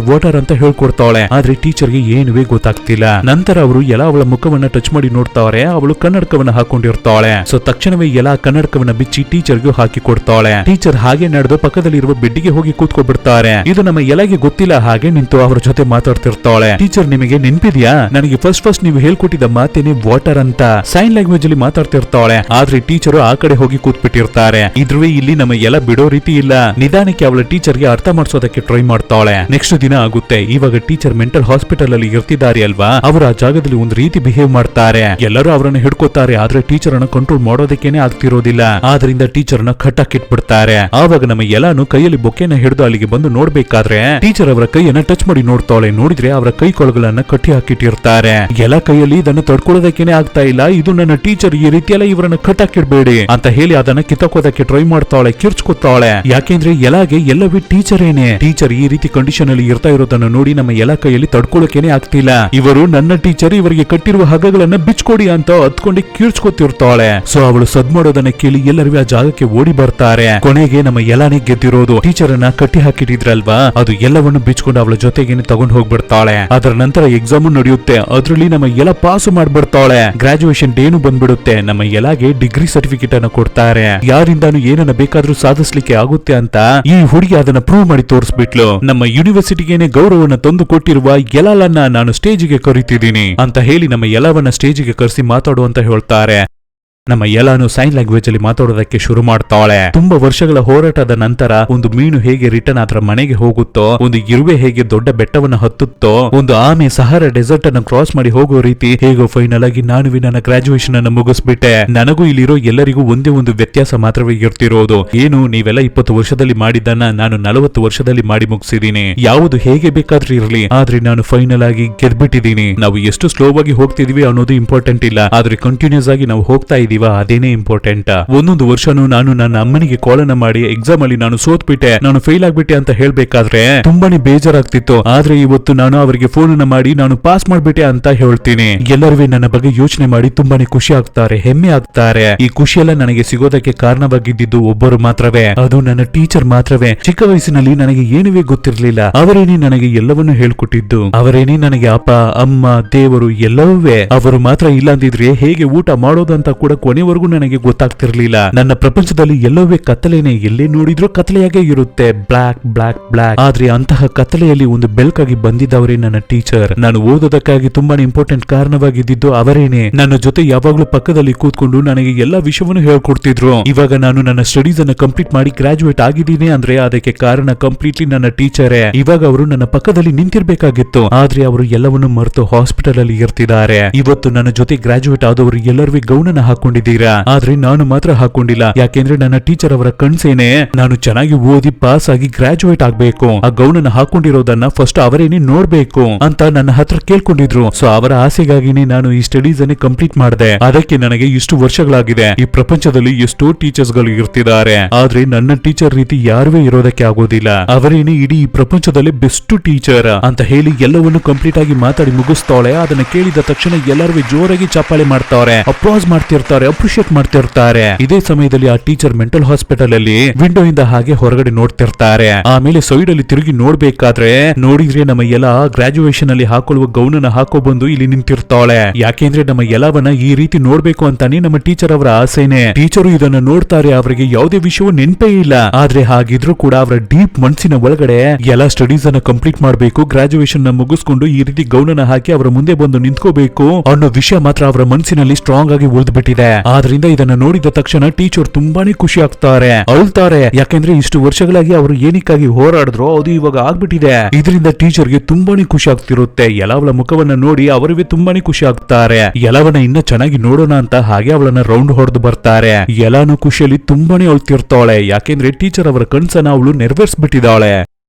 ವಾಟರ್ ಅಂತ ಹೇಳ್ಕೊಡ್ತಾಳೆ. ಆದ್ರೆ ಟೀಚರ್ಗೆ ಏನೂ ಗೊತ್ತಾಗ್ತಿಲ್ಲ. ನಂತರ ಅವರು ಎಲ್ಲ ಅವಳ ಮುಖವನ್ನ ಟಚ್ ಮಾಡಿ ನೋಡ್ತಾಳೆ. ಅವಳು ಕನ್ನಡಕವನ್ನ ಹಾಕೊಂಡಿರ್ತಾಳೆ. ಸೊ ತಕ್ಷಣವೇ ಎಲ್ಲ ಕನ್ನಡಕವನ್ನ ಬಿಚ್ಚಿ ಟೀಚರ್ಗೂ ಹಾಕಿ ಕೊಡ್ತಾಳೆ. ಟೀಚರ್ ಹಾಗೆ ನಡೆದು ಪಕ್ಕದಲ್ಲಿರುವ ಬೆಡ್ಡಿಗೆ ಹೋಗಿ ಕೂತ್ಕೊಬಿಡ್ತಾರೆ. ಇದು ನಮ್ಮ ಎಲ್ಲಗೆ ಗೊತ್ತಿಲ್ಲ. ಹಾಗೆ ನಿಂತು ಅವರ ಜೊತೆ ಮಾತಾಡ್ತಿರ್ತಾಳೆ. ಟೀಚರ್ ನಿಮಗೆ ನೆನ್ಪಿದ್ಯಾ, ನನಗೆ ಫಸ್ಟ್ ನೀವು ಹೇಳ್ಕೊಟ್ಟಿದ್ದ ಮಾತೇನೆ ವಾಟರ್ ಅಂತ ಸೈನ್ ಲ್ಯಾಂಗ್ವೇಜ್ ಅಲ್ಲಿ ಮಾತಾಡ್ತಿರ್ತಾಳೆ. ಆದ್ರೆ ಟೀಚರು ಆ ಕಡೆ ಹೋಗಿ ಕೂತ್ಬಿಟ್ಟಿರ್ತಾರೆ. ಇದ್ರುವೆ ಇಲ್ಲಿ ನಮ್ಮ ಎಲ್ಲ ಬಿಡೋ ರೀತಿ ಇಲ್ಲ. ನಿಧಾನಕ್ಕೆ ಅವಳ ಟೀಚರ್ಗೆ ಅರ್ಥ ಮಾಡಿಸೋದಕ್ಕೆ ಟ್ರೈ ಮಾಡ್ತಾಳೆ. ನೆಕ್ಸ್ಟ್ ದಿನ ಆಗುತ್ತೆ. ಇವಾಗ ಟೀಚರ್ ಮೆಂಟಲ್ ಹಾಸ್ಪಿಟಲ್ ಅಲ್ಲಿ ಇರ್ತಿದ್ದಾರೆ ಅಲ್ವಾ. ಅವರು ಆ ಜಾಗದಲ್ಲಿ ಒಂದು ರೀತಿ ಬಿಹೇವ್ ಮಾಡ್ತಾರೆ. ಎಲ್ಲರೂ ಅವರನ್ನು ಹಿಡ್ಕೋತಾರೆ. ಆದ್ರೆ ಟೀಚರ್ ಅನ್ನ ಕಂಟ್ರೋಲ್ ಮಾಡೋದಕ್ಕೇನೆ ಆಗ್ತಿರೋದಿಲ್ಲ. ಆದ್ರಿಂದ ಟೀಚರ್ ನ ಕಟ್ಟಾಕಿಟ್ಬಿಡ್ತಾರೆ. ಆವಾಗ ನಮ್ಮ ಎಲ್ಲಾನು ಕೈಯಲ್ಲಿ ಬೊಕ್ಕೆನ ಹಿಡಿದು ಅಲ್ಲಿಗೆ ಬಂದು ನೋಡ್ಬೇಕಾದ್ರೆ ಟೀಚರ್ ಅವರ ಕೈಯನ್ನ ಟಚ್ ಮಾಡಿ ನೋಡ್ತಾಳೆ. ನೋಡಿದ್ರೆ ಅವರ ಕೈ ಕೊಳಗಳನ್ನ ಕಟ್ಟಿ ಹಾಕಿಟ್ಟಿರ್ತಾರೆ. ಎಲ್ಲ ಕೈಯಲ್ಲಿ ಇದನ್ನು ತಡ್ಕೊಳ್ಳೋದಕ್ಕೇನೆ ಆಗ್ತಾ ಇಲ್ಲ. ಇದು ನನ್ನ ಟೀಚರ್, ಈ ರೀತಿಯೆಲ್ಲ ಇವರನ್ನ ಕಟ್ಟಾಕಿಡ್ಬೇಡಿ ಅಂತ ಹೇಳಿ ಅದನ್ನ ಕಿತ್ತಾಕೋದಕ್ಕೆ ಟ್ರೈ ಮಾಡ್ತಾಳೆ, ಕಿರ್ಚ್ಕೊತಾಳೆ. ಯಾಕೆಂದ್ರೆ ಎಲ್ಲಾಗೆ ಎಲ್ಲವೇ ಟೀಚರೇನೆ. ಟೀಚರ್ ಈ ರೀತಿ ಕಂಡೀಷನ್ ಅಲ್ಲಿ ಇರ್ತಾ ಇರೋದನ್ನ ನೋಡಿ ನಮ್ಮ ಎಲ್ಲ ಕೈಯಲ್ಲಿ ತಡ್ಕೊಳ್ಳೋಕೆನೆ ಆಗ್ತಿಲ್ಲ. ಇವರು ನನ್ನ ಟೀಚರ್, ಇವರಿಗೆ ಕಟ್ಟಿರುವ ಹಗ್ಗಗಳನ್ನ ಬಿಚ್ಕೊಡಿ ಅಂತ ಹತ್ಕೊಂಡು ಕೀಳ್ಸ್ಕೊತಿರ್ತಾಳೆ. ಸೊ ಅವಳು ಸದ್ ಮಾಡೋದನ್ನ ಕೇಳಿ ಎಲ್ಲರಿಗೂ ಆ ಜಾಗಕ್ಕೆ ಓಡಿ ಬರ್ತಾರೆ. ಕೊನೆಗೆ ನಮ್ಮ ಎಲ್ಲಾನೇ ಗೆದ್ದಿರೋದು. ಟೀಚರ್ ಅನ್ನ ಕಟ್ಟಿ ಹಾಕಿಟ್ಟಿದ್ರಲ್ವಾ, ಅದು ಎಲ್ಲವನ್ನು ಬಿಚ್ಕೊಂಡು ಅವಳ ಜೊತೆಗೇನೆ ತಗೊಂಡು ಹೋಗ್ಬಿಡ್ತಾಳೆ. ಅದರ ನಂತರ ಎಕ್ಸಾಮ್ ನಡೆಯುತ್ತೆ. ಅದ್ರಲ್ಲಿ ನಮ್ಮ ಎಲ್ಲ ಪಾಸ್ ಮಾಡ್ಬಿಡ್ತಾಳೆ. ಗ್ರಾಜುಯೇಷನ್ ಡೇನು ಬಂದ್ಬಿಡುತ್ತೆ. ನಮ್ಮ ಎಲ್ಲಾಗೆ ಡಿಗ್ರಿ ಸರ್ಟಿಫಿಕೇಟ್ ಅನ್ನ ಕೊಡ್ತಾರೆ. ಯಾರಿಂದಾನು ಏನನ್ನ ಬೇಕಾದ್ರೂ ಸಾಧಿಸ್ಲಿಕ್ಕೆ ಆಗುತ್ತೆ ಅಂತ ಈ ಹುಡುಗಿ ಅದನ್ನ ಪ್ರೂವ್ ಮಾಡಿ ತೋರಿಸ್ಬಿಟ್ಲು. ನಮ್ಮ ಯೂನಿವರ್ಸಿಟಿಗೇನೆ ಗೌರವನ್ನ ತಂದು ಕೊಟ್ಟಿರುವ ಎಲ್ಲಾಲನ್ನ ನಾನು ಸ್ಟೇಜಿಗೆ ಕರಿತಿದ್ದೀನಿ ಅಂತ ಹೇಳಿ ನಮ್ಮ ಎಲ್ಲವನ್ನ ಸ್ಟೇಜಿಗೆ ಕರೆಸಿ ಮಾತಾಡು ಅಂತ ಹೇಳ್ತಾರೆ. ನಮ್ಮ ಎಲ್ಲಾನು ಸೈನ್ ಲ್ಯಾಂಗ್ವೇಜ್ ಅಲ್ಲಿ ಮಾತಾಡೋದಕ್ಕೆ ಶುರು ಮಾಡ್ತಾಳೆ. ತುಂಬಾ ವರ್ಷಗಳ ಹೋರಾಟದ ನಂತರ ಒಂದು ಮೀನು ಹೇಗೆ ರಿಟರ್ನ್ ಅದರ ಮನೆಗೆ ಹೋಗುತ್ತೋ, ಒಂದು ಇರುವೆ ಹೇಗೆ ದೊಡ್ಡ ಬೆಟ್ಟವನ್ನ ಹತ್ತುತ್ತೋ, ಒಂದು ಆಮೆ ಸಹಾರಾ ಡೆಸರ್ಟ್ ಅನ್ನು ಕ್ರಾಸ್ ಮಾಡಿ ಹೋಗೋ ರೀತಿ ಹೇಗೋ ಫೈನಲ್ ಆಗಿ ನಾನು ನನ್ನ ಗ್ರಾಜುಯೇಷನ್ ಅನ್ನು ಮುಗಿಸ್ಬಿಟ್ಟೆ. ನನಗೂ ಇಲ್ಲಿರೋ ಎಲ್ಲರಿಗೂ ಒಂದೇ ಒಂದು ವ್ಯತ್ಯಾಸ ಮಾತ್ರವೇ ಇರ್ತಿರೋದು. ಏನು, ನೀವೆಲ್ಲ 20 ವರ್ಷದಲ್ಲಿ ಮಾಡಿದ್ದನ್ನ ನಾನು 40 ವರ್ಷದಲ್ಲಿ ಮಾಡಿ ಮುಗಿಸಿದೀನಿ. ಯಾವುದು ಹೇಗೆ ಬೇಕಾದ್ರೂ ಇರ್ಲಿ, ಆದ್ರೆ ನಾನು ಫೈನಲ್ ಆಗಿ ಗೆದ್ಬಿಟ್ಟಿದ್ದೀನಿ. ನಾವು ಎಷ್ಟು ಸ್ಲೋ ಆಗಿ ಹೋಗ್ತಿದೀವಿ ಅನ್ನೋದು ಇಂಪಾರ್ಟೆಂಟ್ ಇಲ್ಲ, ಆದ್ರೆ ಕಂಟಿನ್ಯೂಸ್ ಆಗಿ ನಾವು ಹೋಗ್ತಾ ಇದೀವಿ, ಅದೇನೇ ಇಂಪಾರ್ಟೆಂಟ್. ಒಂದೊಂದು ವರ್ಷನೂ ನಾನು ನನ್ನ ಅಮ್ಮನಿಗೆ ಕಾಲನ್ನ ಮಾಡಿ ಎಕ್ಸಾಮ್ ಅಲ್ಲಿ ನಾನು ಸೋತ್ಬಿಟ್ಟೆ, ನಾನು ಫೇಲ್ ಆಗ್ಬಿಟ್ಟೆ ಅಂತ ಹೇಳ್ಬೇಕಾದ್ರೆ ತುಂಬಾನೇ ಬೇಜಾರಾಗ್ತಿತ್ತು. ಆದ್ರೆ ಇವತ್ತು ನಾನು ಅವರಿಗೆ ಫೋನ್ ಅನ್ನ ಮಾಡಿ ನಾನು ಪಾಸ್ ಮಾಡ್ಬಿಟ್ಟೆ ಅಂತ ಹೇಳ್ತೀನಿ. ಎಲ್ಲರೂ ನನ್ನ ಬಗ್ಗೆ ಯೋಚನೆ ಮಾಡಿ ತುಂಬಾನೇ ಖುಷಿ ಆಗ್ತಾರೆ, ಹೆಮ್ಮೆ ಆಗ್ತಾರೆ. ಈ ಖುಷಿಯೆಲ್ಲ ನನಗೆ ಸಿಗೋದಕ್ಕೆ ಕಾರಣವಾಗಿದ್ದು ಒಬ್ಬರು ಮಾತ್ರವೇ, ಅದು ನನ್ನ ಟೀಚರ್ ಮಾತ್ರವೇ. ಚಿಕ್ಕ ವಯಸ್ಸಿನಲ್ಲಿ ನನಗೆ ಏನೂ ಗೊತ್ತಿರಲಿಲ್ಲ. ಅವರೇನೇ ನನಗೆ ಎಲ್ಲವನ್ನೂ ಹೇಳ್ಕೊಟ್ಟಿದ್ದು. ಅವರೇನೇ ನನಗೆ ಅಪ್ಪ, ಅಮ್ಮ, ದೇವರು ಎಲ್ಲವೇ. ಅವರು ಮಾತ್ರ ಇಲ್ಲ ಅಂದಿದ್ರೆ ಹೇಗೆ ಊಟ ಮಾಡೋದಂತ ಕೂಡ ಕೊನೆವರೆಗೂ ನನಗೆ ಗೊತ್ತಾಗ್ತಿರ್ಲಿಲ್ಲ. ನನ್ನ ಪ್ರಪಂಚದಲ್ಲಿ ಎಲ್ಲವೇ ಕತ್ತಲೇನೆ, ಎಲ್ಲೇ ನೋಡಿದ್ರೂ ಕತ್ತಲೆಯಾಗೆ ಇರುತ್ತೆ, ಬ್ಲಾಕ್ ಬ್ಲಾಕ್ ಬ್ಲಾಕ್. ಆದ್ರೆ ಅಂತಹ ಕತ್ತಲೆಯಲ್ಲಿ ಒಂದು ಬೆಳಕಾಗಿ ಬಂದಿದ್ದವರೇ ನನ್ನ ಟೀಚರ್. ನಾನು ಓದೋದಕ್ಕಾಗಿ ತುಂಬಾನೇ ಇಂಪಾರ್ಟೆಂಟ್ ಕಾರಣವಾಗಿದ್ದು ಅವರೇನೆ. ನನ್ನ ಜೊತೆ ಯಾವಾಗ್ಲೂ ಪಕ್ಕದಲ್ಲಿ ಕೂತ್ಕೊಂಡು ನನಗೆ ಎಲ್ಲಾ ವಿಷಯವನ್ನು ಹೇಳ್ಕೊಡ್ತಿದ್ರು. ಇವಾಗ ನಾನು ನನ್ನ ಸ್ಟಡೀಸ್ ಅನ್ನು ಕಂಪ್ಲೀಟ್ ಮಾಡಿ ಗ್ರಾಜುಯೇಟ್ ಆಗಿದ್ದೀನಿ ಅಂದ್ರೆ ಅದಕ್ಕೆ ಕಾರಣ ಕಂಪ್ಲೀಟ್ಲಿ ನನ್ನ ಟೀಚರೇ. ಇವಾಗ ಅವರು ನನ್ನ ಪಕ್ಕದಲ್ಲಿ ನಿಂತಿರ್ಬೇಕಾಗಿತ್ತು, ಆದ್ರೆ ಅವರು ಎಲ್ಲವನ್ನು ಮರೆತು ಹಾಸ್ಪಿಟಲ್ ಅಲ್ಲಿ ಇರ್ತಿದ್ದಾರೆ. ಇವತ್ತು ನನ್ನ ಜೊತೆ ಗ್ರಾಜುಯೇಟ್ ಆದವರು ಎಲ್ಲರೂ ಗೌನನ ಹಾಕೊಂಡು ಹಾಕೊಂಡಿದ್ದೀರಾ, ಆದ್ರೆ ನಾನು ಮಾತ್ರ ಹಾಕೊಂಡಿಲ್ಲ. ಯಾಕೆಂದ್ರೆ ನನ್ನ ಟೀಚರ್ ಅವರ ಕನ್ಸೇನೆ ನಾನು ಚೆನ್ನಾಗಿ ಓದಿ ಪಾಸ್ ಆಗಿ ಗ್ರಾಜುಯೇಟ್ ಆಗ್ಬೇಕು, ಆ ಗೌನ್ ಅನ್ನ ಹಾಕೊಂಡಿರೋದನ್ನ ಫಸ್ಟ್ ಅವರೇನೆ ನೋಡ್ಬೇಕು ಅಂತ ನನ್ನ ಹತ್ರ ಕೇಳ್ಕೊಂಡಿದ್ರು. ಸೊ ಅವರ ಆಸೆಗಾಗಿನೇ ನಾನು ಈ ಸ್ಟಡೀಸ್ ಅನ್ನೇ ಕಂಪ್ಲೀಟ್ ಮಾಡಿದೆ. ಅದಕ್ಕೆ ನನಗೆ ಇಷ್ಟು ವರ್ಷಗಳಾಗಿದೆ. ಈ ಪ್ರಪಂಚದಲ್ಲಿ ಎಷ್ಟೋ ಟೀಚರ್ಸ್ ಗಳು ಇರ್ತಿದ್ದಾರೆ, ಆದ್ರೆ ನನ್ನ ಟೀಚರ್ ರೀತಿ ಯಾರುವೇ ಇರೋದಕ್ಕೆ ಆಗೋದಿಲ್ಲ. ಅವರೇನೆ ಇಡೀ ಈ ಪ್ರಪಂಚದಲ್ಲಿ ಬೆಸ್ಟ್ ಟೀಚರ್ ಅಂತ ಹೇಳಿ ಎಲ್ಲವನ್ನು ಕಂಪ್ಲೀಟ್ ಆಗಿ ಮಾತಾಡಿ ಮುಗಿಸ್ತಾಳೆ. ಅದನ್ನ ಕೇಳಿದ ತಕ್ಷಣ ಎಲ್ಲರೂ ಜೋರಾಗಿ ಚಪ್ಪಾಳೆ ಮಾಡ್ತಾರೆ, ಅಪ್ಲಾಸ್ ಮಾಡ್ತಿರ್ತಾರೆ, ಅಪ್ರಿಶಿಯೇಟ್ ಮಾಡ್ತಿರ್ತಾರೆ. ಇದೇ ಸಮಯದಲ್ಲಿ ಆ ಟೀಚರ್ ಮೆಂಟಲ್ ಹಾಸ್ಪಿಟಲ್ ಅಲ್ಲಿ ವಿಂಡೋ ಇಂದ ಹಾಗೆ ಹೊರಗಡೆ ನೋಡ್ತಿರ್ತಾರೆ. ಆಮೇಲೆ ಸೈಡ್ ಅಲ್ಲಿ ತಿರುಗಿ ನೋಡ್ಬೇಕಾದ್ರೆ ನೋಡಿದ್ರೆ ನಮ್ಮ ಎಲ್ಲ ಗ್ರಾಜುಯೇಷನ್ ಅಲ್ಲಿ ಹಾಕೊಳ್ಳುವ ಗೌನ್ ಅನ್ನ ಹಾಕೋ ಬಂದು ಇಲ್ಲಿ ನಿಂತಿರ್ತಾಳೆ. ಯಾಕೆಂದ್ರೆ ನಮ್ಮ ಎಲ್ಲವನ್ನ ಈ ರೀತಿ ನೋಡ್ಬೇಕು ಅಂತಾನೆ ನಮ್ಮ ಟೀಚರ್ ಅವರ ಆಸೆನೆ. ಟೀಚರು ಇದನ್ನ ನೋಡ್ತಾರೆ, ಅವರಿಗೆ ಯಾವುದೇ ವಿಷಯವೂ ನೆನಪೇ ಇಲ್ಲ. ಆದ್ರೆ ಹಾಗಿದ್ರು ಕೂಡ ಅವರ ಡೀಪ್ ಮನಸ್ಸಿನ ಒಳಗಡೆ ಎಲ್ಲ ಸ್ಟಡೀಸ್ ಅನ್ನ ಕಂಪ್ಲೀಟ್ ಮಾಡಬೇಕು, ಗ್ರಾಜುಯೇಷನ್ ನ ಮುಗಿಸ್ಕೊಂಡು ಈ ರೀತಿ ಗೌನ್ ಅನ್ನ ಹಾಕಿ ಅವರ ಮುಂದೆ ಬಂದು ನಿಂತ್ಕೋಬೇಕು ಅನ್ನೋ ವಿಷಯ ಮಾತ್ರ ಅವರ ಮನಸ್ಸಿನಲ್ಲಿ ಸ್ಟ್ರಾಂಗ್ ಆಗಿ ಉಳಿದ್ಬಿಟ್ಟಿದೆ. ಆದ್ರಿಂದ ಇದನ್ನ ನೋಡಿದ ತಕ್ಷಣ ಟೀಚರ್ ತುಂಬಾನೇ ಖುಷಿ ಆಗ್ತಾರೆ, ಅಳ್ತಾರೆ. ಯಾಕೆಂದ್ರೆ ಇಷ್ಟು ವರ್ಷಗಳಾಗಿ ಅವರು ಏನಕ್ಕಾಗಿ ಹೋರಾಡಿದ್ರು ಅದು ಇವಾಗ ಆಗ್ಬಿಟ್ಟಿದೆ. ಇದರಿಂದ ಟೀಚರ್ಗೆ ತುಂಬಾನೇ ಖುಷಿ ಆಗ್ತಿರುತ್ತೆ. ಎಲ್ಲವಳ ಮುಖವನ್ನ ನೋಡಿ ಅವರಿಗೆ ತುಂಬಾನೇ ಖುಷಿ ಆಗ್ತಾರೆ. ಎಲ್ಲವನ್ನ ಇನ್ನ ಚೆನ್ನಾಗಿ ನೋಡೋಣ ಅಂತ ಹಾಗೆ ಅವಳನ್ನ ರೌಂಡ್ ಹೊಡೆದು ಬರ್ತಾರೆ. ಎಲ್ಲಾನು ಖುಷಿಯಲ್ಲಿ ತುಂಬಾನೇ ಅಳ್ತಿರ್ತಾಳೆ. ಯಾಕೆಂದ್ರೆ ಟೀಚರ್ ಅವರ ಕನ್ಸನ್ನ ಅವಳು ನೆರವೇರಿಸ್ಬಿಟ್ಟಿದ್ದಾಳೆ.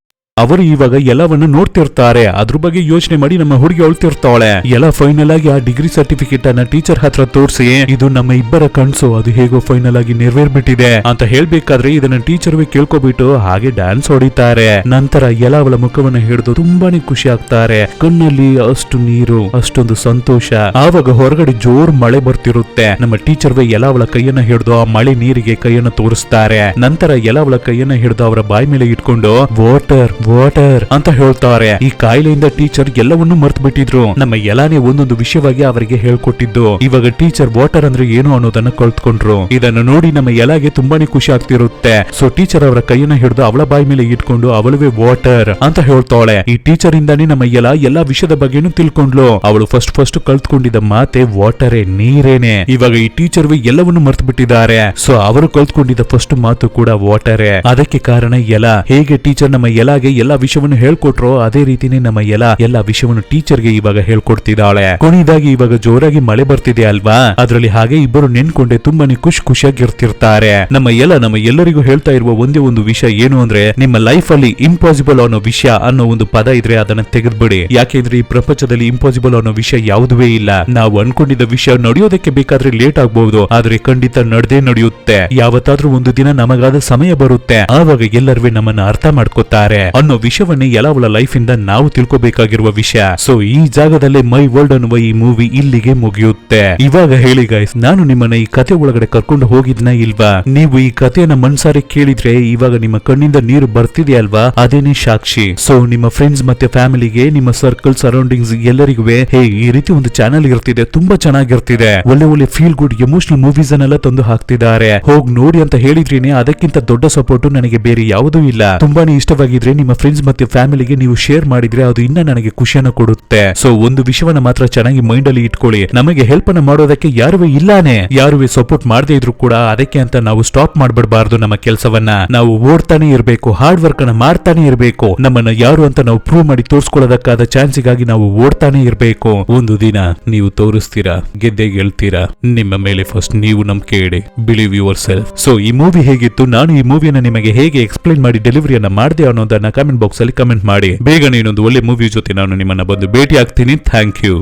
ಅವರು ಇವಾಗ ಎಲ್ಲವನ್ನ ನೋಡ್ತಿರ್ತಾರೆ. ಅದ್ರ ಬಗ್ಗೆ ಯೋಚನೆ ಮಾಡಿ ನಮ್ಮ ಹುಡುಗಿ ಅಳ್ತಿರ್ತಾಳೆ. ಎಲ್ಲ ಫೈನಲ್ ಆಗಿ ಆ ಡಿಗ್ರಿ ಸರ್ಟಿಫಿಕೇಟ್ ಅನ್ನ ಟೀಚರ್ ಹತ್ರ ತೋರಿಸಿ, ಇದು ನಮ್ಮ ಇಬ್ಬರ ಕನ್ಸು, ಅದು ಹೇಗೋ ಫೈನಲ್ ಆಗಿ ನೆರವೇರ್ಬಿಟ್ಟಿದೆ ಅಂತ ಹೇಳ್ಬೇಕಾದ್ರೆ ಇದನ್ನ ಟೀಚರ್ ಕೇಳ್ಕೊಬಿಟ್ಟು ಹಾಗೆ ಡ್ಯಾನ್ಸ್ ಹೊಡಿತಾರೆ. ನಂತರ ಎಲ್ಲ ಅವಳ ಮುಖವನ್ನ ಹಿಡಿದು ತುಂಬಾನೇ ಖುಷಿ ಆಗ್ತಾರೆ. ಕಣ್ಣಲ್ಲಿ ಅಷ್ಟು ನೀರು, ಅಷ್ಟೊಂದು ಸಂತೋಷ. ಆವಾಗ ಹೊರಗಡೆ ಜೋರ್ ಮಳೆ ಬರ್ತಿರುತ್ತೆ. ನಮ್ಮ ಟೀಚರ್ ಎಲ್ಲ ಅವಳ ಕೈಯನ್ನ ಹಿಡಿದು ಆ ಮಳೆ ನೀರಿಗೆ ಕೈಯನ್ನ ತೋರಿಸ್ತಾರೆ. ನಂತರ ಎಲ್ಲ ಅವಳ ಕೈಯನ್ನ ಹಿಡಿದು ಅವರ ಬಾಯಿ ಮೇಲೆ ಇಟ್ಕೊಂಡು ವಾಟರ್ ವಾಟರ್ ಅಂತ ಹೇಳ್ತಾರೆ. ಈ ಕಾಯಿಲೆಯಿಂದ ಟೀಚರ್ ಎಲ್ಲವನ್ನೂ ಮರ್ತು ಬಿಟ್ಟಿದ್ರು. ನಮ್ಮ ಎಲ್ಲಾನೇ ಒಂದೊಂದು ವಿಷಯವಾಗಿ ಅವರಿಗೆ ಹೇಳ್ಕೊಟ್ಟಿದ್ದು. ಇವಾಗ ಟೀಚರ್ ವಾಟರ್ ಅಂದ್ರೆ ಏನು ಅನ್ನೋದನ್ನ ಕಲ್ತ್ಕೊಂಡ್ರು. ಇದನ್ನು ನೋಡಿ ನಮ್ಮ ಎಲ್ಲಾಗೆ ತುಂಬಾನೇ ಖುಷಿ ಆಗ್ತಿರುತ್ತೆ. ಸೊ ಟೀಚರ್ ಅವರ ಕೈಯನ್ನ ಹಿಡಿದು ಅವಳ ಬಾಯಿ ಮೇಲೆ ಇಟ್ಕೊಂಡು ಅವಳುವೆ ವಾಟರ್ ಅಂತ ಹೇಳ್ತಾಳೆ. ಈ ಟೀಚರ್ ಇಂದಾನೇ ನಮ್ಮ ಎಲ್ಲಾ ವಿಷಯದ ಬಗ್ಗೆನೂ ತಿಳ್ಕೊಂಡ್ಲು. ಅವಳು ಫಸ್ಟ್ ಕಲ್ತ್ಕೊಂಡಿದ್ದ ಮಾತೆ ವಾಟರೇ, ನೀರೇನೆ. ಇವಾಗ ಈ ಟೀಚರ್ ಎಲ್ಲವನ್ನು ಮರ್ತು ಬಿಟ್ಟಿದ್ದಾರೆ. ಸೊ ಅವರು ಕಲ್ತ್ಕೊಂಡಿದ್ದ ಫಸ್ಟ್ ಮಾತು ಕೂಡ ವಾಟರೇ. ಅದಕ್ಕೆ ಕಾರಣ ಹೇಗೆ ಟೀಚರ್ ನಮ್ಮ ಎಲ್ಲಾಗೆ ಎಲ್ಲಾ ವಿಷಯವನ್ನು ಹೇಳ್ಕೊಟ್ರು, ಅದೇ ರೀತಿನೇ ನಮ್ಮ ಎಲ್ಲಾ ವಿಷಯವನ್ನು ಟೀಚರ್ಗೆ ಇವಾಗ ಹೇಳ್ಕೊಡ್ತಿದ್ದಾಳೆ. ಕೊನೆಯದಾಗಿ ಇವಾಗ ಜೋರಾಗಿ ಮಳೆ ಬರ್ತಿದೆ ಅಲ್ವಾ, ಅದ್ರಲ್ಲಿ ಹಾಗೆ ಇಬ್ಬರು ನೆನ್ಕೊಂಡೆ ತುಂಬಾನೇ ಖುಷಿಯಾಗಿರ್ತಿರ್ತಾರೆ. ನಮ್ಮ ಎಲ್ಲರಿಗೂ ಹೇಳ್ತಾ ಇರುವ ಒಂದೇ ಒಂದು ವಿಷಯ ಏನು ಅಂದ್ರೆ, ನಿಮ್ಮ ಲೈಫ್ ಅಲ್ಲಿ ಇಂಪಾಸಿಬಲ್ ಅನ್ನೋ ವಿಷಯ ಅನ್ನೋ ಒಂದು ಪದ ಇದ್ರೆ ಅದನ್ನ ತೆಗೆದ್ಬಿಡಿ. ಯಾಕೆಂದ್ರೆ ಈ ಪ್ರಪಂಚದಲ್ಲಿ ಇಂಪಾಸಿಬಲ್ ಅನ್ನೋ ವಿಷಯ ಯಾವುದೇ ಇಲ್ಲ. ನಾವು ಅನ್ಕೊಂಡಿದ್ದ ವಿಷಯ ನಡೆಯೋದಕ್ಕೆ ಬೇಕಾದ್ರೆ ಲೇಟ್ ಆಗ್ಬಹುದು, ಆದ್ರೆ ಖಂಡಿತ ನಡೆದೇ ನಡೆಯುತ್ತೆ. ಯಾವತ್ತಾದ್ರೂ ಒಂದು ದಿನ ನಮಗಾದ ಸಮಯ ಬರುತ್ತೆ, ಆವಾಗ ಎಲ್ಲರೂ ನಮ್ಮನ್ನ ಅರ್ಥ ಮಾಡ್ಕೋತಾರೆ ಅನ್ನೋ ವಿಷಯವನ್ನೇ ಅವಳ ಲೈಫ್ ಇಂದ ನಾವು ತಿಳ್ಕೋಬೇಕಾಗಿರುವ ವಿಷಯ. ಸೊ ಈ ಜಾಗದಲ್ಲೇ ಮೈ ವರ್ಲ್ಡ್ ಅನ್ನುವ ಈ ಮೂವಿ ಇಲ್ಲಿಗೆ ಮುಗಿಯುತ್ತೆ. ಇವಾಗ ಹೇಳಿ ಗೈಸ್, ನಾನು ನಿಮ್ಮನ್ನ ಈ ಕತೆ ಒಳಗಡೆ ಕರ್ಕೊಂಡು ಹೋಗಿದ್ನ ಇಲ್ವಾ? ನೀವು ಈ ಕಥೆಯನ್ನ ಮನ್ಸಾರಿ ಕೇಳಿದ್ರೆ ಇವಾಗ ನಿಮ್ಮ ಕಣ್ಣಿಂದ ನೀರು ಬರ್ತಿದೆ ಅಲ್ವಾ? ಅದೇನೇ ಸಾಕ್ಷಿ. ಸೊ ನಿಮ್ಮ ಫ್ರೆಂಡ್ಸ್ ಮತ್ತೆ ಫ್ಯಾಮಿಲಿಗೆ, ನಿಮ್ಮ ಸರ್ಕಲ್ ಸರೌಂಡಿಂಗ್ಸ್ ಎಲ್ಲರಿಗೂ ಈ ರೀತಿ ಒಂದು ಚಾನೆಲ್ ಇರ್ತಿದೆ, ತುಂಬಾ ಚೆನ್ನಾಗಿರ್ತಿದೆ, ಒಳ್ಳೆ ಫೀಲ್ ಗುಡ್ ಎಮೋಷನಲ್ ಮೂವೀಸ್ ಅನ್ನೆಲ್ಲ ತಂದು ಹಾಕ್ತಿದ್ದಾರೆ, ಹೋಗ್ ನೋಡಿ ಅಂತ ಹೇಳಿದ್ರೇನೆ ಅದಕ್ಕಿಂತ ದೊಡ್ಡ ಸಪೋರ್ಟ್ ನನಗೆ ಬೇರೆ ಯಾವುದೂ ಇಲ್ಲ. ತುಂಬಾನೇ ಇಷ್ಟವಾಗಿದ್ರೆ ನಿಮ್ಮ ಫ್ರೆಂಡ್ಸ್ ಮತ್ತೆ ಫ್ಯಾಮಿಲಿಗೆ ನೀವು ಶೇರ್ ಮಾಡಿದ್ರೆ ಅದು ಇನ್ನ ನನಗೆ ಖುಷಿಯನ್ನ ಕೊಡುತ್ತೆ. ಸೊ ಒಂದು ವಿಷಯವನ್ನ ಮಾತ್ರ ಚೆನ್ನಾಗಿ ಮೈಂಡ್ ಅಲ್ಲಿ ಇಟ್ಕೊಳ್ಳಿ, ನಮಗೆ ಹೆಲ್ಪ್ ಅನ್ನ ಮಾಡೋದಕ್ಕೆ ಯಾರುವೇ ಇಲ್ಲಾನೆ, ಯಾರುವೇ ಸಪೋರ್ಟ್ ಮಾಡದೇ ಇದ್ರು ಕೂಡ ಅದಕ್ಕೆ ಅಂತ ನಾವು ಸ್ಟಾಪ್ ಮಾಡ್ಬಿಡಬಾರ್ದು. ನಮ್ಮ ಕೆಲಸವನ್ನ ನಾವು ಓಡ್ತಾನೆ ಇರಬೇಕು, ಹಾರ್ಡ್ ವರ್ಕ್ ಅನ್ನ ಮಾಡ್ತಾನೆ ಇರಬೇಕು. ನಮ್ಮನ್ನ ಯಾರು ಅಂತ ನಾವು ಪ್ರೂವ್ ಮಾಡಿ ತೋರಿಸ್ಕೊಳ್ಳೋದಕ್ಕಾದ ಚಾನ್ಸಿಗಾಗಿ ನಾವು ಓಡ್ತಾನೆ ಇರಬೇಕು. ಒಂದು ದಿನ ನೀವು ತೋರಿಸ್ತೀರಾ, ಗೆದ್ದೆ ಗೆಲ್ತೀರಾ. ನಿಮ್ಮ ಮೇಲೆ ಫಸ್ಟ್ ನೀವು ನಂಬಿಕೆ ಇಡಿ, ಬಿಲೀವ್ ಯುವರ್ ಸೆಲ್ಫ್. ಸೊ ಈ ಮೂವಿ ಹೇಗಿತ್ತು, ನಾನು ಈ ಮೂವಿಯನ್ನ ನಿಮಗೆ ಹೇಗೆ ಎಕ್ಸ್ಪ್ಲೈನ್ ಮಾಡಿ ಡೆಲಿವರಿಯನ್ನ ಮಾಡಿದೆ ಅನ್ನೋದನ್ನ ಕಮೆಂಟ್ ಬಾಕ್ಸ್ ಅಲ್ಲಿ ಕಮೆಂಟ್ ಮಾಡಿ. ಬೇಗನೆ ಇನ್ನೊಂದು ಒಳ್ಳೆ ಮೂವಿ ಜೊತೆ ನಾನು ನಿಮ್ಮನ್ನ ಬಂದು ಭೇಟಿ ಆಗ್ತೀನಿ. Thank you.